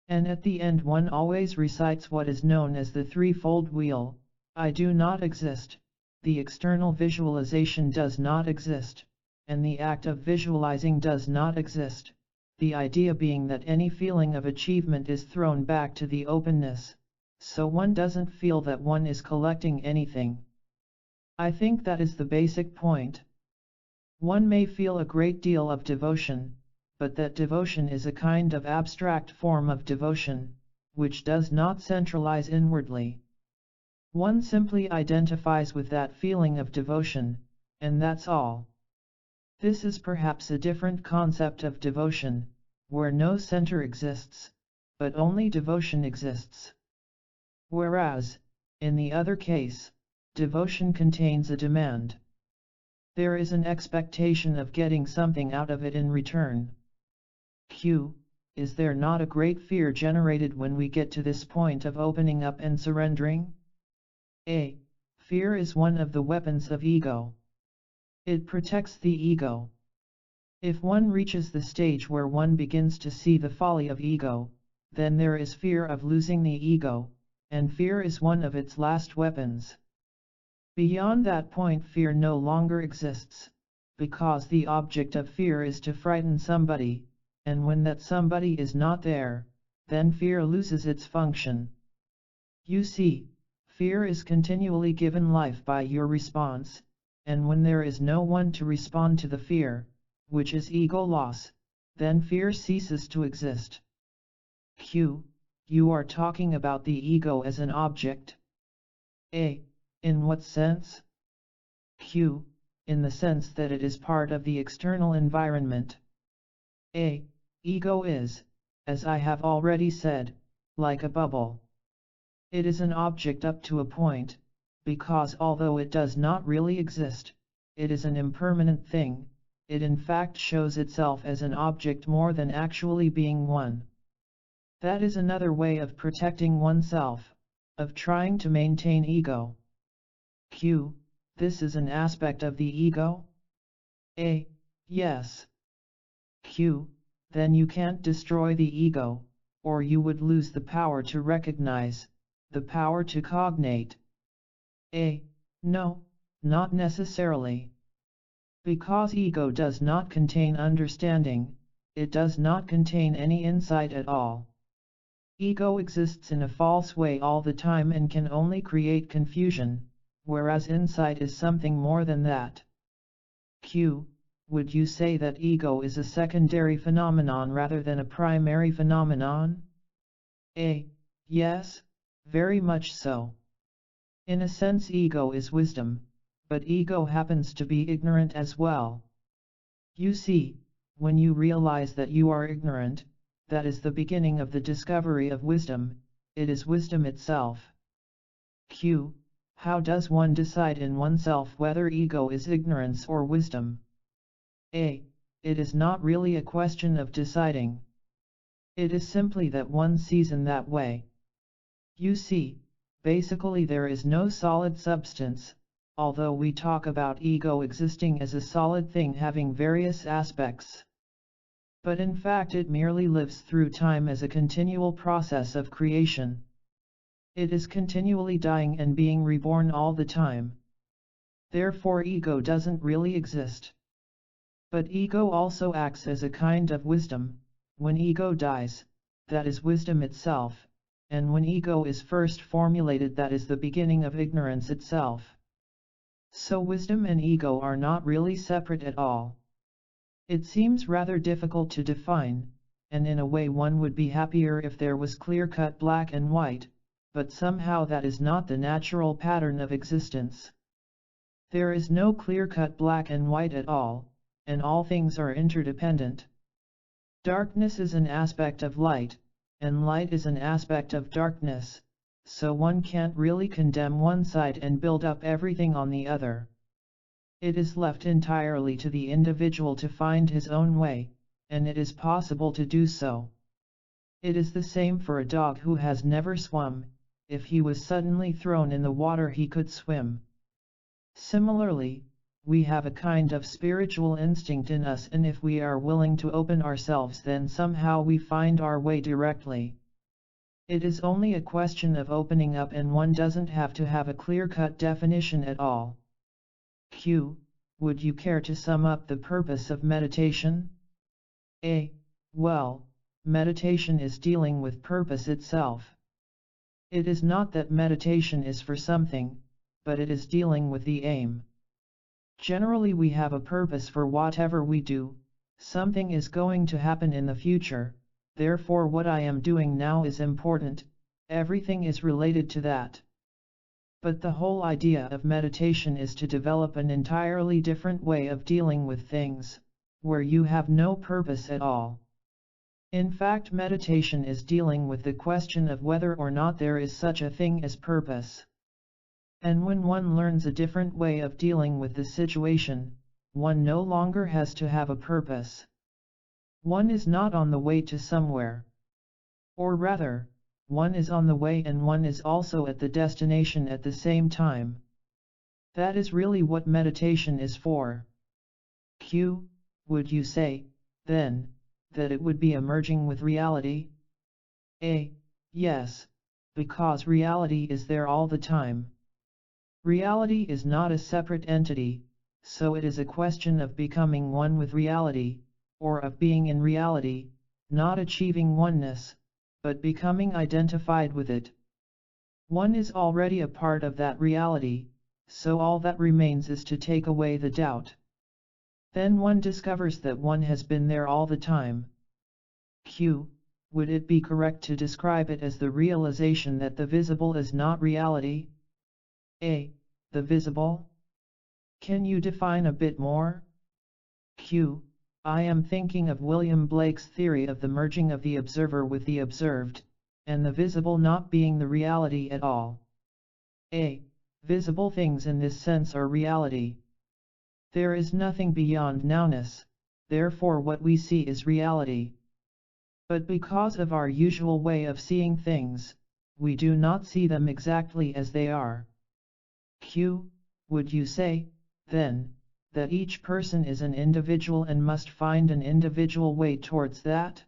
And at the end one always recites what is known as the threefold wheel: I do not exist, the external visualization does not exist, and the act of visualizing does not exist, the idea being that any feeling of achievement is thrown back to the openness, so one doesn't feel that one is collecting anything. I think that is the basic point. One may feel a great deal of devotion, but that devotion is a kind of abstract form of devotion, which does not centralize inwardly. One simply identifies with that feeling of devotion, and that's all. This is perhaps a different concept of devotion, where no center exists, but only devotion exists. Whereas, in the other case, devotion contains a demand. There is an expectation of getting something out of it in return. Is there not a great fear generated when we get to this point of opening up and surrendering? Fear is one of the weapons of ego. It protects the ego. If one reaches the stage where one begins to see the folly of ego, then there is fear of losing the ego, and fear is one of its last weapons. Beyond that point fear no longer exists, because the object of fear is to frighten somebody, and when that somebody is not there, then fear loses its function. You see, fear is continually given life by your response, and when there is no one to respond to the fear, which is ego loss, then fear ceases to exist. You are talking about the ego as an object? In what sense? In the sense that it is part of the external environment. Ego is, as I have already said, like a bubble. It is an object up to a point, because although it does not really exist, it is an impermanent thing. It in fact shows itself as an object more than actually being one. That is another way of protecting oneself, of trying to maintain ego. This is an aspect of the ego? Yes. Then you can't destroy the ego, or you would lose the power to recognize, the power to cognate. No, not necessarily. Because ego does not contain understanding, it does not contain any insight at all. Ego exists in a false way all the time and can only create confusion, whereas insight is something more than that. Would you say that ego is a secondary phenomenon rather than a primary phenomenon? Yes, very much so. In a sense ego is wisdom, but ego happens to be ignorant as well. You see, when you realize that you are ignorant, that is the beginning of the discovery of wisdom, it is wisdom itself. How does one decide in oneself whether ego is ignorance or wisdom? It is not really a question of deciding. It is simply that one sees in that way. You see, basically there is no solid substance, although we talk about ego existing as a solid thing having various aspects. But in fact it merely lives through time as a continual process of creation. It is continually dying and being reborn all the time. Therefore ego doesn't really exist. But ego also acts as a kind of wisdom. When ego dies, that is wisdom itself, and when ego is first formulated that is the beginning of ignorance itself. So wisdom and ego are not really separate at all. It seems rather difficult to define, and in a way one would be happier if there was clear-cut black and white, but somehow that is not the natural pattern of existence. There is no clear-cut black and white at all, and all things are interdependent. Darkness is an aspect of light, and light is an aspect of darkness, so one can't really condemn one side and build up everything on the other. It is left entirely to the individual to find his own way, and it is possible to do so. It is the same for a dog who has never swum. If he was suddenly thrown in the water he could swim. Similarly, we have a kind of spiritual instinct in us, and if we are willing to open ourselves, then somehow we find our way directly. It is only a question of opening up, and one doesn't have to have a clear-cut definition at all. Q. Would you care to sum up the purpose of meditation? A. Well, meditation is dealing with purpose itself. It is not that meditation is for something, but it is dealing with the aim. Generally we have a purpose for whatever we do, something is going to happen in the future, therefore what I am doing now is important, everything is related to that. But the whole idea of meditation is to develop an entirely different way of dealing with things, where you have no purpose at all. In fact, meditation is dealing with the question of whether or not there is such a thing as purpose. And when one learns a different way of dealing with the situation, one no longer has to have a purpose. One is not on the way to somewhere. Or rather, one is on the way and one is also at the destination at the same time. That is really what meditation is for. Q. Would you say, then, that it would be a merging with reality? A. Yes, because reality is there all the time. Reality is not a separate entity, so it is a question of becoming one with reality, or of being in reality, not achieving oneness, but becoming identified with it. One is already a part of that reality, so all that remains is to take away the doubt. Then one discovers that one has been there all the time. Q. Would it be correct to describe it as the realization that the visible is not reality? A. The visible? Can you define a bit more? Q. I am thinking of William Blake's theory of the merging of the observer with the observed, and the visible not being the reality at all. A. Visible things in this sense are reality. There is nothing beyond nowness, therefore what we see is reality. But because of our usual way of seeing things, we do not see them exactly as they are. Q. Would you say, then, that each person is an individual and must find an individual way towards that?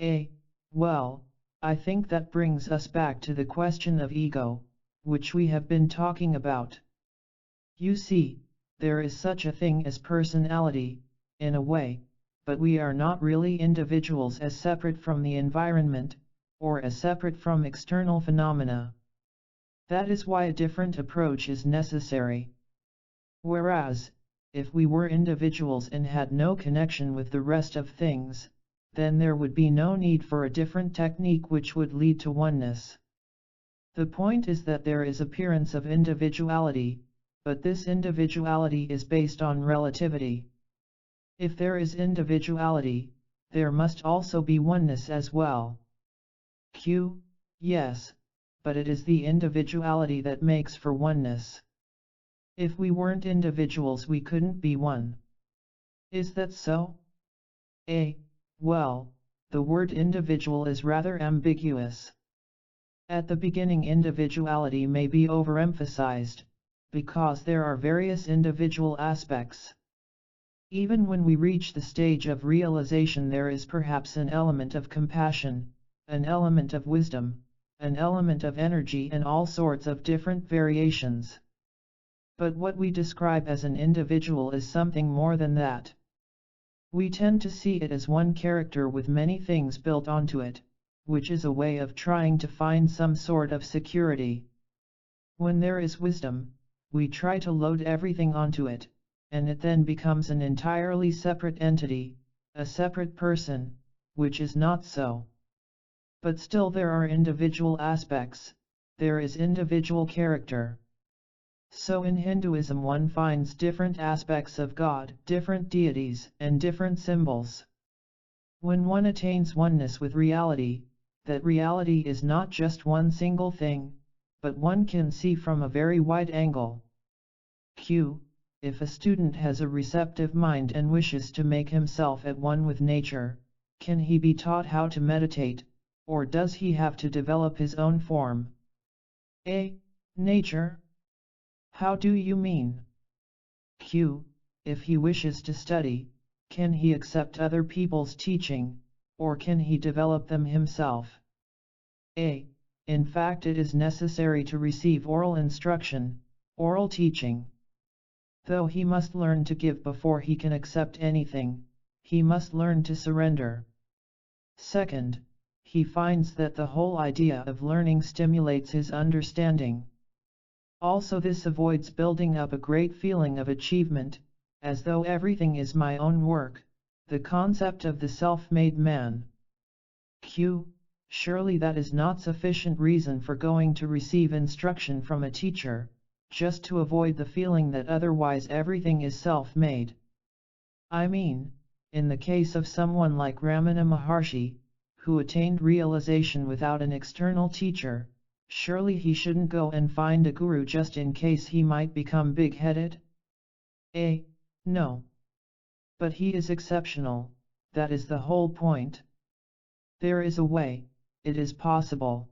A. Well, I think that brings us back to the question of ego, which we have been talking about. You see, there is such a thing as personality, in a way, but we are not really individuals as separate from the environment, or as separate from external phenomena. That is why a different approach is necessary. Whereas, if we were individuals and had no connection with the rest of things, then there would be no need for a different technique which would lead to oneness. The point is that there is appearance of individuality, but this individuality is based on relativity. If there is individuality, there must also be oneness as well. Q. Yes, but it is the individuality that makes for oneness. If we weren't individuals, we couldn't be one. Is that so? A. Well, the word individual is rather ambiguous. At the beginning, individuality may be overemphasized, because there are various individual aspects. Even when we reach the stage of realization, there is perhaps an element of compassion, an element of wisdom, an element of energy, and all sorts of different variations. But what we describe as an individual is something more than that. We tend to see it as one character with many things built onto it, which is a way of trying to find some sort of security. When there is wisdom, we try to load everything onto it, and it then becomes an entirely separate entity, a separate person, which is not so. But still there are individual aspects, there is individual character. So in Hinduism one finds different aspects of God, different deities, and different symbols. When one attains oneness with reality, that reality is not just one single thing, but one can see from a very wide angle. Q. If a student has a receptive mind and wishes to make himself at one with nature, can he be taught how to meditate, or does he have to develop his own form? A. Nature? How do you mean? Q. If he wishes to study, can he accept other people's teaching, or can he develop them himself? A. In fact, it is necessary to receive oral instruction, oral teaching. Though he must learn to give before he can accept anything, he must learn to surrender. Second, he finds that the whole idea of learning stimulates his understanding. Also, this avoids building up a great feeling of achievement, as though everything is my own work, the concept of the self-made man. Q. Surely that is not sufficient reason for going to receive instruction from a teacher, just to avoid the feeling that otherwise everything is self-made. I mean, in the case of someone like Ramana Maharshi, who attained realization without an external teacher, surely he shouldn't go and find a guru just in case he might become big-headed? A. No. But he is exceptional, that is the whole point. There is a way, it is possible.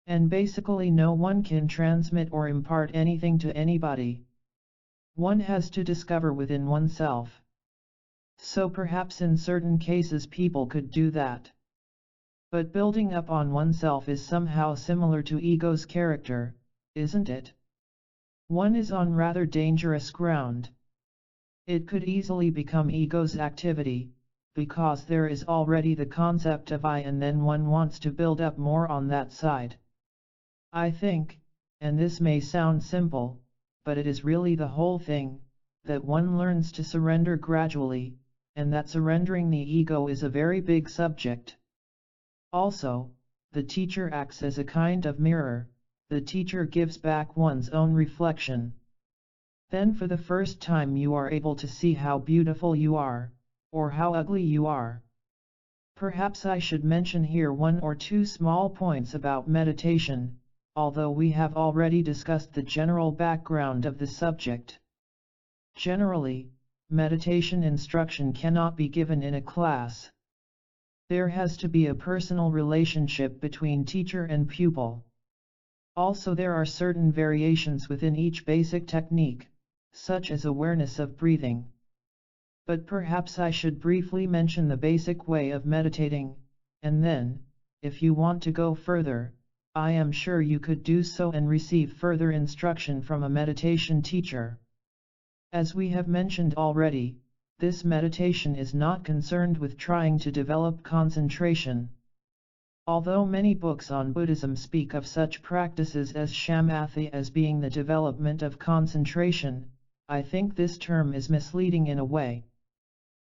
And basically no one can transmit or impart anything to anybody. One has to discover within oneself. So perhaps in certain cases people could do that. But building up on oneself is somehow similar to ego's character, isn't it? One is on rather dangerous ground. It could easily become ego's activity, because there is already the concept of I, and then one wants to build up more on that side. I think, and this may sound simple, but it is really the whole thing, that one learns to surrender gradually, and that surrendering the ego is a very big subject. Also, the teacher acts as a kind of mirror, the teacher gives back one's own reflection. Then for the first time you are able to see how beautiful you are, or how ugly you are. Perhaps I should mention here one or two small points about meditation, although we have already discussed the general background of the subject. Generally, meditation instruction cannot be given in a class. There has to be a personal relationship between teacher and pupil. Also, there are certain variations within each basic technique, such as awareness of breathing. But perhaps I should briefly mention the basic way of meditating, and then, if you want to go further, I am sure you could do so and receive further instruction from a meditation teacher. As we have mentioned already, this meditation is not concerned with trying to develop concentration. Although many books on Buddhism speak of such practices as shamatha as being the development of concentration, I think this term is misleading in a way.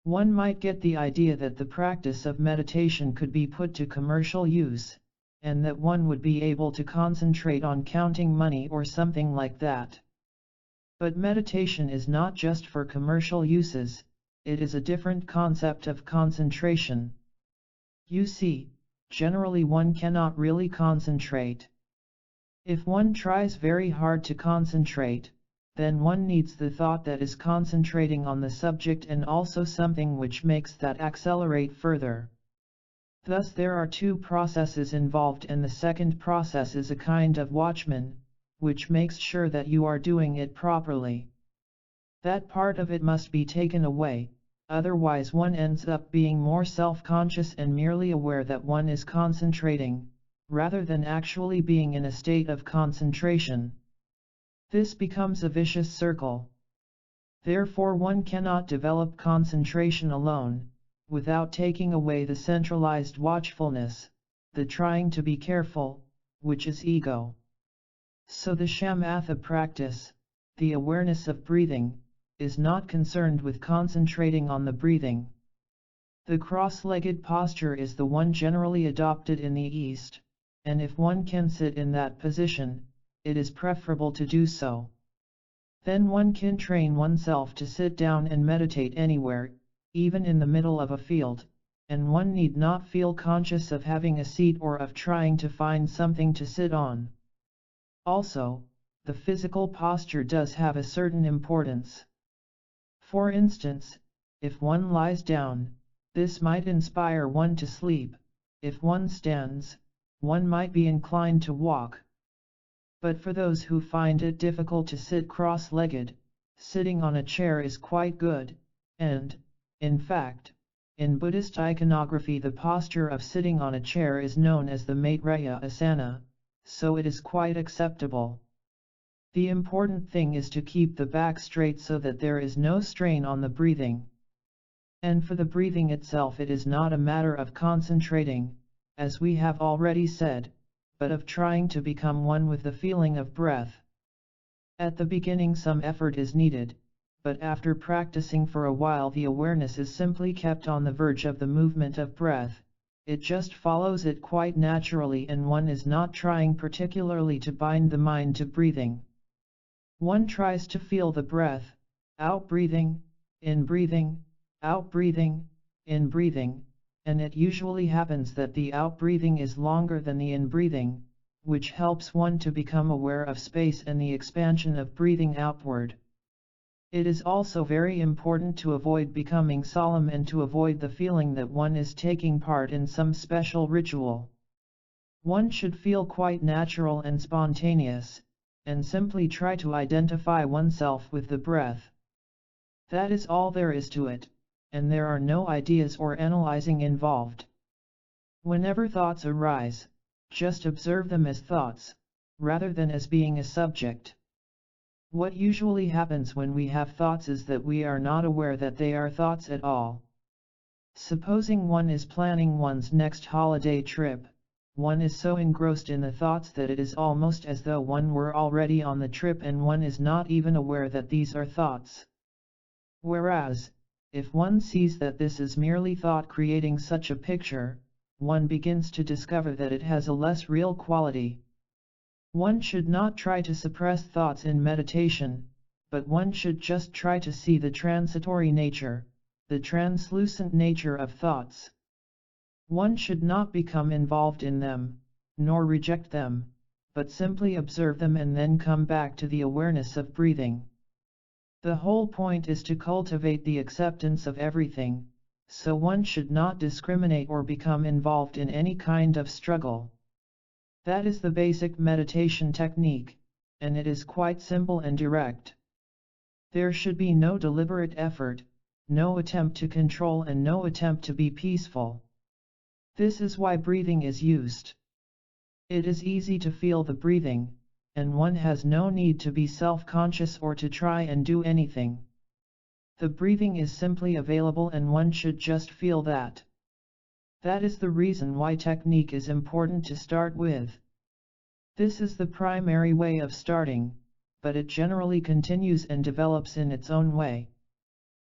One might get the idea that the practice of meditation could be put to commercial use, and that one would be able to concentrate on counting money or something like that. But meditation is not just for commercial uses, it is a different concept of concentration. You see, generally one cannot really concentrate. If one tries very hard to concentrate, then one needs the thought that is concentrating on the subject and also something which makes that accelerate further. Thus there are two processes involved, and the second process is a kind of watchman, which makes sure that you are doing it properly. That part of it must be taken away, otherwise one ends up being more self-conscious and merely aware that one is concentrating, rather than actually being in a state of concentration. This becomes a vicious circle. Therefore one cannot develop concentration alone, without taking away the centralized watchfulness, the trying to be careful, which is ego. So the shamatha practice, the awareness of breathing, is not concerned with concentrating on the breathing. The cross-legged posture is the one generally adopted in the East, and if one can sit in that position, it is preferable to do so. Then one can train oneself to sit down and meditate anywhere, even in the middle of a field, and one need not feel conscious of having a seat or of trying to find something to sit on. Also, the physical posture does have a certain importance. For instance, if one lies down, this might inspire one to sleep; if one stands, one might be inclined to walk. But for those who find it difficult to sit cross-legged, sitting on a chair is quite good, and, in fact, in Buddhist iconography the posture of sitting on a chair is known as the Maitreya asana, so it is quite acceptable. The important thing is to keep the back straight so that there is no strain on the breathing. And for the breathing itself it is not a matter of concentrating, as we have already said, but of trying to become one with the feeling of breath. At the beginning some effort is needed, but after practicing for a while the awareness is simply kept on the verge of the movement of breath, it just follows it quite naturally and one is not trying particularly to bind the mind to breathing. One tries to feel the breath, out breathing, in breathing, out breathing, in breathing, and it usually happens that the out breathing is longer than the in breathing, which helps one to become aware of space and the expansion of breathing outward. It is also very important to avoid becoming solemn and to avoid the feeling that one is taking part in some special ritual. One should feel quite natural and spontaneous, and simply try to identify oneself with the breath. That is all there is to it, and there are no ideas or analyzing involved. Whenever thoughts arise, just observe them as thoughts, rather than as being a subject. What usually happens when we have thoughts is that we are not aware that they are thoughts at all. Supposing one is planning one's next holiday trip, one is so engrossed in the thoughts that it is almost as though one were already on the trip and one is not even aware that these are thoughts. Whereas, if one sees that this is merely thought creating such a picture, one begins to discover that it has a less real quality. One should not try to suppress thoughts in meditation, but one should just try to see the transitory nature, the translucent nature of thoughts. One should not become involved in them, nor reject them, but simply observe them and then come back to the awareness of breathing. The whole point is to cultivate the acceptance of everything, so one should not discriminate or become involved in any kind of struggle. That is the basic meditation technique, and it is quite simple and direct. There should be no deliberate effort, no attempt to control and no attempt to be peaceful. This is why breathing is used. It is easy to feel the breathing, and one has no need to be self-conscious or to try and do anything. The breathing is simply available and one should just feel that. That is the reason why technique is important to start with. This is the primary way of starting, but it generally continues and develops in its own way.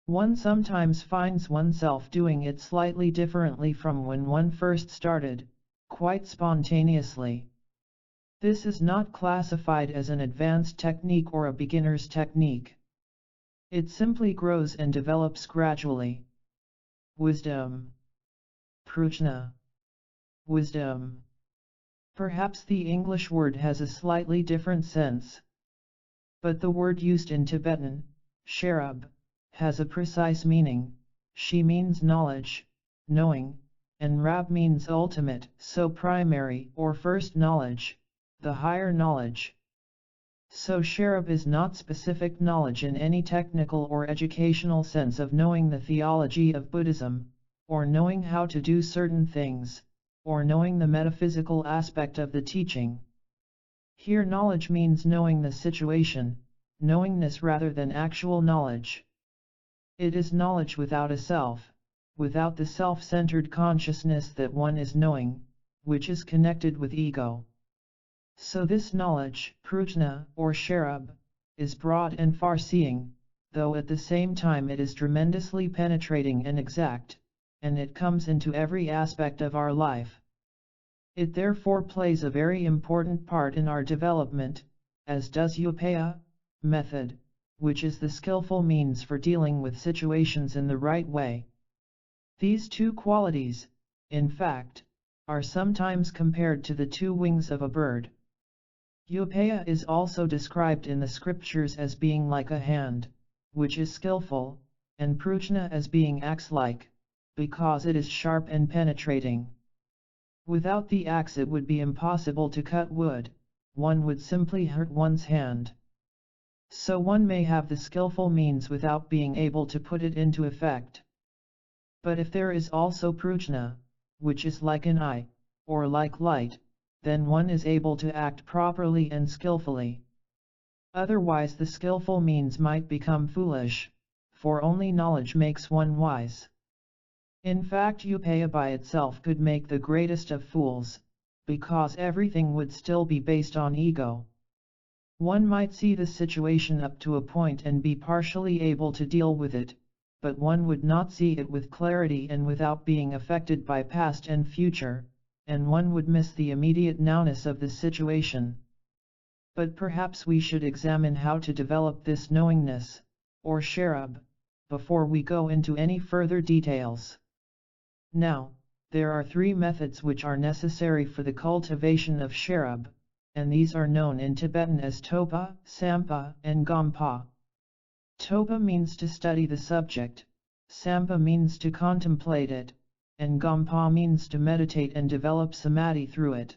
One sometimes finds oneself doing it slightly differently from when one first started, quite spontaneously. This is not classified as an advanced technique or a beginner's technique. It simply grows and develops gradually. Wisdom. Prajna. Wisdom. Perhaps the English word has a slightly different sense. But the word used in Tibetan, sherab, has a precise meaning. She means knowledge, knowing, and rab means ultimate, so primary or first knowledge, the higher knowledge. So sherab is not specific knowledge in any technical or educational sense of knowing the theology of Buddhism, or knowing how to do certain things, or knowing the metaphysical aspect of the teaching. Here knowledge means knowing the situation, knowingness rather than actual knowledge. It is knowledge without a self, without the self-centered consciousness that one is knowing, which is connected with ego. So this knowledge, prajna or sherab, is broad and far-seeing, though at the same time it is tremendously penetrating and exact, and it comes into every aspect of our life. It therefore plays a very important part in our development, as does upaya, method, which is the skillful means for dealing with situations in the right way. These two qualities, in fact, are sometimes compared to the two wings of a bird. Upaya is also described in the scriptures as being like a hand, which is skillful, and prajna as being axe-like, because it is sharp and penetrating. Without the axe it would be impossible to cut wood, one would simply hurt one's hand. So one may have the skillful means without being able to put it into effect. But if there is also prajna, which is like an eye, or like light, then one is able to act properly and skillfully. Otherwise the skillful means might become foolish, for only knowledge makes one wise. In fact, upaya by itself could make the greatest of fools, because everything would still be based on ego. One might see the situation up to a point and be partially able to deal with it, but one would not see it with clarity and without being affected by past and future, and one would miss the immediate nowness of the situation. But perhaps we should examine how to develop this knowingness, or sharab, before we go into any further details. Now, there are three methods which are necessary for the cultivation of sharab, and these are known in Tibetan as Topa, Sampa, and Gompa. Topa means to study the subject, Sampa means to contemplate it, and Gompa means to meditate and develop samadhi through it.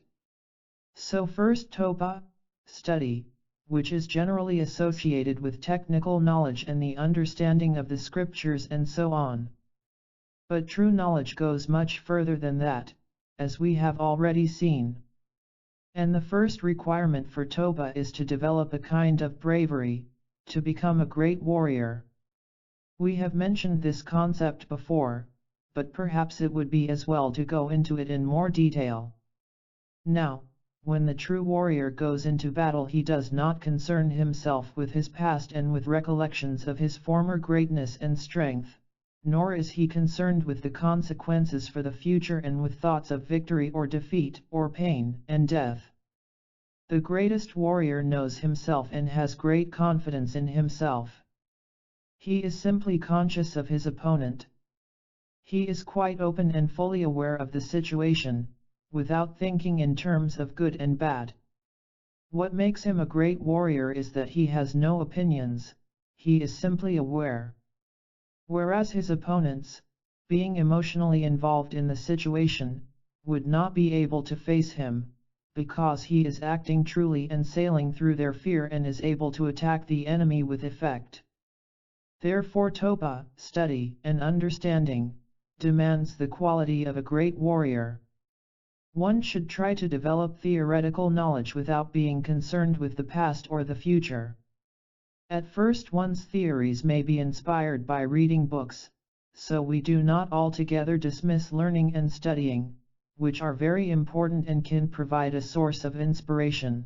So first Topa, study, which is generally associated with technical knowledge and the understanding of the scriptures and so on. But true knowledge goes much further than that, as we have already seen. And the first requirement for Topa is to develop a kind of bravery, to become a great warrior. We have mentioned this concept before, but perhaps it would be as well to go into it in more detail. Now, when the true warrior goes into battle, he does not concern himself with his past and with recollections of his former greatness and strength, nor is he concerned with the consequences for the future and with thoughts of victory or defeat or pain and death. The greatest warrior knows himself and has great confidence in himself. He is simply conscious of his opponent. He is quite open and fully aware of the situation, without thinking in terms of good and bad. What makes him a great warrior is that he has no opinions, he is simply aware. Whereas his opponents, being emotionally involved in the situation, would not be able to face him, because he is acting truly and sailing through their fear and is able to attack the enemy with effect. Therefore Topa, study and understanding, demands the quality of a great warrior. One should try to develop theoretical knowledge without being concerned with the past or the future. At first one's theories may be inspired by reading books, so we do not altogether dismiss learning and studying, which are very important and can provide a source of inspiration.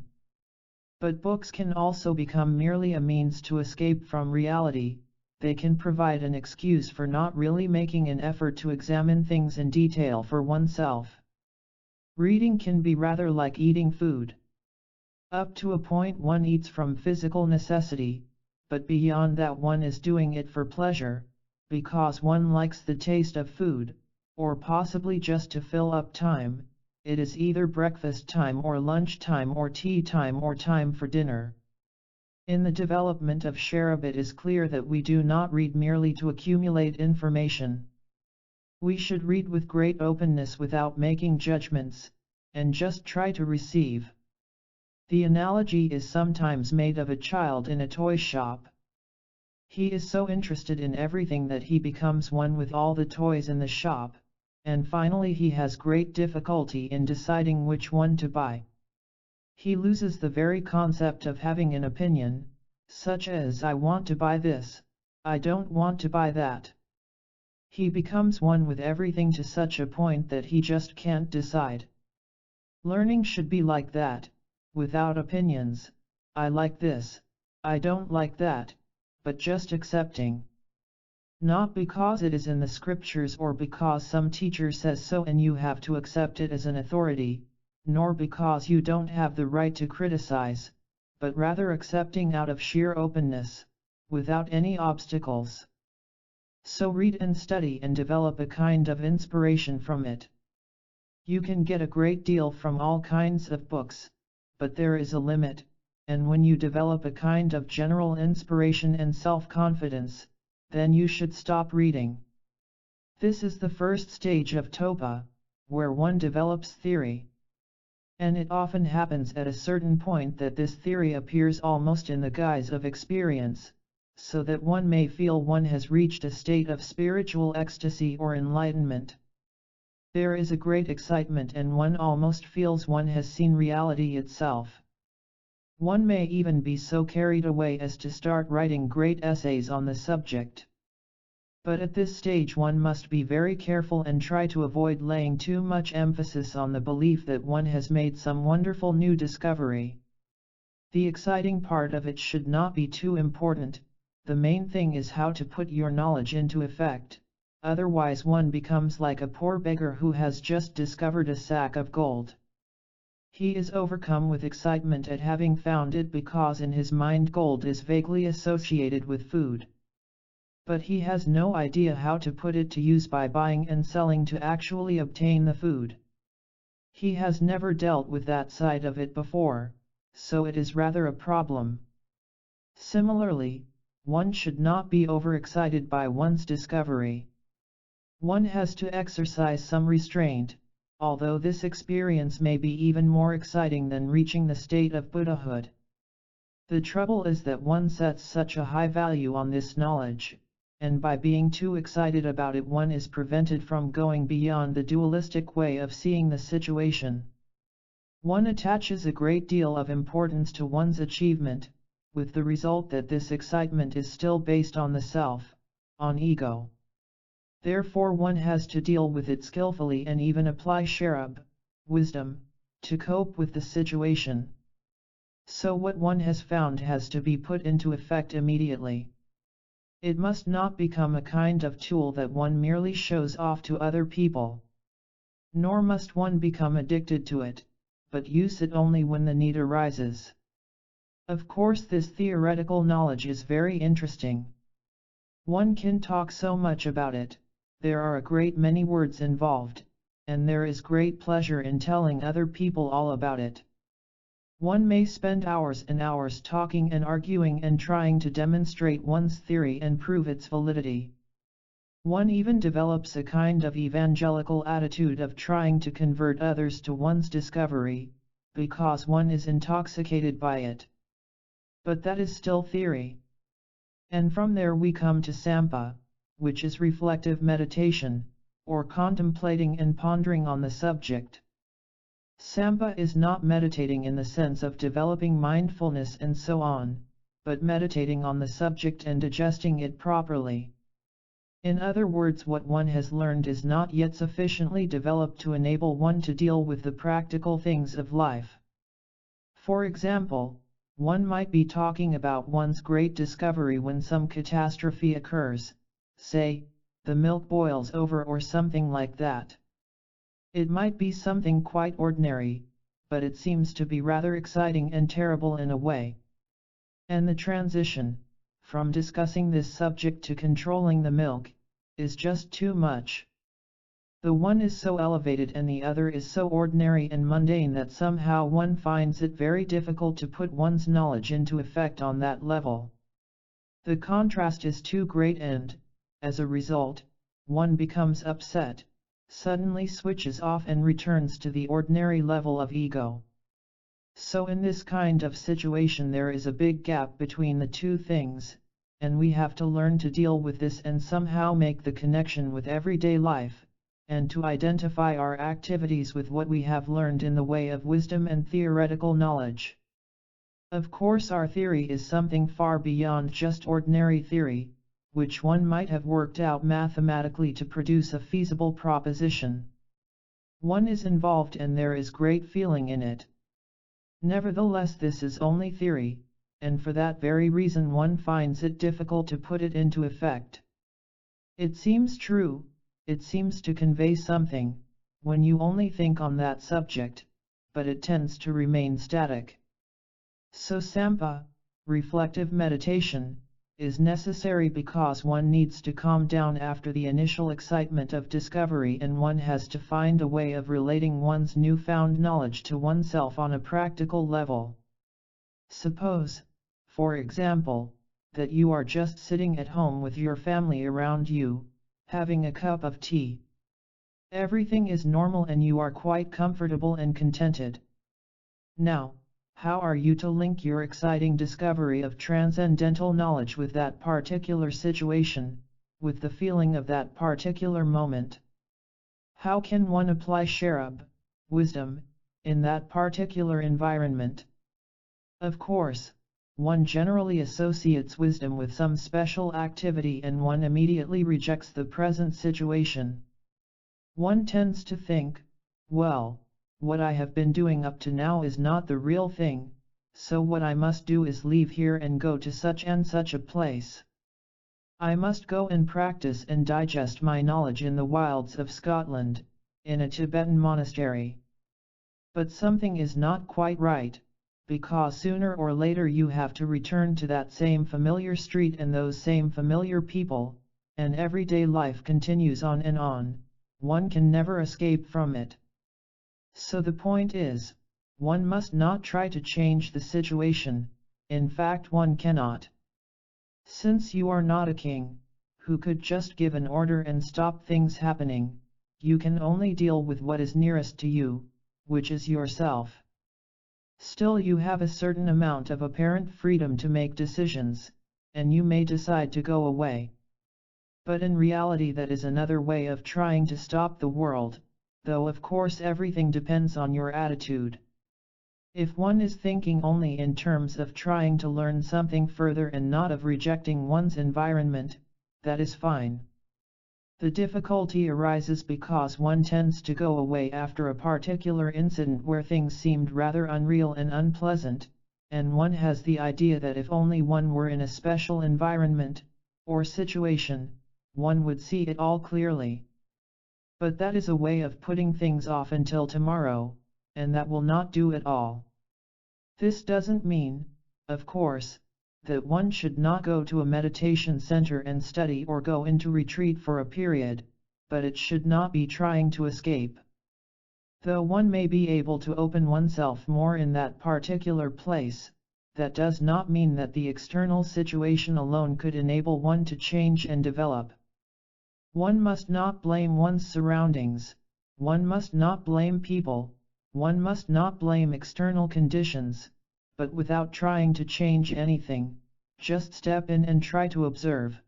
But books can also become merely a means to escape from reality, they can provide an excuse for not really making an effort to examine things in detail for oneself. Reading can be rather like eating food. Up to a point one eats from physical necessity, but beyond that one is doing it for pleasure, because one likes the taste of food, or possibly just to fill up time. It is either breakfast time or lunch time or tea time or time for dinner. In the development of sharab it is clear that we do not read merely to accumulate information. We should read with great openness without making judgments, and just try to receive. The analogy is sometimes made of a child in a toy shop. He is so interested in everything that he becomes one with all the toys in the shop, and finally he has great difficulty in deciding which one to buy. He loses the very concept of having an opinion, such as I want to buy this, I don't want to buy that. He becomes one with everything to such a point that he just can't decide. Learning should be like that, without opinions, I like this, I don't like that, but just accepting. Not because it is in the scriptures or because some teacher says so and you have to accept it as an authority, nor because you don't have the right to criticize, but rather accepting out of sheer openness, without any obstacles. So read and study and develop a kind of inspiration from it. You can get a great deal from all kinds of books, but there is a limit, and when you develop a kind of general inspiration and self-confidence, then you should stop reading. This is the first stage of Topa, where one develops theory. And it often happens at a certain point that this theory appears almost in the guise of experience, so that one may feel one has reached a state of spiritual ecstasy or enlightenment. There is a great excitement and one almost feels one has seen reality itself. One may even be so carried away as to start writing great essays on the subject. But at this stage one must be very careful and try to avoid laying too much emphasis on the belief that one has made some wonderful new discovery. The exciting part of it should not be too important, the main thing is how to put your knowledge into effect, otherwise one becomes like a poor beggar who has just discovered a sack of gold. He is overcome with excitement at having found it because in his mind gold is vaguely associated with food. But he has no idea how to put it to use by buying and selling to actually obtain the food. He has never dealt with that side of it before, so it is rather a problem. Similarly, one should not be overexcited by one's discovery. One has to exercise some restraint, although this experience may be even more exciting than reaching the state of Buddhahood. The trouble is that one sets such a high value on this knowledge, and by being too excited about it one is prevented from going beyond the dualistic way of seeing the situation. One attaches a great deal of importance to one's achievement, with the result that this excitement is still based on the self, on ego. Therefore one has to deal with it skillfully and even apply sharab, wisdom, to cope with the situation. So what one has found has to be put into effect immediately. It must not become a kind of tool that one merely shows off to other people. Nor must one become addicted to it, but use it only when the need arises. Of course this theoretical knowledge is very interesting. One can talk so much about it, there are a great many words involved, and there is great pleasure in telling other people all about it. One may spend hours and hours talking and arguing and trying to demonstrate one's theory and prove its validity. One even develops a kind of evangelical attitude of trying to convert others to one's discovery, because one is intoxicated by it. But that is still theory. And from there we come to Sampa, which is reflective meditation, or contemplating and pondering on the subject. Sampa is not meditating in the sense of developing mindfulness and so on, but meditating on the subject and digesting it properly. In other words, what one has learned is not yet sufficiently developed to enable one to deal with the practical things of life. For example, one might be talking about one's great discovery when some catastrophe occurs, say, the milk boils over or something like that. It might be something quite ordinary, but it seems to be rather exciting and terrible in a way. And the transition, from discussing this subject to controlling the milk, is just too much. The one is so elevated and the other is so ordinary and mundane that somehow one finds it very difficult to put one's knowledge into effect on that level. The contrast is too great and, as a result, one becomes upset, suddenly switches off and returns to the ordinary level of ego. So in this kind of situation there is a big gap between the two things, and we have to learn to deal with this and somehow make the connection with everyday life, and to identify our activities with what we have learned in the way of wisdom and theoretical knowledge. Of course our theory is something far beyond just ordinary theory, which one might have worked out mathematically to produce a feasible proposition. One is involved and there is great feeling in it. Nevertheless, this is only theory, and for that very reason one finds it difficult to put it into effect. It seems true, it seems to convey something, when you only think on that subject, but it tends to remain static. So Sampa, reflective meditation, is necessary because one needs to calm down after the initial excitement of discovery and one has to find a way of relating one's newfound knowledge to oneself on a practical level. Suppose, for example, that you are just sitting at home with your family around you, having a cup of tea. Everything is normal and you are quite comfortable and contented, Now, how are you to link your exciting discovery of transcendental knowledge with that particular situation, with the feeling of that particular moment? How can one apply sharab, wisdom, in that particular environment? Of course, one generally associates wisdom with some special activity and one immediately rejects the present situation. One tends to think, well, what I have been doing up to now is not the real thing, so what I must do is leave here and go to such and such a place. I must go and practice and digest my knowledge in the wilds of Scotland, in a Tibetan monastery. But something is not quite right, because sooner or later you have to return to that same familiar street and those same familiar people, and everyday life continues on and on, one can never escape from it. So the point is, one must not try to change the situation, in fact one cannot. Since you are not a king, who could just give an order and stop things happening, you can only deal with what is nearest to you, which is yourself. Still you have a certain amount of apparent freedom to make decisions, and you may decide to go away. But in reality that is another way of trying to stop the world, though of course everything depends on your attitude. If one is thinking only in terms of trying to learn something further and not of rejecting one's environment, that is fine. The difficulty arises because one tends to go away after a particular incident where things seemed rather unreal and unpleasant, and one has the idea that if only one were in a special environment, or situation, one would see it all clearly. But that is a way of putting things off until tomorrow, and that will not do at all. This doesn't mean, of course, that one should not go to a meditation center and study or go into retreat for a period, but it should not be trying to escape. Though one may be able to open oneself more in that particular place, that does not mean that the external situation alone could enable one to change and develop. One must not blame one's surroundings, one must not blame people, one must not blame external conditions, but without trying to change anything, just step in and try to observe.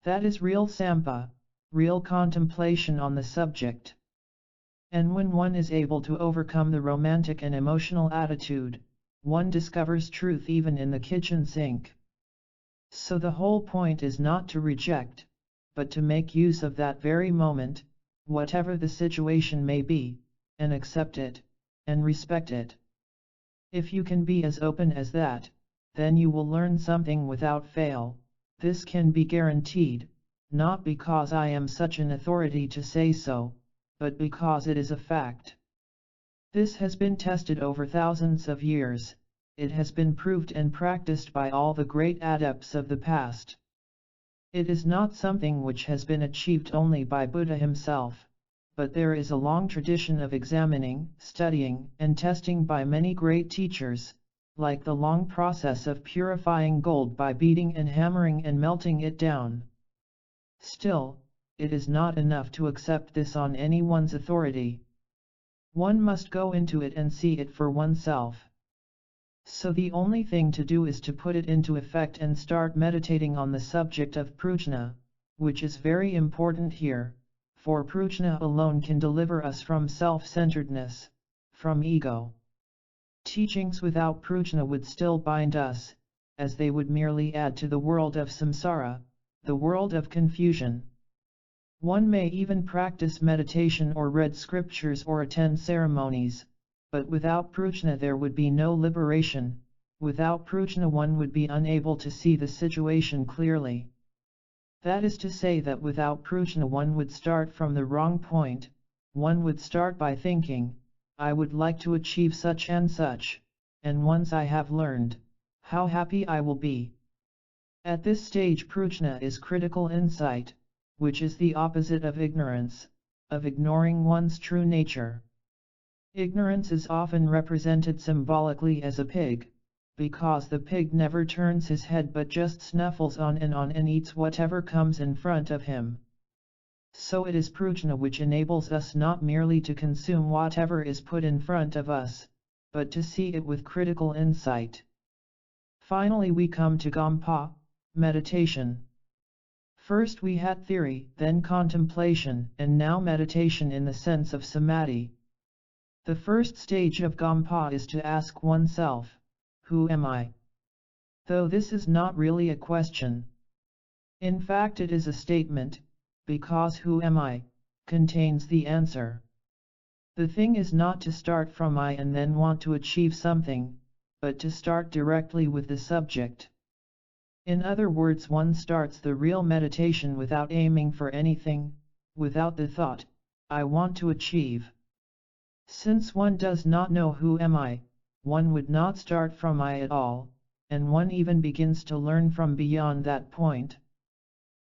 That is real sampa, real contemplation on the subject. And when one is able to overcome the romantic and emotional attitude, one discovers truth even in the kitchen sink. So the whole point is not to reject, but to make use of that very moment, whatever the situation may be, and accept it, and respect it. If you can be as open as that, then you will learn something without fail. This can be guaranteed, not because I am such an authority to say so, but because it is a fact. This has been tested over thousands of years, it has been proved and practiced by all the great adepts of the past. It is not something which has been achieved only by Buddha himself, but there is a long tradition of examining, studying, and testing by many great teachers, like the long process of purifying gold by beating and hammering and melting it down. Still, it is not enough to accept this on anyone's authority. One must go into it and see it for oneself. So the only thing to do is to put it into effect and start meditating on the subject of prajna, which is very important here, for prajna alone can deliver us from self-centeredness, from ego. Teachings without prajna would still bind us, as they would merely add to the world of samsara, the world of confusion. One may even practice meditation or read scriptures or attend ceremonies, but without prajna there would be no liberation. Without prajna one would be unable to see the situation clearly. That is to say that without prajna one would start from the wrong point, one would start by thinking, I would like to achieve such and such, and once I have learned, how happy I will be. At this stage prajna is critical insight, which is the opposite of ignorance, of ignoring one's true nature. Ignorance is often represented symbolically as a pig, because the pig never turns his head but just snuffles on and eats whatever comes in front of him. So it is prajna which enables us not merely to consume whatever is put in front of us, but to see it with critical insight. Finally we come to Gampa, meditation. First we had theory, then contemplation, and now meditation in the sense of samadhi. The first stage of Gampa is to ask oneself, who am I? Though this is not really a question. In fact it is a statement, because who am I contains the answer. The thing is not to start from I and then want to achieve something, but to start directly with the subject. In other words, one starts the real meditation without aiming for anything, without the thought, I want to achieve. Since one does not know who am I, one would not start from I at all, and one even begins to learn from beyond that point.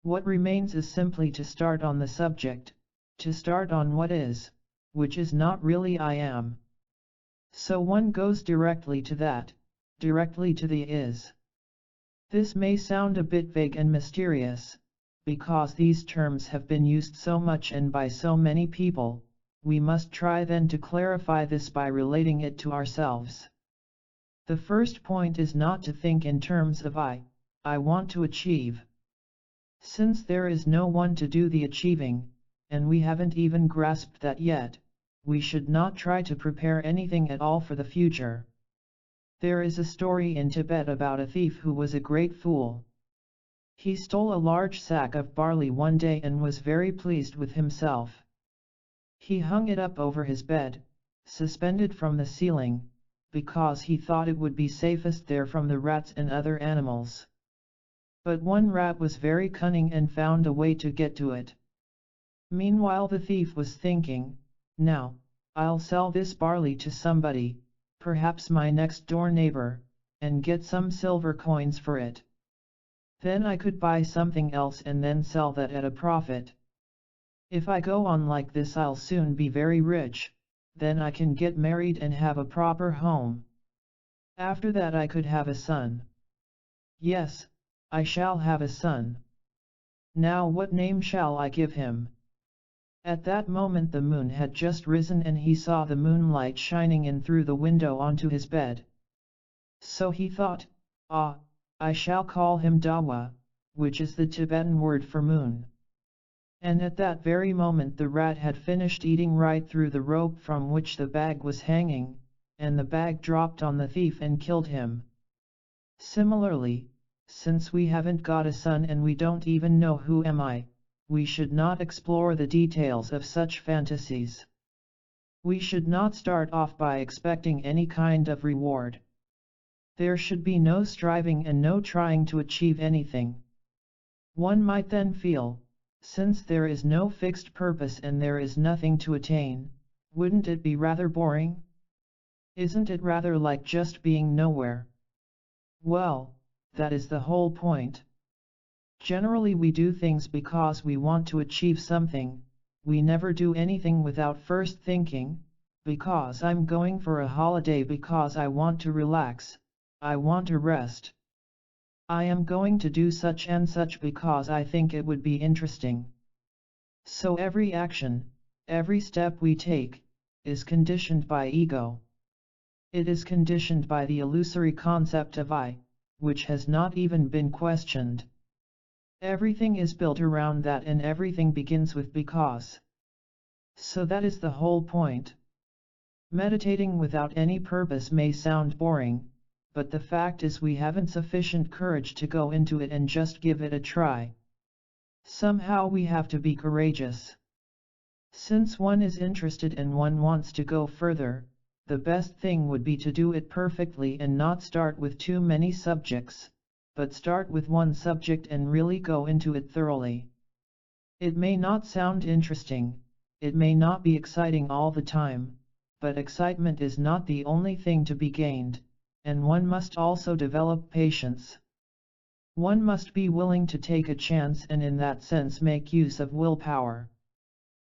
What remains is simply to start on the subject, to start on what is, which is not really I am. So one goes directly to that, directly to the is. This may sound a bit vague and mysterious, because these terms have been used so much and by so many people. We must try then to clarify this by relating it to ourselves. The first point is not to think in terms of I want to achieve. Since there is no one to do the achieving, and we haven't even grasped that yet, we should not try to prepare anything at all for the future. There is a story in Tibet about a thief who was a great fool. He stole a large sack of barley one day and was very pleased with himself. He hung it up over his bed, suspended from the ceiling, because he thought it would be safest there from the rats and other animals. But one rat was very cunning and found a way to get to it. Meanwhile the thief was thinking, now, I'll sell this barley to somebody, perhaps my next door neighbor, and get some silver coins for it. Then I could buy something else and then sell that at a profit. If I go on like this I'll soon be very rich, then I can get married and have a proper home. After that I could have a son. Yes, I shall have a son. Now what name shall I give him? At that moment the moon had just risen and he saw the moonlight shining in through the window onto his bed. So he thought, I shall call him Dawa, which is the Tibetan word for moon. And at that very moment the rat had finished eating right through the rope from which the bag was hanging, and the bag dropped on the thief and killed him. Similarly, since we haven't got a son and we don't even know who am I, we should not explore the details of such fantasies. We should not start off by expecting any kind of reward. There should be no striving and no trying to achieve anything. One might then feel, since there is no fixed purpose and there is nothing to attain, wouldn't it be rather boring? Isn't it rather like just being nowhere? Well, that is the whole point. Generally we do things because we want to achieve something, we never do anything without first thinking, because I'm going for a holiday because I want to relax, I want to rest. I am going to do such and such because I think it would be interesting. So every action, every step we take, is conditioned by ego. It is conditioned by the illusory concept of I, which has not even been questioned. Everything is built around that and everything begins with because. So that is the whole point. Meditating without any purpose may sound boring, but the fact is we haven't sufficient courage to go into it and just give it a try. Somehow we have to be courageous. Since one is interested and one wants to go further, the best thing would be to do it perfectly and not start with too many subjects, but start with one subject and really go into it thoroughly. It may not sound interesting, it may not be exciting all the time, but excitement is not the only thing to be gained, and one must also develop patience. One must be willing to take a chance and in that sense make use of willpower.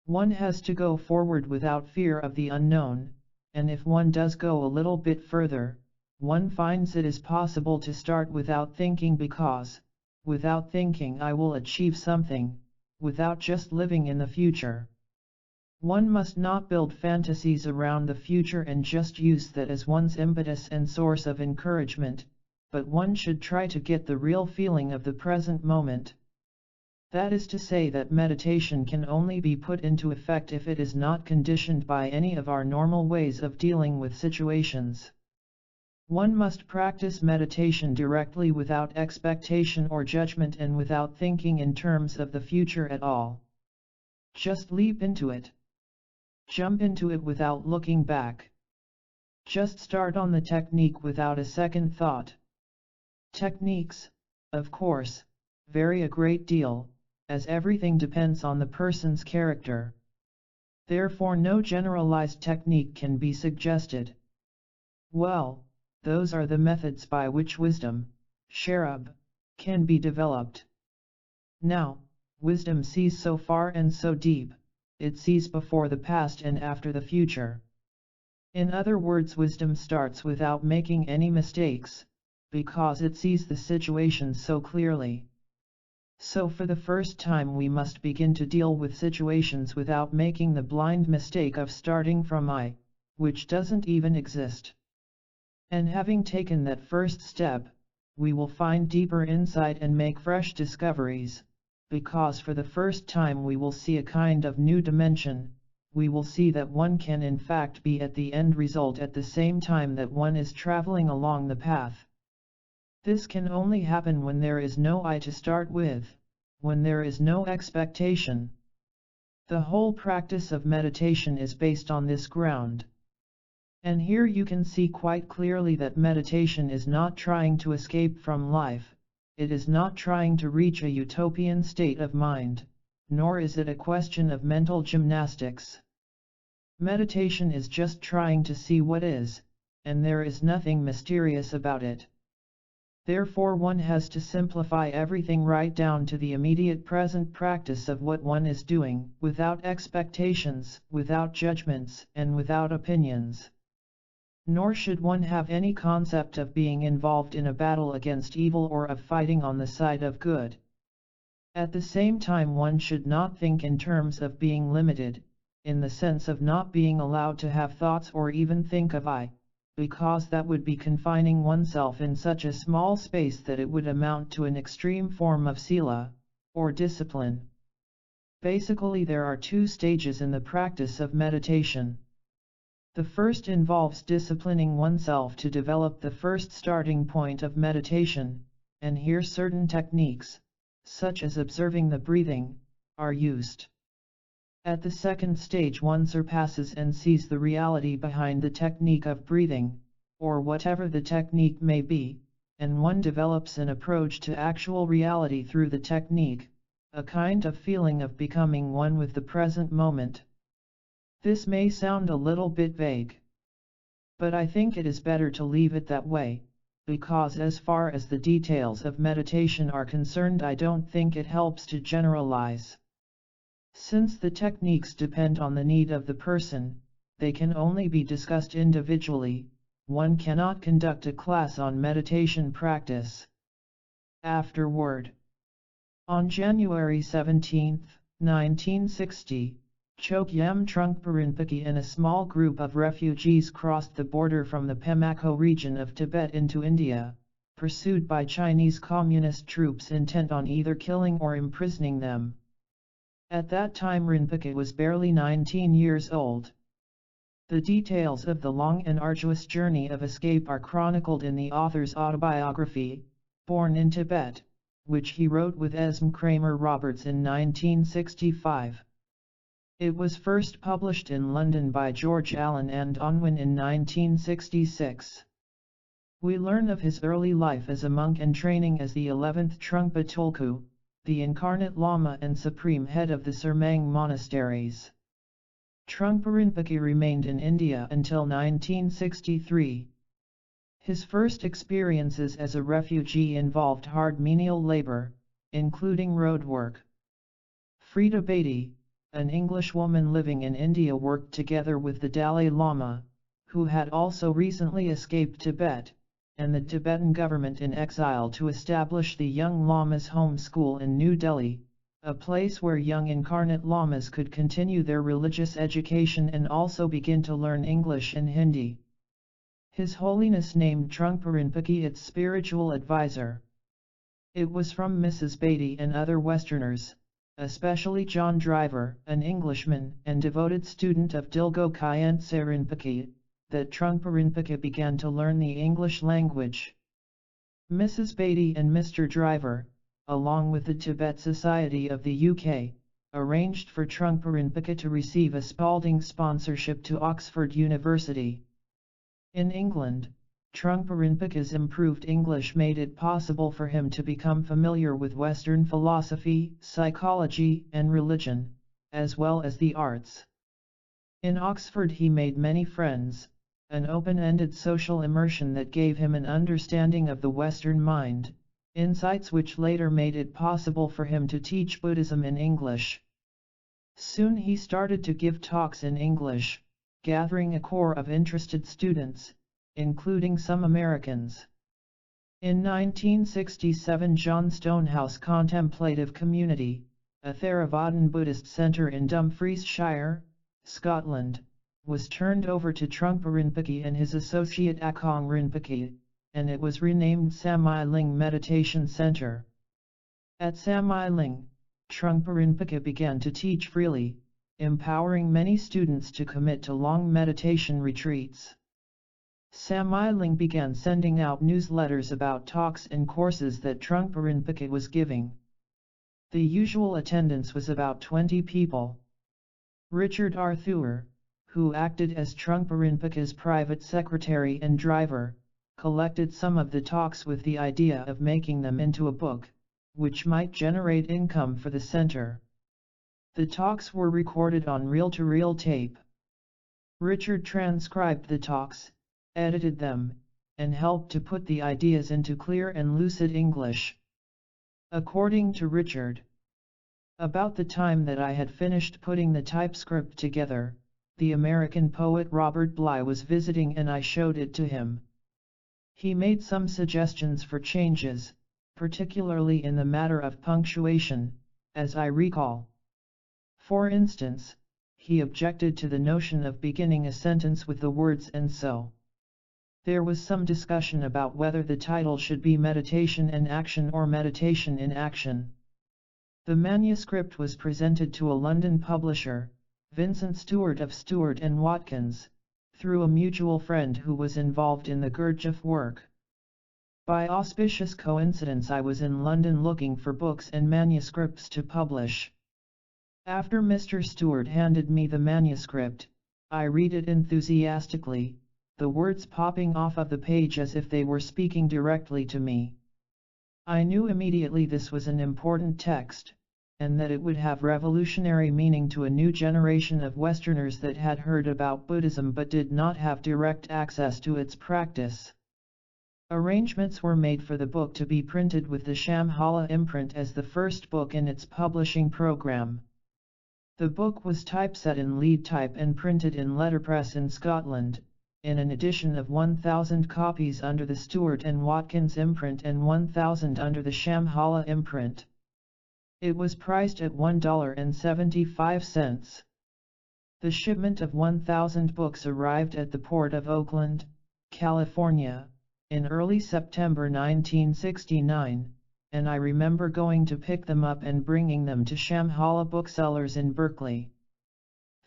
One has to go forward without fear of the unknown, and if one does go a little bit further, one finds it is possible to start without thinking because, without thinking I will achieve something, without just living in the future. One must not build fantasies around the future and just use that as one's impetus and source of encouragement, but one should try to get the real feeling of the present moment. That is to say that meditation can only be put into effect if it is not conditioned by any of our normal ways of dealing with situations. One must practice meditation directly without expectation or judgment and without thinking in terms of the future at all. Just leap into it. Jump into it without looking back. Just start on the technique without a second thought. Techniques, of course, vary a great deal, as everything depends on the person's character. Therefore no generalized technique can be suggested. Well, those are the methods by which wisdom, sharab, can be developed. Now, wisdom sees so far and so deep, it sees before the past and after the future. In other words, wisdom starts without making any mistakes, because it sees the situation so clearly. So for the first time we must begin to deal with situations without making the blind mistake of starting from I, which doesn't even exist. And having taken that first step, we will find deeper insight and make fresh discoveries, because for the first time we will see a kind of new dimension. We will see that one can in fact be at the end result at the same time that one is traveling along the path. This can only happen when there is no I to start with, when there is no expectation. The whole practice of meditation is based on this ground. And here you can see quite clearly that meditation is not trying to escape from life, it is not trying to reach a utopian state of mind, nor is it a question of mental gymnastics. Meditation is just trying to see what is, and there is nothing mysterious about it. Therefore one has to simplify everything right down to the immediate present practice of what one is doing, without expectations, without judgments, and without opinions. Nor should one have any concept of being involved in a battle against evil or of fighting on the side of good. At the same time one should not think in terms of being limited, in the sense of not being allowed to have thoughts or even think of I, because that would be confining oneself in such a small space that it would amount to an extreme form of sila, or discipline. Basically there are two stages in the practice of meditation. The first involves disciplining oneself to develop the first starting point of meditation, and here certain techniques, such as observing the breathing, are used. At the second stage one surpasses and sees the reality behind the technique of breathing, or whatever the technique may be, and one develops an approach to actual reality through the technique, a kind of feeling of becoming one with the present moment. This may sound a little bit vague, but I think it is better to leave it that way, because as far as the details of meditation are concerned I don't think it helps to generalize. Since the techniques depend on the need of the person, they can only be discussed individually, one cannot conduct a class on meditation practice. Afterward. On January 17, 1960, Chogyam Trungpa Rinpoche and a small group of refugees crossed the border from the Pemako region of Tibet into India, pursued by Chinese communist troops intent on either killing or imprisoning them. At that time Rinpoche was barely 19 years old. The details of the long and arduous journey of escape are chronicled in the author's autobiography, Born in Tibet, which he wrote with Esme Kramer Roberts in 1965. It was first published in London by George Allen and Unwin in 1966. We learn of his early life as a monk and training as the 11th Trungpa Tulku, the incarnate Lama and supreme head of the Surmang monasteries. Trungpa Rinpoche remained in India until 1963. His first experiences as a refugee involved hard menial labor, including road work. Frida Beatty, an Englishwoman living in India, worked together with the Dalai Lama, who had also recently escaped Tibet, and the Tibetan government in exile to establish the young Lama's home school in New Delhi, a place where young incarnate lamas could continue their religious education and also begin to learn English and Hindi. His Holiness named Trungpa Rinpoche its spiritual advisor. It was from Mrs. Beatty and other Westerners, especially John Driver, an Englishman and devoted student of Dilgo Khyentse Rinpoche, that Trungpa Rinpoche began to learn the English language. Mrs. Beatty and Mr. Driver, along with the Tibet Society of the UK, arranged for Trungpa Rinpoche to receive a Spalding sponsorship to Oxford University. In England, Trungpa Rinpoche's improved English made it possible for him to become familiar with Western philosophy, psychology, and religion, as well as the arts. In Oxford he made many friends, an open-ended social immersion that gave him an understanding of the Western mind, insights which later made it possible for him to teach Buddhism in English. Soon he started to give talks in English, gathering a core of interested students, including some Americans. In 1967 John Stonehouse Contemplative Community, a Theravadan Buddhist centre in Dumfriesshire, Scotland, was turned over to Trungpa Rinpoche and his associate Akong Rinpoche, and it was renamed Samai Ling Meditation Center. At Samai Ling, Trungpa Rinpoche began to teach freely, empowering many students to commit to long meditation retreats. Samai Ling began sending out newsletters about talks and courses that Trungpa Rinpoche was giving. The usual attendance was about 20 people. Richard Arthur, who acted as Trungpa Rinpoche's private secretary and driver, collected some of the talks with the idea of making them into a book, which might generate income for the center. The talks were recorded on reel-to-reel tape. Richard transcribed the talks, edited them, and helped to put the ideas into clear and lucid English. According to Richard, about the time that I had finished putting the typescript together, the American poet Robert Bly was visiting and I showed it to him. He made some suggestions for changes, particularly in the matter of punctuation, as I recall. For instance, he objected to the notion of beginning a sentence with the words "and so." There was some discussion about whether the title should be Meditation and Action or Meditation in Action. The manuscript was presented to a London publisher, Vincent Stewart of Stewart and Watkins, through a mutual friend who was involved in the Gurdjieff work. By auspicious coincidence I was in London looking for books and manuscripts to publish. After Mr. Stewart handed me the manuscript, I read it enthusiastically, the words popping off of the page as if they were speaking directly to me. I knew immediately this was an important text, and that it would have revolutionary meaning to a new generation of Westerners that had heard about Buddhism but did not have direct access to its practice. Arrangements were made for the book to be printed with the Shambhala imprint as the first book in its publishing program. The book was typeset in lead type and printed in letterpress in Scotland, in an edition of 1,000 copies under the Stewart and Watkins imprint and 1,000 under the Shambhala imprint. It was priced at $1.75. The shipment of 1,000 books arrived at the port of Oakland, California, in early September 1969, and I remember going to pick them up and bringing them to Shambhala booksellers in Berkeley.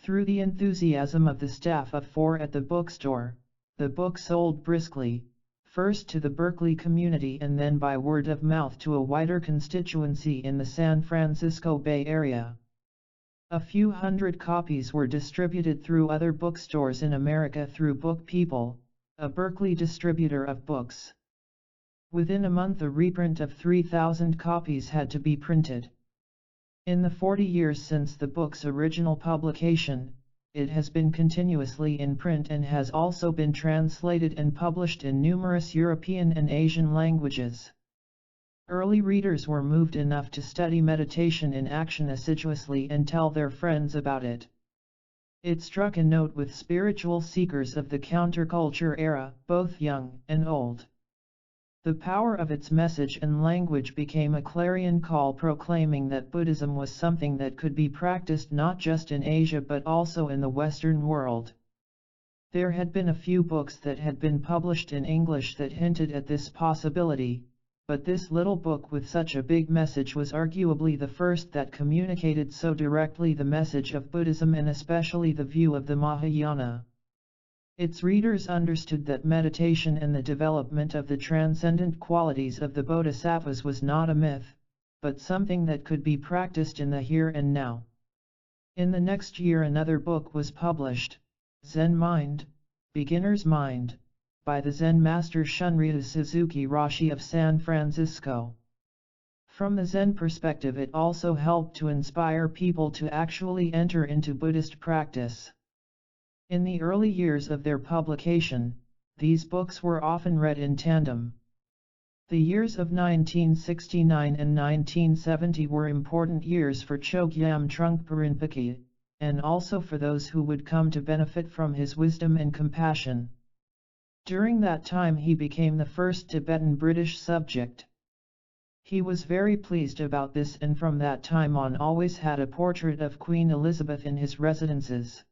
Through the enthusiasm of the staff of 4 at the bookstore, the book sold briskly, first to the Berkeley community and then by word of mouth to a wider constituency in the San Francisco Bay Area. A few hundred copies were distributed through other bookstores in America through Book People, a Berkeley distributor of books. Within a month a reprint of 3,000 copies had to be printed. In the 40 years since the book's original publication, it has been continuously in print and has also been translated and published in numerous European and Asian languages. Early readers were moved enough to study meditation in action assiduously and tell their friends about it. It struck a note with spiritual seekers of the counterculture era, both young and old. The power of its message and language became a clarion call proclaiming that Buddhism was something that could be practiced not just in Asia but also in the Western world. There had been a few books that had been published in English that hinted at this possibility, but this little book with such a big message was arguably the first that communicated so directly the message of Buddhism and especially the view of the Mahayana. Its readers understood that meditation and the development of the transcendent qualities of the bodhisattvas was not a myth, but something that could be practiced in the here and now. In the next year another book was published, Zen Mind, Beginner's Mind, by the Zen master Shunryu Suzuki Roshi of San Francisco. From the Zen perspective, it also helped to inspire people to actually enter into Buddhist practice. In the early years of their publication, these books were often read in tandem. The years of 1969 and 1970 were important years for Chogyam Trungpa Rinpoche, and also for those who would come to benefit from his wisdom and compassion. During that time he became the first Tibetan British subject. He was very pleased about this and from that time on always had a portrait of Queen Elizabeth in his residences.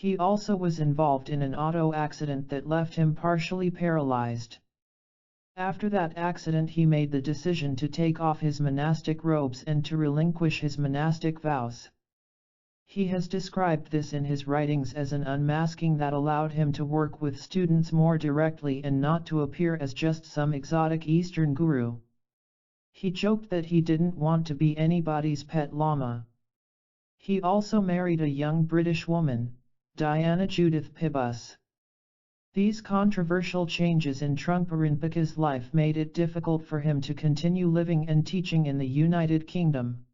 He also was involved in an auto accident that left him partially paralyzed. After that accident he made the decision to take off his monastic robes and to relinquish his monastic vows. He has described this in his writings as an unmasking that allowed him to work with students more directly and not to appear as just some exotic Eastern guru. He joked that he didn't want to be anybody's pet llama. He also married a young British woman, Diana Judith Pibus. These controversial changes in Trungpa Rinpoche's life made it difficult for him to continue living and teaching in the United Kingdom.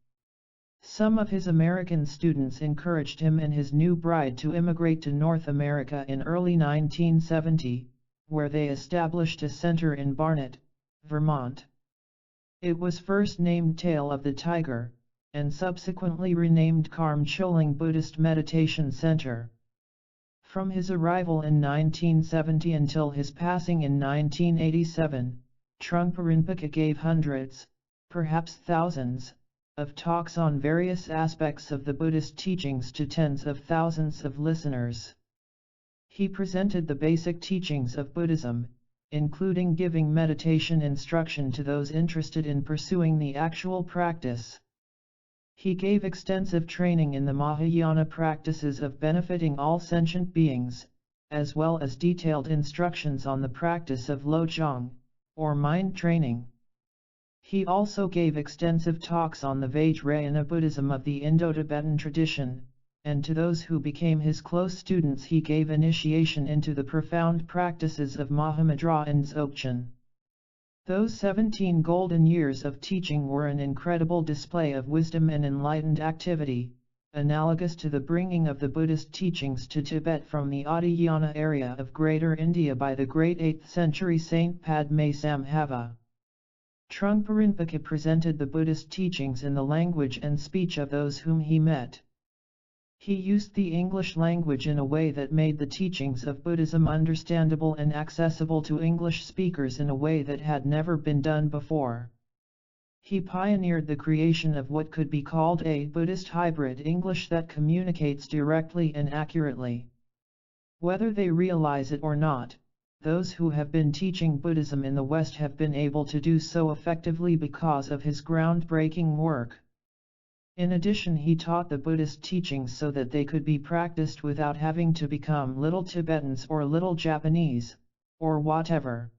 Some of his American students encouraged him and his new bride to immigrate to North America in early 1970, where they established a center in Barnet, Vermont. It was first named Tail of the Tiger, and subsequently renamed Karm Choling Buddhist Meditation Center. From his arrival in 1970 until his passing in 1987, Trungpa Rinpoche gave hundreds, perhaps thousands, of talks on various aspects of the Buddhist teachings to tens of thousands of listeners. He presented the basic teachings of Buddhism, including giving meditation instruction to those interested in pursuing the actual practice. He gave extensive training in the Mahayana practices of benefiting all sentient beings, as well as detailed instructions on the practice of Lojong, or mind training. He also gave extensive talks on the Vajrayana Buddhism of the Indo-Tibetan tradition, and to those who became his close students he gave initiation into the profound practices of Mahamudra and Dzogchen. Those 17 golden years of teaching were an incredible display of wisdom and enlightened activity, analogous to the bringing of the Buddhist teachings to Tibet from the Adhyayana area of Greater India by the great 8th century Saint Padma Sambhava. Trungpa Rinpoche presented the Buddhist teachings in the language and speech of those whom he met. He used the English language in a way that made the teachings of Buddhism understandable and accessible to English speakers in a way that had never been done before. He pioneered the creation of what could be called a Buddhist hybrid English that communicates directly and accurately. Whether they realize it or not, those who have been teaching Buddhism in the West have been able to do so effectively because of his groundbreaking work. In addition, he taught the Buddhist teachings so that they could be practiced without having to become little Tibetans or little Japanese, or whatever.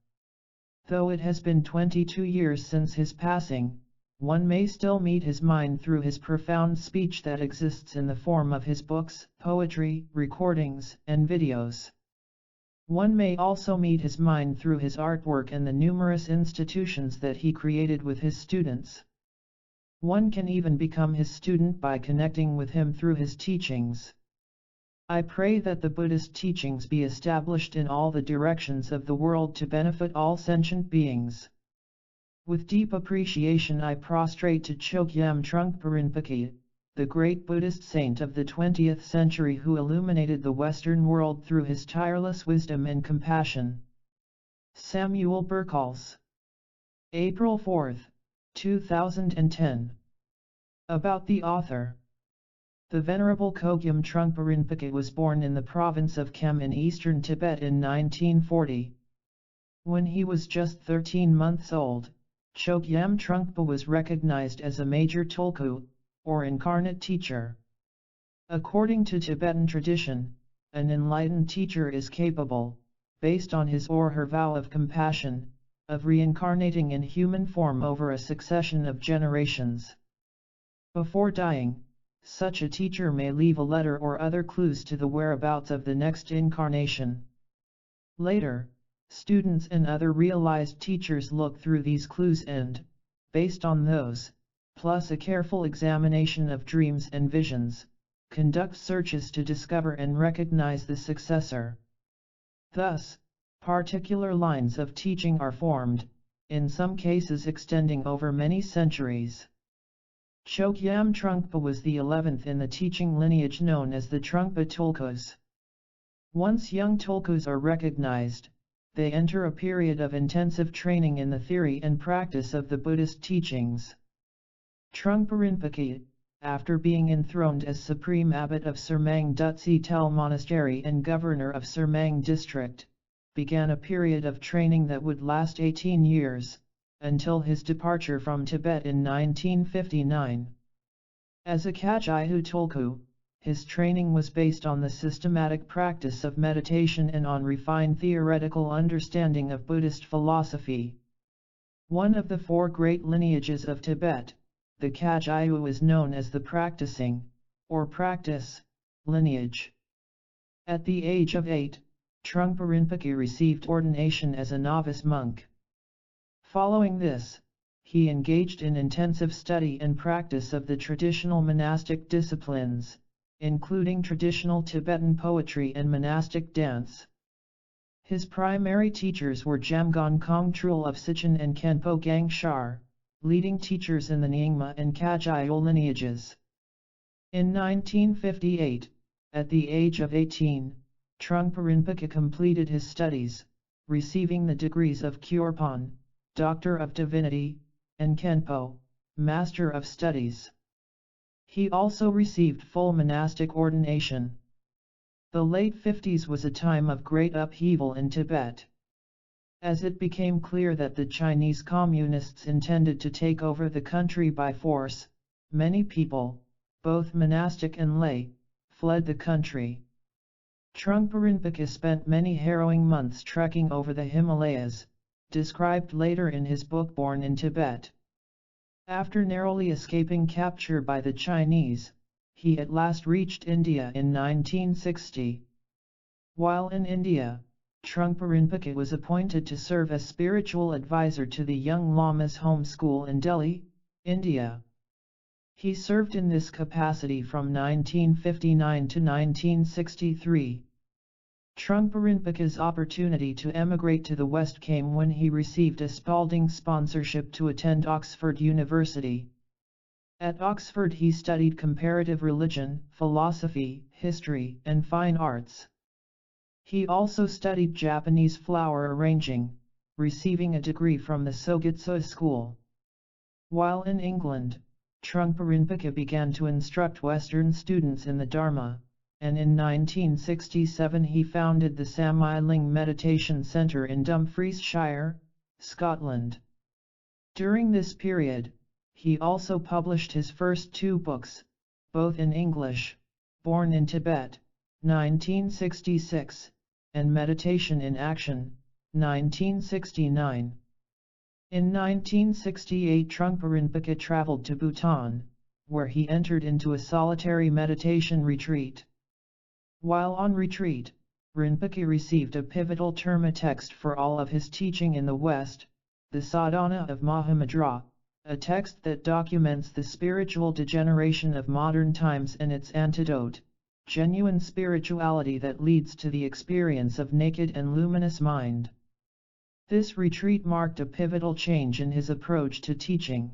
Though it has been 22 years since his passing, one may still meet his mind through his profound speech that exists in the form of his books, poetry, recordings, and videos. One may also meet his mind through his artwork and the numerous institutions that he created with his students. One can even become his student by connecting with him through his teachings. I pray that the Buddhist teachings be established in all the directions of the world to benefit all sentient beings. With deep appreciation I prostrate to Chogyam Trungpa Rinpoche, the great Buddhist saint of the 20th century who illuminated the Western world through his tireless wisdom and compassion. Samuel Burkhalls. April 4, 2010. About the author. The Venerable Chogyam Trungpa Rinpoche was born in the province of Kham in eastern Tibet in 1940. When he was just 13 months old, Chogyam Trungpa was recognized as a major tulku, or incarnate teacher. According to Tibetan tradition, an enlightened teacher is capable, based on his or her vow of compassion, of reincarnating in human form over a succession of generations. Before dying, such a teacher may leave a letter or other clues to the whereabouts of the next incarnation. Later, students and other realized teachers look through these clues and, based on those, plus a careful examination of dreams and visions, conduct searches to discover and recognize the successor. Thus, particular lines of teaching are formed, in some cases extending over many centuries. Chogyam Trungpa was the 11th in the teaching lineage known as the Trungpa Tulkus. Once young tulkus are recognized, they enter a period of intensive training in the theory and practice of the Buddhist teachings. Trungpa Rinpoche, after being enthroned as Supreme Abbot of Sermang Dutsi Tel Monastery and Governor of Sermang District, began a period of training that would last 18 years, until his departure from Tibet in 1959. As a Kagyu Tulku, his training was based on the systematic practice of meditation and on refined theoretical understanding of Buddhist philosophy. One of the four great lineages of Tibet, the Kagyu, is known as the practicing, or practice, lineage. At the age of 8, Trungpa Rinpoche received ordination as a novice monk. Following this, he engaged in intensive study and practice of the traditional monastic disciplines, including traditional Tibetan poetry and monastic dance. His primary teachers were Jamgon Kongtrul of Sichin and Khenpo Gangshar, leading teachers in the Nyingma and Kagyu lineages. In 1958, at the age of 18, Trungpa Rinpoche completed his studies, receiving the degrees of Kyurpan, Doctor of Divinity, and Khenpo, Master of Studies. He also received full monastic ordination. The late 50s was a time of great upheaval in Tibet. As it became clear that the Chinese communists intended to take over the country by force, many people, both monastic and lay, fled the country. Trungpa Rinpoche spent many harrowing months trekking over the Himalayas, described later in his book Born in Tibet. After narrowly escaping capture by the Chinese, he at last reached India in 1960. While in India, Trungpa Rinpoche was appointed to serve as spiritual advisor to the young Lamas home school in Delhi, India. He served in this capacity from 1959 to 1963. Trungpa Rinpoche's opportunity to emigrate to the West came when he received a Spalding sponsorship to attend Oxford University. At Oxford he studied comparative religion, philosophy, history, and fine arts. He also studied Japanese flower arranging, receiving a degree from the Sogitsu school. While in England, Trungpa Rinpoche began to instruct Western students in the Dharma, and in 1967 he founded the Samye Ling Meditation Centre in Dumfriesshire, Scotland. During this period, he also published his first two books, both in English, Born in Tibet, 1966, and Meditation in Action, 1969. In 1968 Trungpa Rinpoche traveled to Bhutan, where he entered into a solitary meditation retreat. While on retreat, Rinpoche received a pivotal terma text for all of his teaching in the West, the Sadhana of Mahamudra, a text that documents the spiritual degeneration of modern times and its antidote, genuine spirituality that leads to the experience of naked and luminous mind. This retreat marked a pivotal change in his approach to teaching.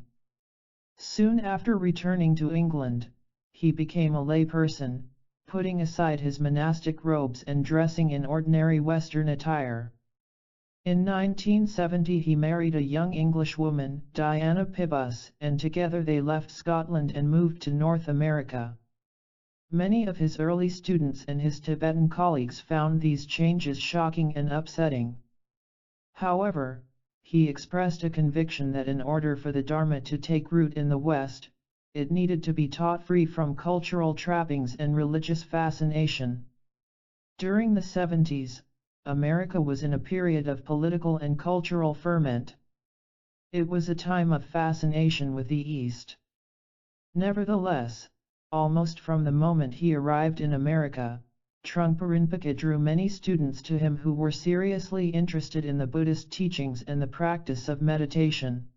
Soon after returning to England, he became a layperson, putting aside his monastic robes and dressing in ordinary Western attire. In 1970 he married a young English woman, Diana Pibus, and together they left Scotland and moved to North America. Many of his early students and his Tibetan colleagues found these changes shocking and upsetting. However, he expressed a conviction that in order for the Dharma to take root in the West, it needed to be taught free from cultural trappings and religious fascination. During the 70s, America was in a period of political and cultural ferment. It was a time of fascination with the East. Nevertheless, almost from the moment he arrived in America, Trungpa Rinpoche drew many students to him who were seriously interested in the Buddhist teachings and the practice of meditation.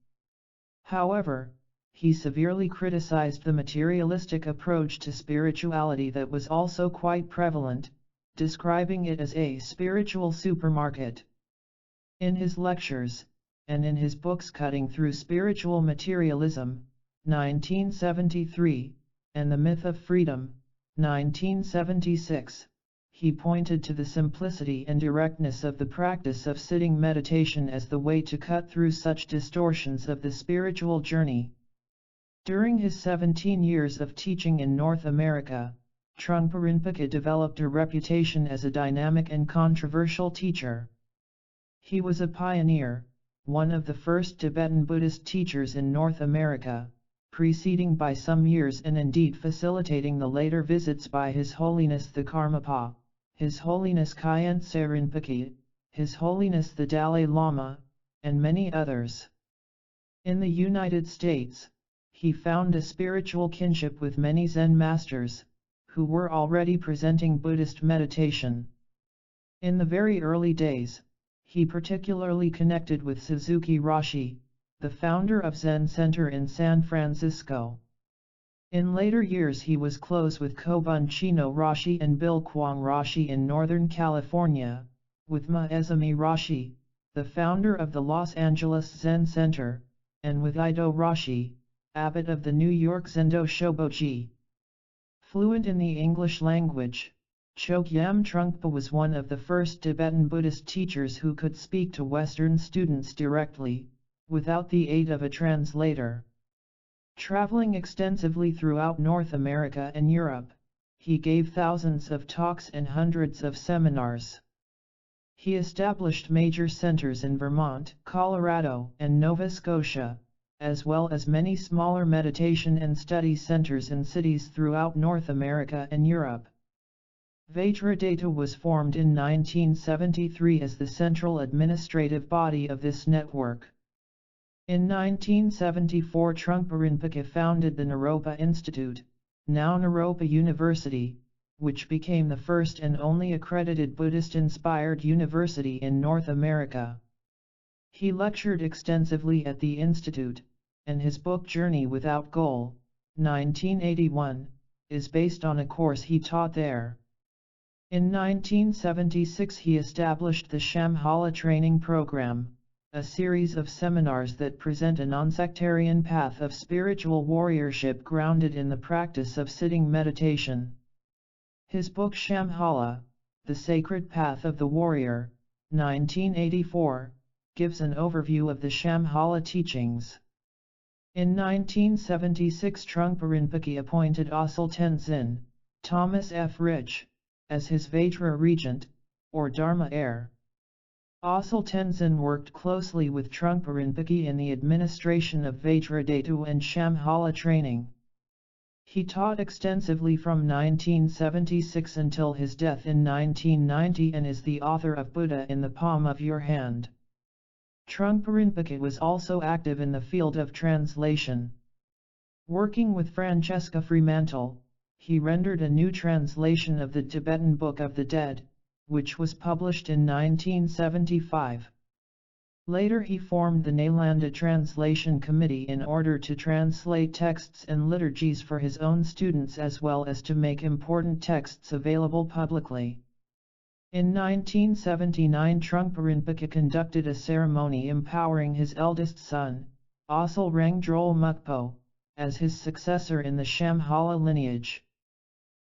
However, he severely criticized the materialistic approach to spirituality that was also quite prevalent, describing it as a spiritual supermarket. In his lectures, and in his books Cutting Through Spiritual Materialism, 1973, and The Myth of Freedom, 1976, he pointed to the simplicity and directness of the practice of sitting meditation as the way to cut through such distortions of the spiritual journey. During his 17 years of teaching in North America, Trungpa Rinpoche developed a reputation as a dynamic and controversial teacher. He was a pioneer, one of the first Tibetan Buddhist teachers in North America, preceding by some years and indeed facilitating the later visits by His Holiness the Karmapa, His Holiness Khyentse Rinpoche, His Holiness the Dalai Lama, and many others. In the United States, he found a spiritual kinship with many Zen masters, who were already presenting Buddhist meditation. In the very early days, he particularly connected with Suzuki Roshi, the founder of Zen Center in San Francisco. In later years he was close with Kobun Chino Roshi and Bill Kwong Roshi in Northern California, with Maezumi Roshi, the founder of the Los Angeles Zen Center, and with Ido Roshi, abbot of the New York Zendo Shoboji. Fluent in the English language, Chogyam Trungpa was one of the first Tibetan Buddhist teachers who could speak to Western students directly, without the aid of a translator. Traveling extensively throughout North America and Europe, he gave thousands of talks and hundreds of seminars. He established major centers in Vermont, Colorado, and Nova Scotia, as well as many smaller meditation and study centers in cities throughout North America and Europe. Vajradhara was formed in 1973 as the central administrative body of this network. In 1974 Trungpa Rinpoche founded the Naropa Institute, now Naropa University, which became the first and only accredited Buddhist-inspired university in North America. He lectured extensively at the Institute, and his book Journey Without Goal, 1981, is based on a course he taught there. In 1976 he established the Shambhala Training Program, a series of seminars that present a non-sectarian path of spiritual warriorship grounded in the practice of sitting meditation. His book Shambhala, The Sacred Path of the Warrior, 1984, gives an overview of the Shambhala teachings. In 1976 Trungpa Rinpoche appointed Asal Tenzin, Thomas F. Rich, as his Vajra regent, or Dharma heir. Asal Tenzin worked closely with Trungpa Rinpoche in the administration of Vajradhara and Shambhala training. He taught extensively from 1976 until his death in 1990 and is the author of Buddha in the Palm of Your Hand. Trungpa Rinpoche was also active in the field of translation. Working with Francesca Fremantle, he rendered a new translation of the Tibetan Book of the Dead, which was published in 1975. Later he formed the Nalanda Translation Committee in order to translate texts and liturgies for his own students as well as to make important texts available publicly. In 1979 Trungpa Rinpoche conducted a ceremony empowering his eldest son, Asal Rangdrol Mukpo, as his successor in the Shambhala lineage.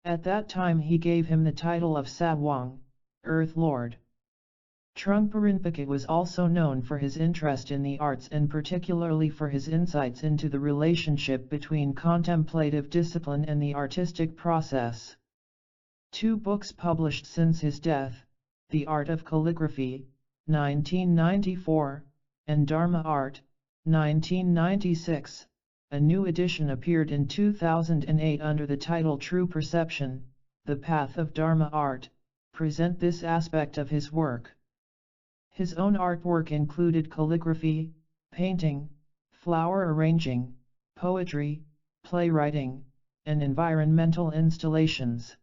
At that time he gave him the title of Sawang, Earth Lord. Trungpa Rinpoche was also known for his interest in the arts and particularly for his insights into the relationship between contemplative discipline and the artistic process. 2 books published since his death, The Art of Calligraphy, 1994, and Dharma Art, 1996, a new edition appeared in 2008 under the title True Perception, The Path of Dharma Art, present this aspect of his work. His own artwork included calligraphy, painting, flower arranging, poetry, playwriting, and environmental installations.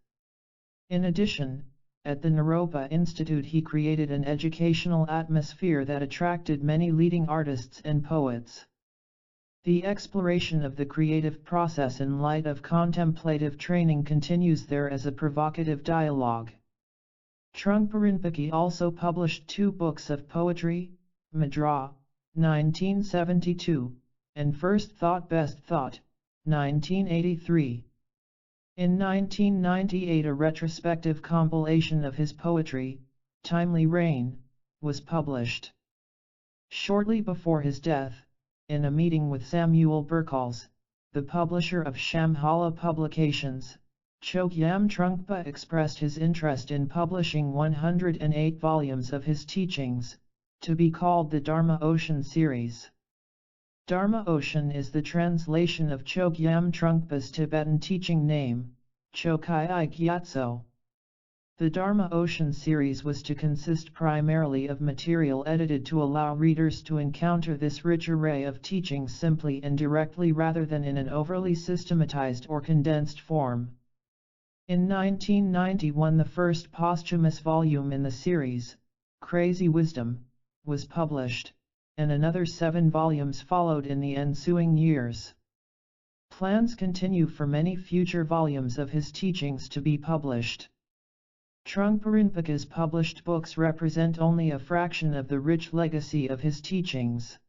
In addition, at the Naropa Institute he created an educational atmosphere that attracted many leading artists and poets. The exploration of the creative process in light of contemplative training continues there as a provocative dialogue. Trungpa Rinpoche also published 2 books of poetry, Madra, 1972, and First Thought Best Thought, 1983. In 1998 a retrospective compilation of his poetry, Timely Rain, was published. Shortly before his death, in a meeting with Samuel Burkhalls, the publisher of Shambhala Publications, Chogyam Trungpa expressed his interest in publishing 108 volumes of his teachings, to be called the Dharma Ocean series. Dharma Ocean is the translation of Chogyam Trungpa's Tibetan teaching name, Chokai Gyatso. The Dharma Ocean series was to consist primarily of material edited to allow readers to encounter this rich array of teachings simply and directly rather than in an overly systematized or condensed form. In 1991 the first posthumous volume in the series, Crazy Wisdom, was published, and another 7 volumes followed in the ensuing years. Plans continue for many future volumes of his teachings to be published. Trungpa Rinpoche's published books represent only a fraction of the rich legacy of his teachings.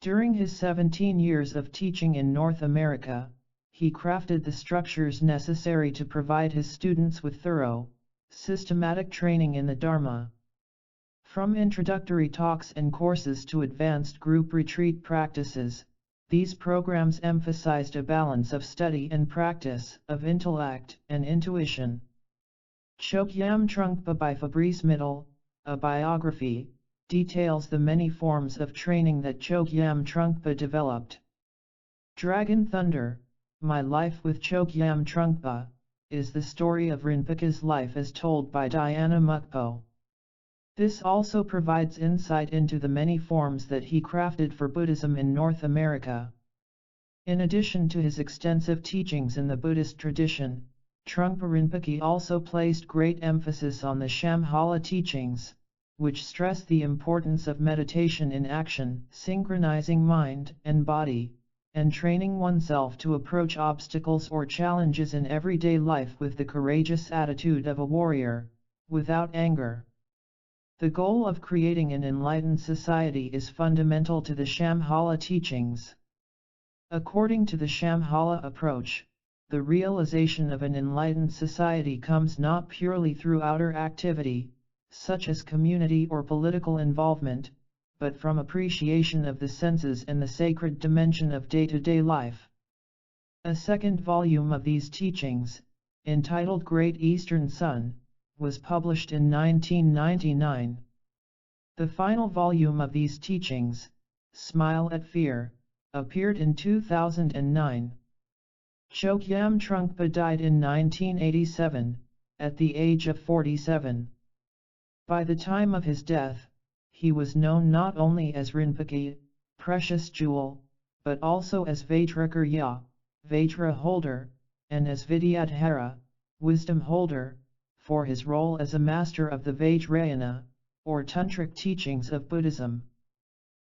During his 17 years of teaching in North America, he crafted the structures necessary to provide his students with thorough, systematic training in the Dharma. From introductory talks and courses to advanced group retreat practices, these programs emphasized a balance of study and practice, of intellect and intuition. Chogyam Trungpa by Fabrice Middle, a biography, details the many forms of training that Chogyam Trungpa developed. Dragon Thunder, My Life with Chogyam Trungpa, is the story of Rinpoche's life as told by Diana Mukpo. This also provides insight into the many forms that he crafted for Buddhism in North America. In addition to his extensive teachings in the Buddhist tradition, Trungpa Rinpoche also placed great emphasis on the Shambhala teachings, which stress the importance of meditation in action, synchronizing mind and body, and training oneself to approach obstacles or challenges in everyday life with the courageous attitude of a warrior, without anger. The goal of creating an enlightened society is fundamental to the Shambhala teachings. According to the Shambhala approach, the realization of an enlightened society comes not purely through outer activity, such as community or political involvement, but from appreciation of the senses and the sacred dimension of day-to-day life. A second volume of these teachings, entitled Great Eastern Sun, was published in 1999. The final volume of these teachings, Smile at Fear, appeared in 2009. Chogyam Trungpa died in 1987, at the age of 47. By the time of his death, he was known not only as Rinpoche, Precious Jewel, but also as Vajrakarya, Vajra Holder, and as Vidyadhara, Wisdom Holder, for his role as a master of the Vajrayana, or Tantric teachings of Buddhism.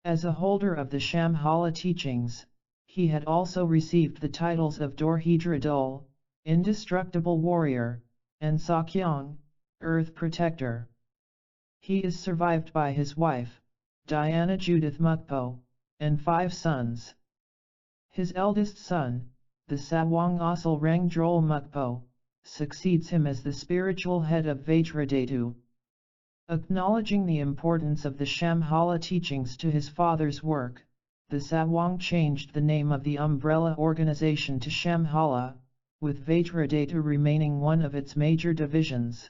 As a holder of the Shambhala teachings, he had also received the titles of Dorhidra Dul, Indestructible Warrior, and Sakyong, Earth Protector. He is survived by his wife, Diana Judith Mukpo, and 5 sons. His eldest son, the Sawang Asal Rangdrol Mukpo, succeeds him as the spiritual head of Vajradhatu. Acknowledging the importance of the Shambhala teachings to his father's work, the Sawang changed the name of the umbrella organization to Shambhala, with Vajradhatu remaining one of its major divisions.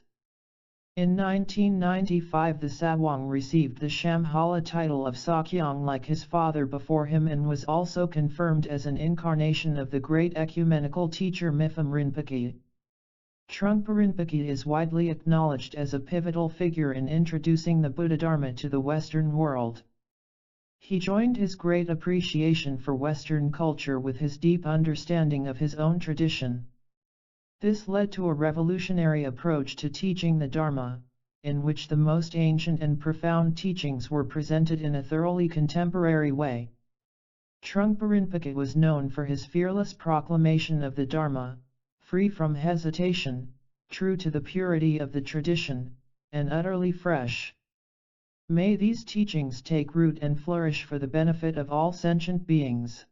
In 1995 the Sawang received the Shambhala title of Sakyong like his father before him and was also confirmed as an incarnation of the great ecumenical teacher Mipham Rinpoche. Trungpa Rinpoche is widely acknowledged as a pivotal figure in introducing the Buddha Dharma to the Western world. He joined his great appreciation for Western culture with his deep understanding of his own tradition. This led to a revolutionary approach to teaching the Dharma, in which the most ancient and profound teachings were presented in a thoroughly contemporary way. Trungpa Rinpoche was known for his fearless proclamation of the Dharma, free from hesitation, true to the purity of the tradition, and utterly fresh. May these teachings take root and flourish for the benefit of all sentient beings.